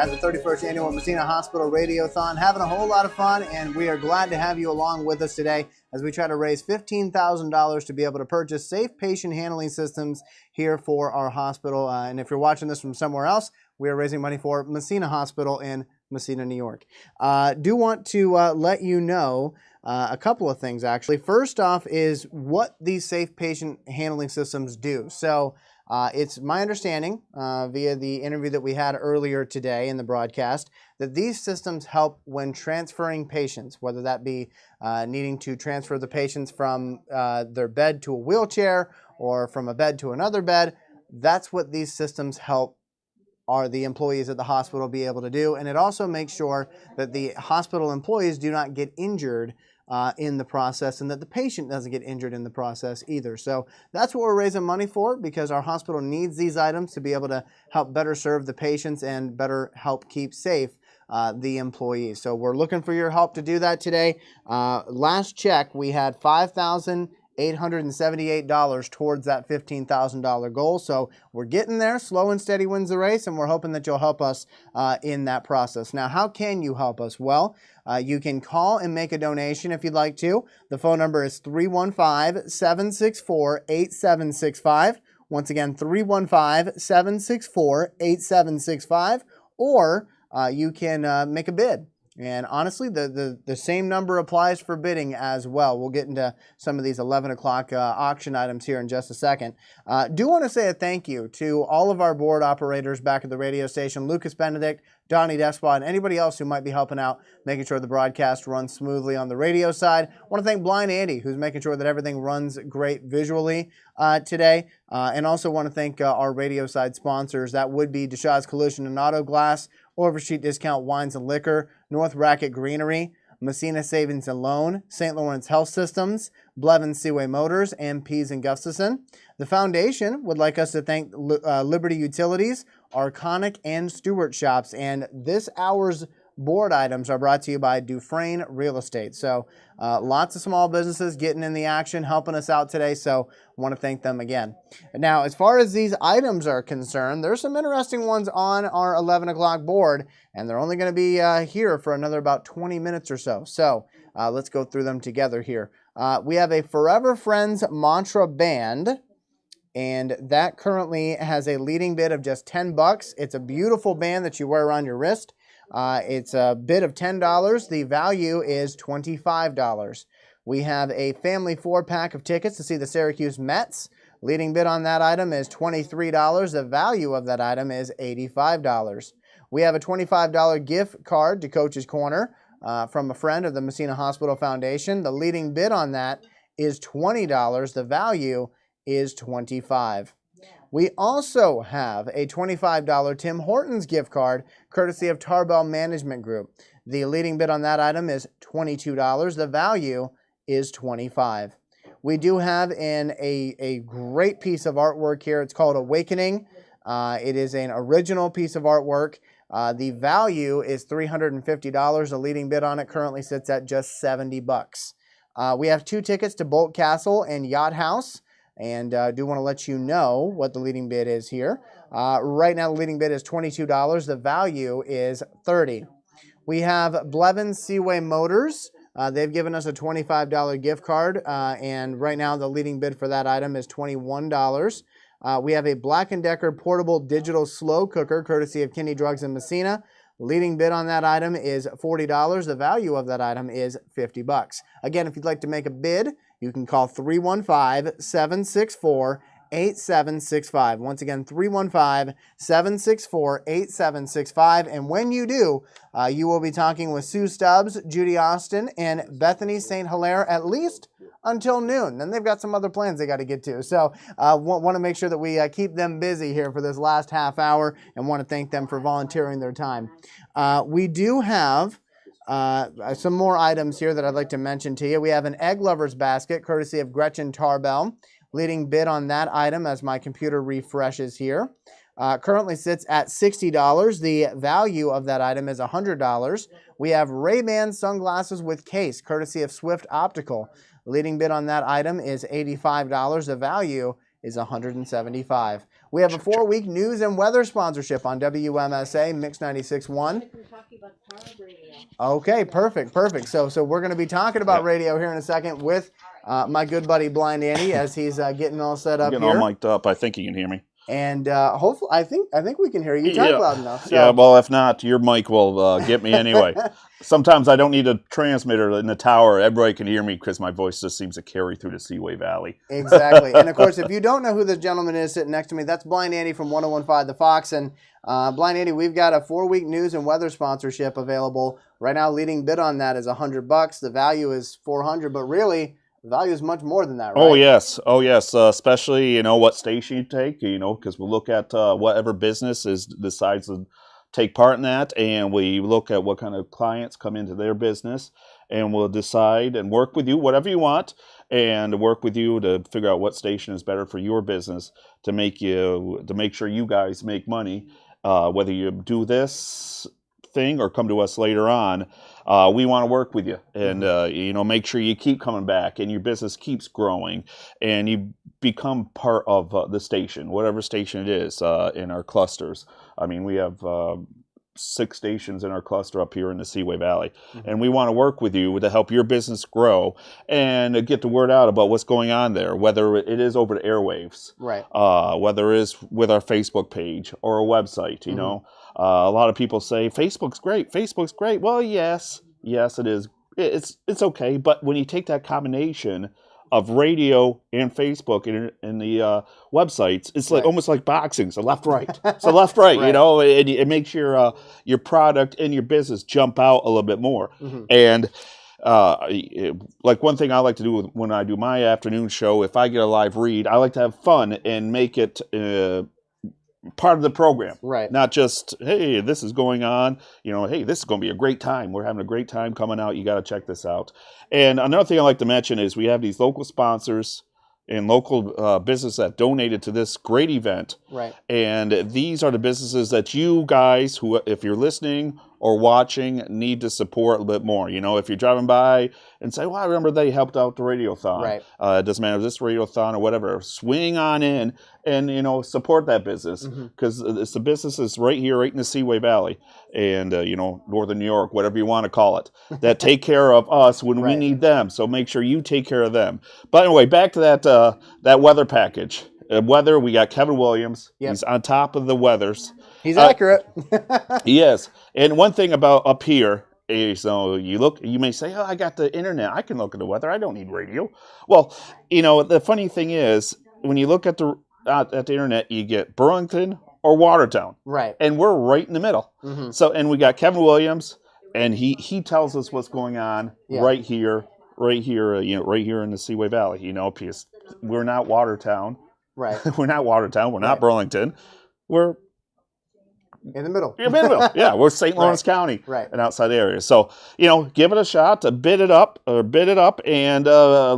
at the 31st Annual Massena Hospital Radiothon, having a whole lot of fun, and we are glad to have you along with us today as we try to raise $15,000 to be able to purchase safe patient handling systems here for our hospital. And if you're watching this from somewhere else, we are raising money for Massena Hospital in Massena, New York. Do want to let you know a couple of things, actually. First off is what these safe patient handling systems do. So it's my understanding via the interview that we had earlier today in the broadcast that these systems help when transferring patients, whether that be needing to transfer the patients from their bed to a wheelchair or from a bed to another bed. That's what these systems help are the employees at the hospital be able to do. And it also makes sure that the hospital employees do not get injured in the process, and that the patient doesn't get injured in the process either. So that's what we're raising money for, because our hospital needs these items to be able to help better serve the patients and better help keep safe the employees. So we're looking for your help to do that today. Last check, we had $5,878 towards that $15,000 goal. So we're getting there. Slow and steady wins the race, and we're hoping that you'll help us in that process. Now, how can you help us? Well, you can call and make a donation if you'd like to. The phone number is 315-764-8765. Once again, 315-764-8765. Or you can make a bid. And honestly, the same number applies for bidding as well. We'll get into some of these 11 o'clock auction items here in just a second. Do want to say a thank you to all of our board operators back at the radio station, Lucas Benedict, Donnie Despot, and anybody else who might be helping out, making sure the broadcast runs smoothly on the radio side. I want to thank Blind Andy, who's making sure that everything runs great visually today. And also want to thank our radio side sponsors. That would be Deshaz Collision and Auto Glass, Oversheet Discount Wines and Liquor, North Racket Greenery, Massena Savings and Loan, St. Lawrence Health Systems, Blevins Seaway Motors, and Pease and Gustafson. The foundation would like us to thank Liberty Utilities, Arconic, and Stewart Shops. And this hour's board items are brought to you by Dufresne Real Estate. So lots of small businesses getting in the action, helping us out today. So I want to thank them again. Now, as far as these items are concerned, there's some interesting ones on our 11 o'clock board, and they're only going to be here for another about 20 minutes or so. So let's go through them together here. We have a Forever Friends Mantra Band, and that currently has a leading bid of just $10. It's a beautiful band that you wear around your wrist. It's a bid of $10. The value is $25. We have a family 4-pack of tickets to see the Syracuse Mets. Leading bid on that item is $23. The value of that item is $85. We have a $25 gift card to Coach's Corner from a friend of the Massena Hospital Foundation. The leading bid on that is $20. The value is $25. We also have a $25 Tim Hortons gift card, courtesy of Tarbell Management Group. The leading bid on that item is $22. The value is $25. We do have a great piece of artwork here. It's called Awakening. It is an original piece of artwork. The value is $350. The leading bid on it currently sits at just $70. We have 2 tickets to Bolt Castle and Yacht House. And do want to let you know what the leading bid is here. Right now, the leading bid is $22. The value is $30. We have Blevins Seaway Motors. They've given us a $25 gift card, and right now the leading bid for that item is $21. We have a Black & Decker portable digital slow cooker, courtesy of Kinney Drugs in Massena. Leading bid on that item is $40. The value of that item is $50. Again, if you'd like to make a bid, you can call 315-764-8765. Once again, 315-764-8765. And when you do, you will be talking with Sue Stubbs, Judy Austin, and Bethany St. Hilaire at least until noon. Then they've got some other plans they got to get to. So want to make sure that we keep them busy here for this last half hour, and want to thank them for volunteering their time. We do have some more items here that I'd like to mention to you. We have an Egg Lovers basket, courtesy of Gretchen Tarbell. Leading bid on that item, as my computer refreshes here, currently sits at $60. The value of that item is $100. We have Ray-Ban sunglasses with case, courtesy of Swift Optical. Leading bid on that item is $85. The value is $175. We have a 4-week news and weather sponsorship on WMSA Mix 96.1. Okay, perfect. So we're going to be talking about radio here in a second with my good buddy Blind Andy as he's getting all set up getting here. all mic'd up. I think you can hear me. And hopefully, I think we can hear you. Talk loud enough. So. Yeah, well, if not, your mic will get me anyway. Sometimes I don't need a transmitter in the tower. Everybody can hear me because my voice just seems to carry through the Seaway Valley. Exactly. And, of course, if you don't know who this gentleman is sitting next to me, that's Blind Andy from 101.5 The Fox. And, Blind Andy, we've got a 4-week news and weather sponsorship available. Right now, leading bid on that is $100. The value is $400, but really, the value is much more than that, right? Oh, yes. Especially, what station you take, because we'll look at whatever business decides to take part in that, and we look at what kind of clients come into their business, and we'll decide and work with you, whatever you want, and work with you to figure out what station is better for your business to make sure you guys make money, whether you do this thing or come to us later on. We want to work with you and make sure you keep coming back and your business keeps growing and you become part of the station, whatever station it is, in our clusters. I mean, we have 6 stations in our cluster up here in the Seaway Valley, and we want to work with you to help your business grow and get the word out about what's going on there, whether it is over the airwaves, right? Whether it is with our Facebook page or a website, you know. A lot of people say Facebook's great. Well, yes, it is. It's okay, but when you take that combination of radio and Facebook and the websites, it's like almost like boxing. It's a left-right. It's a left-right. Right. It makes your product and your business jump out a little bit more. And like one thing I like to do when I do my afternoon show, if I get a live read, I like to have fun and make it part of the program, right? Not just, hey, this is going on, hey, this is going to be a great time. We're having a great time coming out. You got to check this out. And another thing I like to mention is we have these local sponsors and local businesses that donated to this great event. Right. And these are the businesses that you guys, who, if you're listening or watching, need to support a little bit more. If you're driving by and say, well, I remember they helped out the Radiothon. Right. It doesn't matter if this Radiothon or whatever. Swing on in and, support that business because it's the businesses right here, right in the Seaway Valley and, Northern New York, whatever you want to call it, that take care of us when we need them. So make sure you take care of them. But anyway, back to that weather package. Weather, we got Kevin Williams. Yep. He's on top of the weathers. He's accurate. Yes. And one thing about up here is, you may say, oh, I got the internet. I can look at the weather. I don't need radio. Well, the funny thing is, when you look at the internet, you get Burlington or Watertown. Right. And we're right in the middle. So, and we got Kevin Williams, and he tells us what's going on right here, right here in the Seaway Valley, because we're not Watertown. Right. We're not Watertown. We're not Burlington. We're in the middle. In the middle. Yeah, we're St. Lawrence County, and outside areas. So, give it a shot to bid it up, and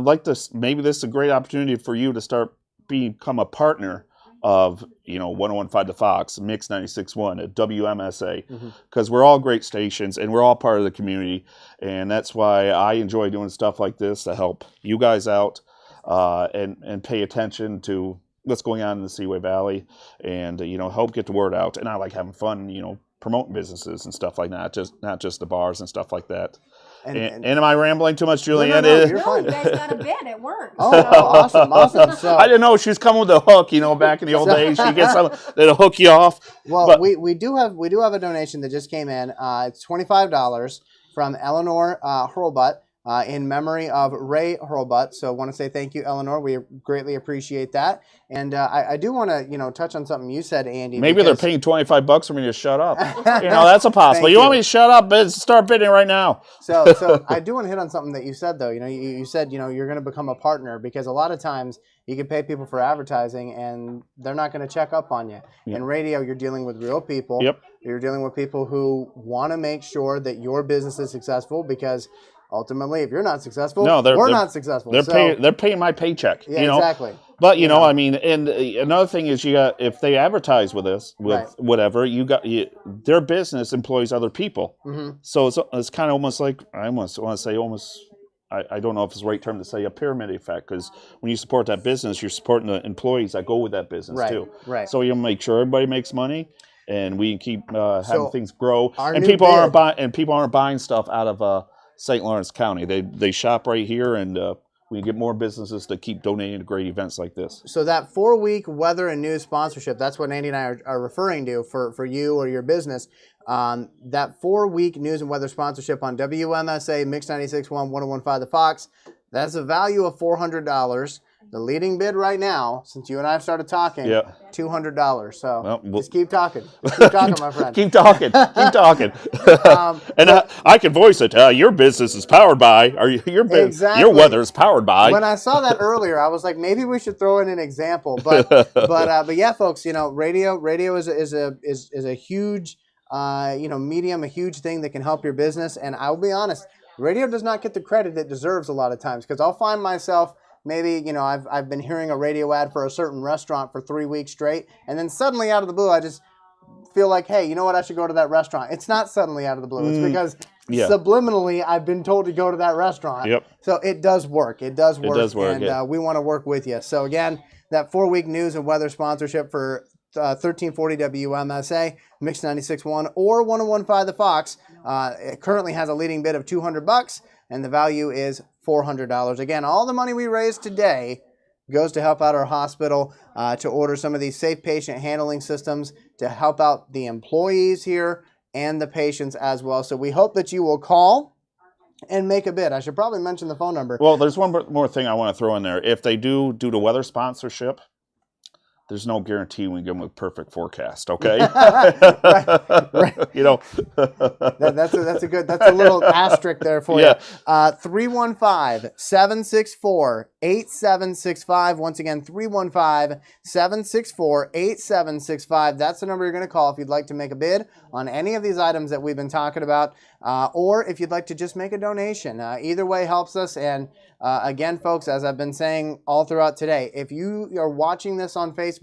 like this. Maybe this is a great opportunity for you to become a partner of 101.5 The Fox, Mix 96.1 at WMSA, because we're all great stations and we're all part of the community, and that's why I enjoy doing stuff like this to help you guys out and pay attention to what's going on in the Seaway Valley and, help get the word out. And I like having fun, promoting businesses and stuff like that, not just the bars and stuff like that. And am I rambling too much, Julianne? No, you guys got a bid. It worked. Oh, awesome. So, I didn't know she was coming with a hook, back in the old days. She gets something that'll hook you off. Well, but we do have a donation that just came in. It's $25 from Eleanor Hurlbutt. In memory of Ray Hurlbutt. So I want to say thank you, Eleanor. We greatly appreciate that. And I do want to, touch on something you said, Andy. Maybe they're paying $25 for me to shut up. That's a possible. You want me to shut up? Start bidding right now. So I do want to hit on something that you said, though. You said, you're going to become a partner because a lot of times you can pay people for advertising and they're not going to check up on you. Yep. In radio, you're dealing with real people. Yep. You're dealing with people who want to make sure that your business is successful because ultimately, if you're not successful, we're not successful. They're paying my paycheck. Yeah, exactly. But I mean, and another thing is, if they advertise with us, whatever, their business employs other people. So it's kind of almost like I I don't know if it's the right term to say a pyramid effect, because when you support that business, you're supporting the employees that go with that business too. Right. So you'll make sure everybody makes money, and we can keep having things grow. And new people aren't bid- people aren't buying stuff out of St. Lawrence County. They shop right here, and we get more businesses to keep donating to great events like this. So that 4-week weather and news sponsorship, that's what Andy and I are referring to for you or your business. That 4-week news and weather sponsorship on WMSA, Mix 96.1, 101.5 The Fox, that's a value of $400. The leading bid right now, since you and I have started talking, $200. So just keep talking. Just keep talking, my friend. Keep talking. Keep talking. And I can voice it. Your business is powered by, or your weather is powered by. When I saw that earlier, I was like, maybe we should throw in an example. But yeah, folks, radio is a huge medium, a huge thing that can help your business. And I'll be honest, radio does not get the credit it deserves a lot of times, because I'll find myself. Maybe, I've been hearing a radio ad for a certain restaurant for 3 weeks straight, and then suddenly out of the blue, I just feel like, hey, you know what, I should go to that restaurant. It's not suddenly out of the blue. It's because subliminally I've been told to go to that restaurant. Yep. So it does work. It does work. And we want to work with you. So again, that 4-week news and weather sponsorship for 1340 WMSA, Mix 96.1, or 101.5 The Fox, it currently has a leading bid of $200, and the value is $400. Again, all the money we raise today goes to help out our hospital, to order some of these safe patient handling systems to help out the employees here and the patients as well. So we hope that you will call and make a bid. I should probably mention the phone number. Well, there's one more thing I want to throw in there. If they do the weather sponsorship, there's no guarantee we give them a perfect forecast, okay? right. That's a little asterisk there for you. 315-764-8765. Once again, 315-764-8765. That's the number you're going to call if you'd like to make a bid on any of these items that we've been talking about, or if you'd like to just make a donation. Either way helps us. And again, folks, as I've been saying all throughout today, if you are watching this on Facebook,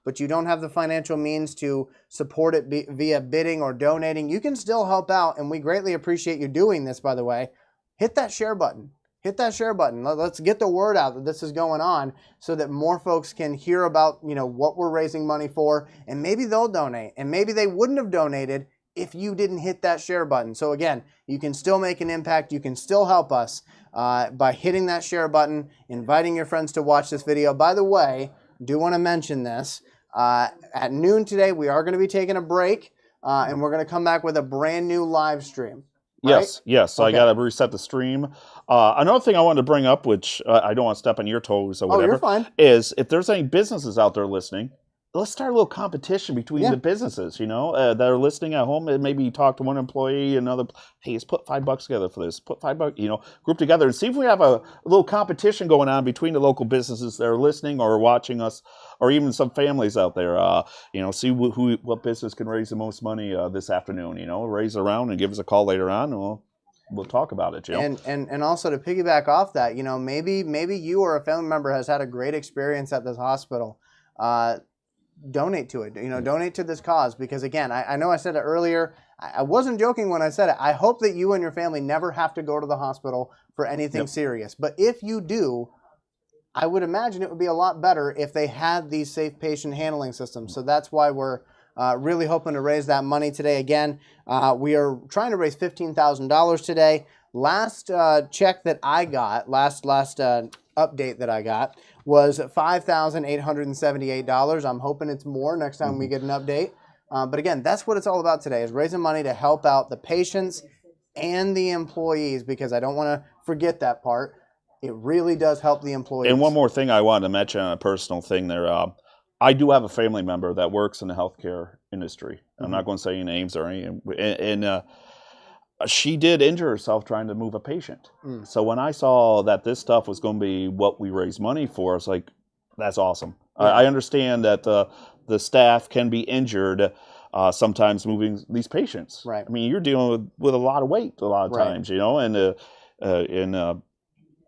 but you don't have the financial means to support it via bidding or donating, you can still help out, and we greatly appreciate you doing this, by the way. Hit that share button. Hit that share button. Let's get the word out that this is going on so that more folks can hear about, what we're raising money for, and maybe they'll donate, and maybe they wouldn't have donated if you didn't hit that share button. So again, you can still make an impact. You can still help us by hitting that share button, inviting your friends to watch this video. By the way, do want to mention this. At noon today, we are going to be taking a break, and we're going to come back with a brand new live stream. Right? Yes. Okay. I got to reset the stream. Another thing I wanted to bring up, which I don't want to step on your toes or whatever, you're fine. Is if there's any businesses out there listening, let's start a little competition between the businesses, that are listening at home. And maybe talk to one employee, another, hey, let's put $5 together for this. Put $5, group together and see if we have a little competition going on between the local businesses that are listening or watching us, or even some families out there. See what business can raise the most money this afternoon. Raise it around and give us a call later on, and we'll talk about it, Joe. And also to piggyback off that, maybe you or a family member has had a great experience at this hospital. Donate to it. Donate to this cause, because again, I know I said it earlier. I wasn't joking when I said it. I hope that you and your family never have to go to the hospital for anything serious. But if you do, I would imagine it would be a lot better if they had these safe patient handling systems. So that's why we're really hoping to raise that money today. Again, we are trying to raise $15,000 today. Last check that I got, last update that I got, was $5,878. I'm hoping it's more next time we get an update. But again, that's what it's all about today, is raising money to help out the patients and the employees, because I don't want to forget that part. It really does help the employees. And one more thing I wanted to mention, a personal thing there. I do have a family member that works in the healthcare industry. I'm not going to say any names or anything. And she did injure herself trying to move a patient. So when I saw that this stuff was going to be what we raise money for, I was like, that's awesome. I understand that the staff can be injured sometimes moving these patients. Right. I mean, you're dealing with a lot of weight a lot of times, and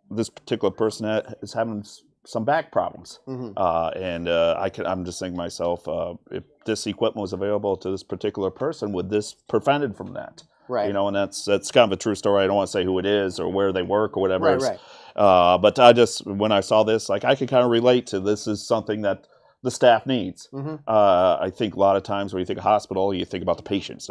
this particular person is having some back problems. I'm just thinking to myself, if this equipment was available to this particular person, would this prevented from that? Right. You know, and that's kind of a true story. I don't want to say who it is or where they work or whatever. Right. But when I saw this, like, I could kind of relate to this is something that the staff needs. I think a lot of times when you think of hospital, you think about the patients,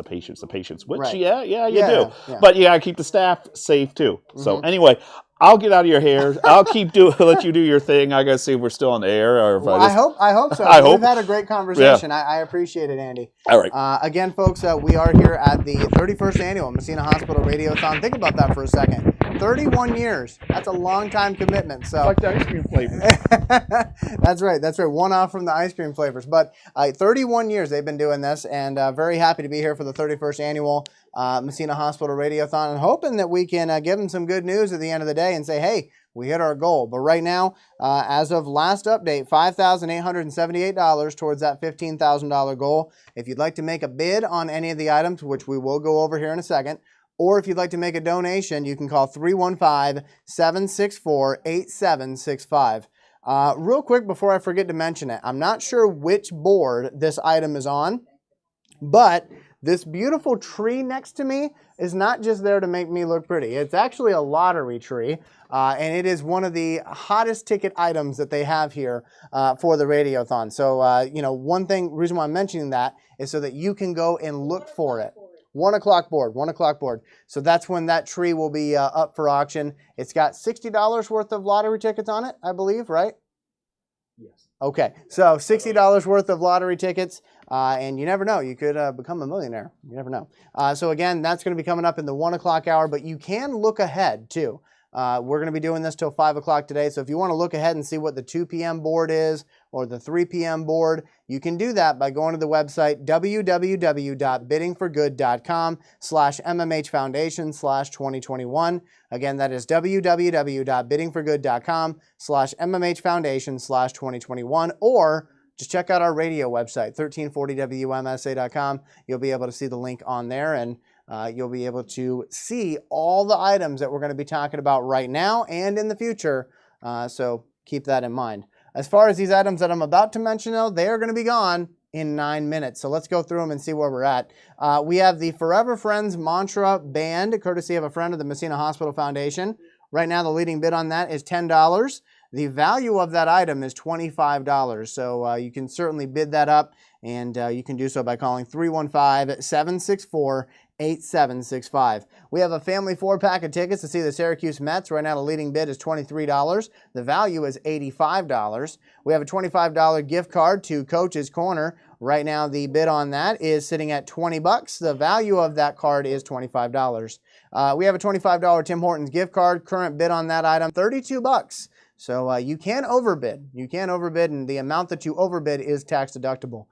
which, Right. yeah, you Yeah, do. yeah. But you got to keep the staff safe, too. So anyway, I'll get out of your hair. I'll let you do your thing. I got to see if we're still on the air. Or if Well, I hope so. I hope. We've had a great conversation. I appreciate it, Andy. All right. Again, folks, we are here at the 31st Annual Massena Hospital Radiothon. Think about that for a second. 31 years. That's a long time commitment. So Like the ice cream flavor. That's right. One off from the ice cream flavors. But 31 years they've been doing this, and very happy to be here for the 31st Annual Massena Hospital Radiothon, and hoping that we can give them some good news at the end of the day and say, hey, we hit our goal. But right now, as of last update, $5,878 towards that $15,000 goal. If you'd like to make a bid on any of the items, which we will go over here in a second, or if you'd like to make a donation, you can call 315-764-8765. Real quick before I forget to mention it, I'm not sure which board this item is on, but this beautiful tree next to me is not just there to make me look pretty. It's actually a lottery tree, and it is one of the hottest ticket items that they have here for the Radiothon. So, reason why I'm mentioning that is so that you can go and look for it. 1 o'clock board. So that's when that tree will be up for auction. It's got $60 worth of lottery tickets on it, I believe, right? Yes. Okay, so $60 worth of lottery tickets, and you never know. You could become a millionaire. You never know. So again, that's going to be coming up in the 1 o'clock hour, but you can look ahead too. We're going to be doing this till 5 o'clock today, so if you want to look ahead and see what the 2 p.m. board is or the 3 p.m. board, you can do that by going to the website www.biddingforgood.com/MMHfoundation/2021. Again, that is www.biddingforgood.com/MMHfoundation/2021, or just check out our radio website, 1340WMSA.com. You'll be able to see the link on there, and you'll be able to see all the items that we're going to be talking about right now and in the future. So keep that in mind. As far as these items that I'm about to mention, though, they are going to be gone in 9 minutes. So let's go through them and see where we're at. We have the Forever Friends Mantra Band, courtesy of a friend of the Massena Hospital Foundation. Right now, the leading bid on that is $10. The value of that item is $25. So you can certainly bid that up, and you can do so by calling 315-764-8765. We have a family 4-pack of tickets to see the Syracuse Mets. Right now, the leading bid is $23. The value is $85. We have a $25 gift card to Coach's Corner. Right now, the bid on that is sitting at $20. The value of that card is $25. We have a $25 Tim Hortons gift card. Current bid on that item, $32. So you can overbid. And the amount that you overbid is tax deductible.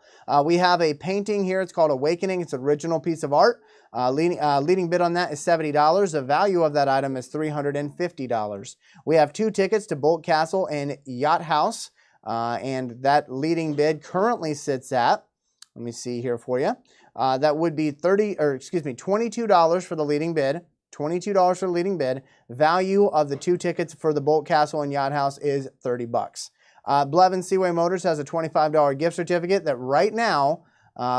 We have a painting here. It's called Awakening. It's an original piece of art. Leading bid on that is $70. The value of that item is $350. We have 2 tickets to Bolt Castle and Yacht House, and that leading bid currently sits at, let me see here for you, that would be $22 for the leading bid. $22 for the leading bid. Value of the 2 tickets for the Bolt Castle and Yacht House is $30. Blevins Seaway Motors has a $25 gift certificate that right now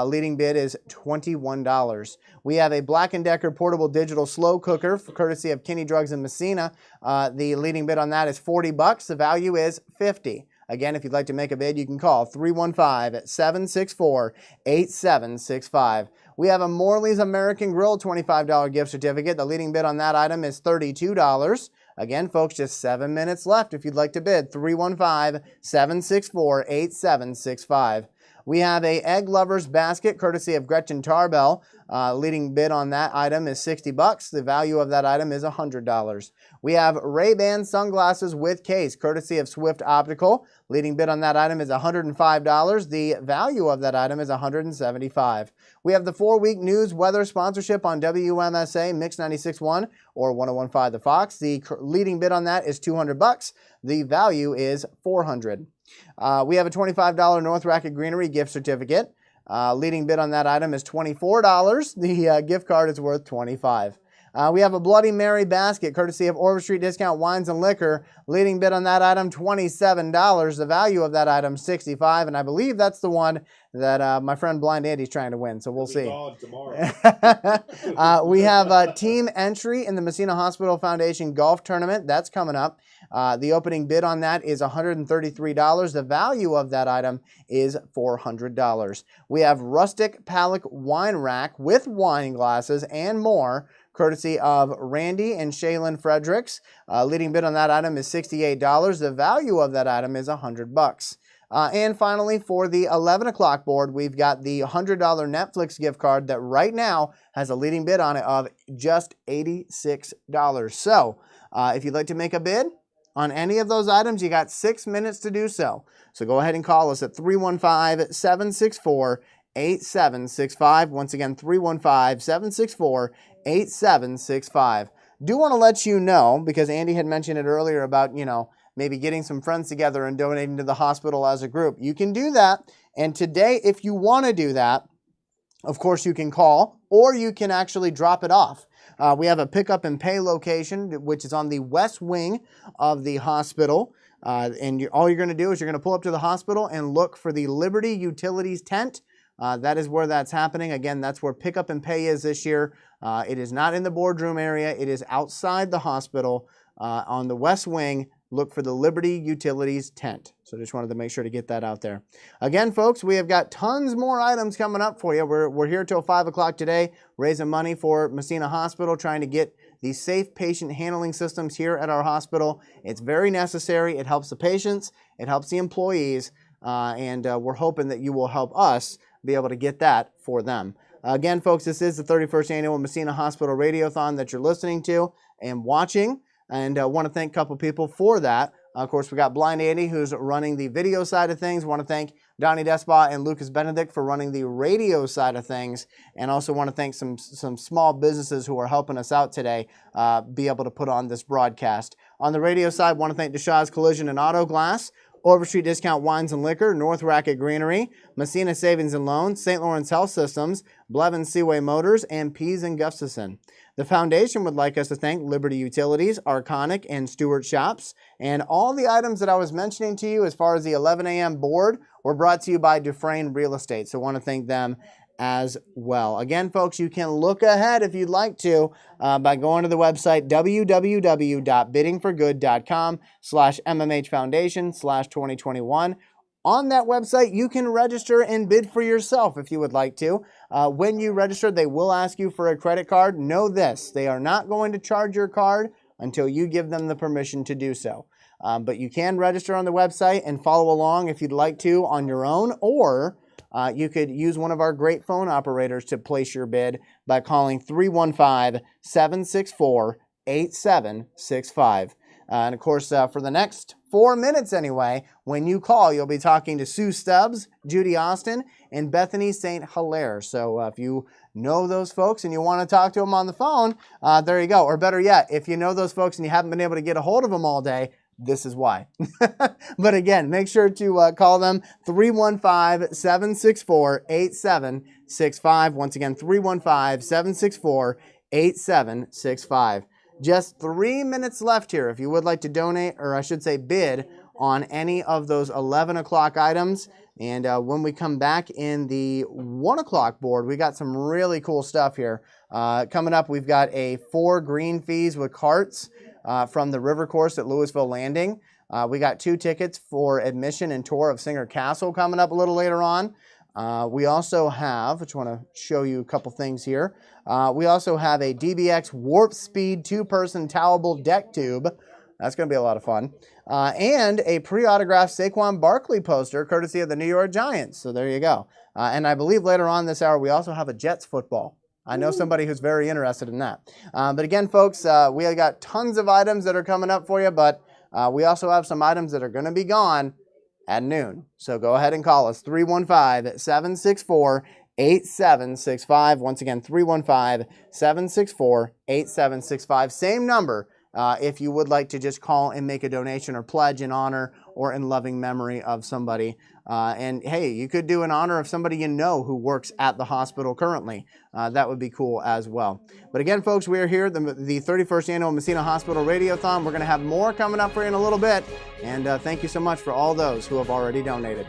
leading bid is $21. We have a Black & Decker portable digital slow cooker courtesy of Kinney Drugs in Massena. The leading bid on that is $40. The value is $50. Again, if you'd like to make a bid, you can call 315-764-8765. We have a Morley's American Grill $25 gift certificate. The leading bid on that item is $32. Again, folks, just 7 minutes left if you'd like to bid. 315-764-8765. We have a Egg Lovers basket courtesy of Gretchen Tarbell. Leading bid on that item is $60. The value of that item is $100. We have Ray-Ban sunglasses with case courtesy of Swift Optical. Leading bid on that item is $105. The value of that item is $175. We have the 4-week news weather sponsorship on WMSA Mix 96.1 or 101.5 The Fox. The leading bid on that is $200. The value is $400. We have a $25 North Racket Greenery gift certificate. Leading bid on that item is $24. The gift card is worth $25. We have a Bloody Mary basket, courtesy of Overstreet Discount Wines and Liquor. Leading bid on that item, $27. The value of that item, $65. And I believe that's the one that my friend Blind Andy's trying to win. So we'll see. We have team entry in the Massena Hospital Foundation Golf Tournament. That's coming up. The opening bid on that is $133. The value of that item is $400. We have Rustic Palak Wine Rack with wine glasses and more, courtesy of Randy and Shaylin Fredericks. Leading bid on that item is $68. The value of that item is $100. And finally, for the 11 o'clock board, we've got the $100 Netflix gift card that right now has a leading bid on it of just $86. So if you'd like to make a bid on any of those items, you got 6 minutes to do so. So go ahead and call us at 315-764-8765. Once again, 315-764-8765. Do want to let you know, because Andy had mentioned it earlier about, maybe getting some friends together and donating to the hospital as a group. You can do that. And today, if you want to do that, of course, you can call or you can actually drop it off. We have a pick up and pay location, which is on the west wing of the hospital. And all you're going to do is you're going to pull up to the hospital and look for the Liberty Utilities tent. That is where that's happening. Again, that's where pick up and pay is this year. It is not in the boardroom area. It is outside the hospital on the west wing. Look for the Liberty Utilities tent. So just wanted to make sure to get that out there. Again, folks, we have got tons more items coming up for you. We're here till 5 o'clock today, raising money for Massena Hospital, trying to get these safe patient handling systems here at our hospital. It's very necessary. It helps the patients. It helps the employees. And we're hoping that you will help us be able to get that for them. Again, folks, this is the 31st Annual Massena Hospital Radiothon that you're listening to and watching. And I want to thank a couple people for that. Of course, we got Blind Andy, who's running the video side of things. Want to thank Donnie Despot and Lucas Benedict for running the radio side of things. And also want to thank some small businesses who are helping us out today be able to put on this broadcast. On the radio side, want to thank Deshaw's Collision and Auto Glass, Overstreet Discount Wines and Liquor, North Racket Greenery, Massena Savings and Loans, St. Lawrence Health Systems, Blevins Seaway Motors, and Pease and Gustafson. The foundation would like us to thank Liberty Utilities, Arconic, and Stewart Shops. And all the items that I was mentioning to you as far as the 11 a.m. board were brought to you by Dufresne Real Estate. So I want to thank them as well. Again, folks, you can look ahead if you'd like to by going to the website www.biddingforgood.com/MMH Foundation/2021. On that website, you can register and bid for yourself if you would like to. When you register, they will ask you for a credit card. Know this, they are not going to charge your card until you give them the permission to do so. But you can register on the website and follow along if you'd like to on your own, or you could use one of our great phone operators to place your bid by calling 315-764-8765. And of course, for the next 4 minutes anyway, when you call, you'll be talking to Sue Stubbs, Judy Austin, and Bethany St. Hilaire. So if you know those folks and you want to talk to them on the phone, there you go. Or better yet, if you know those folks and you haven't been able to get a hold of them all day, this is why. But again, make sure to call them 315-764-8765. Once again, 315-764-8765. Just 3 minutes left here if you would like to donate, or I should say bid, on any of those 11 o'clock items. And when we come back in the 1 o'clock board, we got some really cool stuff here. Coming up, we've got 4 green fees with carts from the River Course at Louisville Landing. We got 2 tickets for admission and tour of Singer Castle coming up a little later on. We also have, I just want to show you a couple things here. We also have a DBX Warp Speed 2-person towable deck tube. That's going to be a lot of fun. And a pre-autographed Saquon Barkley poster, courtesy of the New York Giants. So there you go. And I believe later on this hour, we also have a Jets football. I know somebody who's very interested in that. But again, folks, we have got tons of items that are coming up for you, but we also have some items that are going to be gone at noon. So go ahead and call us, 315-764-8765. Once again, 315-764-8765. Same number if you would like to just call and make a donation or pledge in honor or in loving memory of somebody. And hey, you could do in honor of somebody you know who works at the hospital currently. That would be cool as well. But again, folks, we are here at the 31st Annual Massena Hospital Radiothon. We're going to have more coming up for you in a little bit. And thank you so much for all those who have already donated.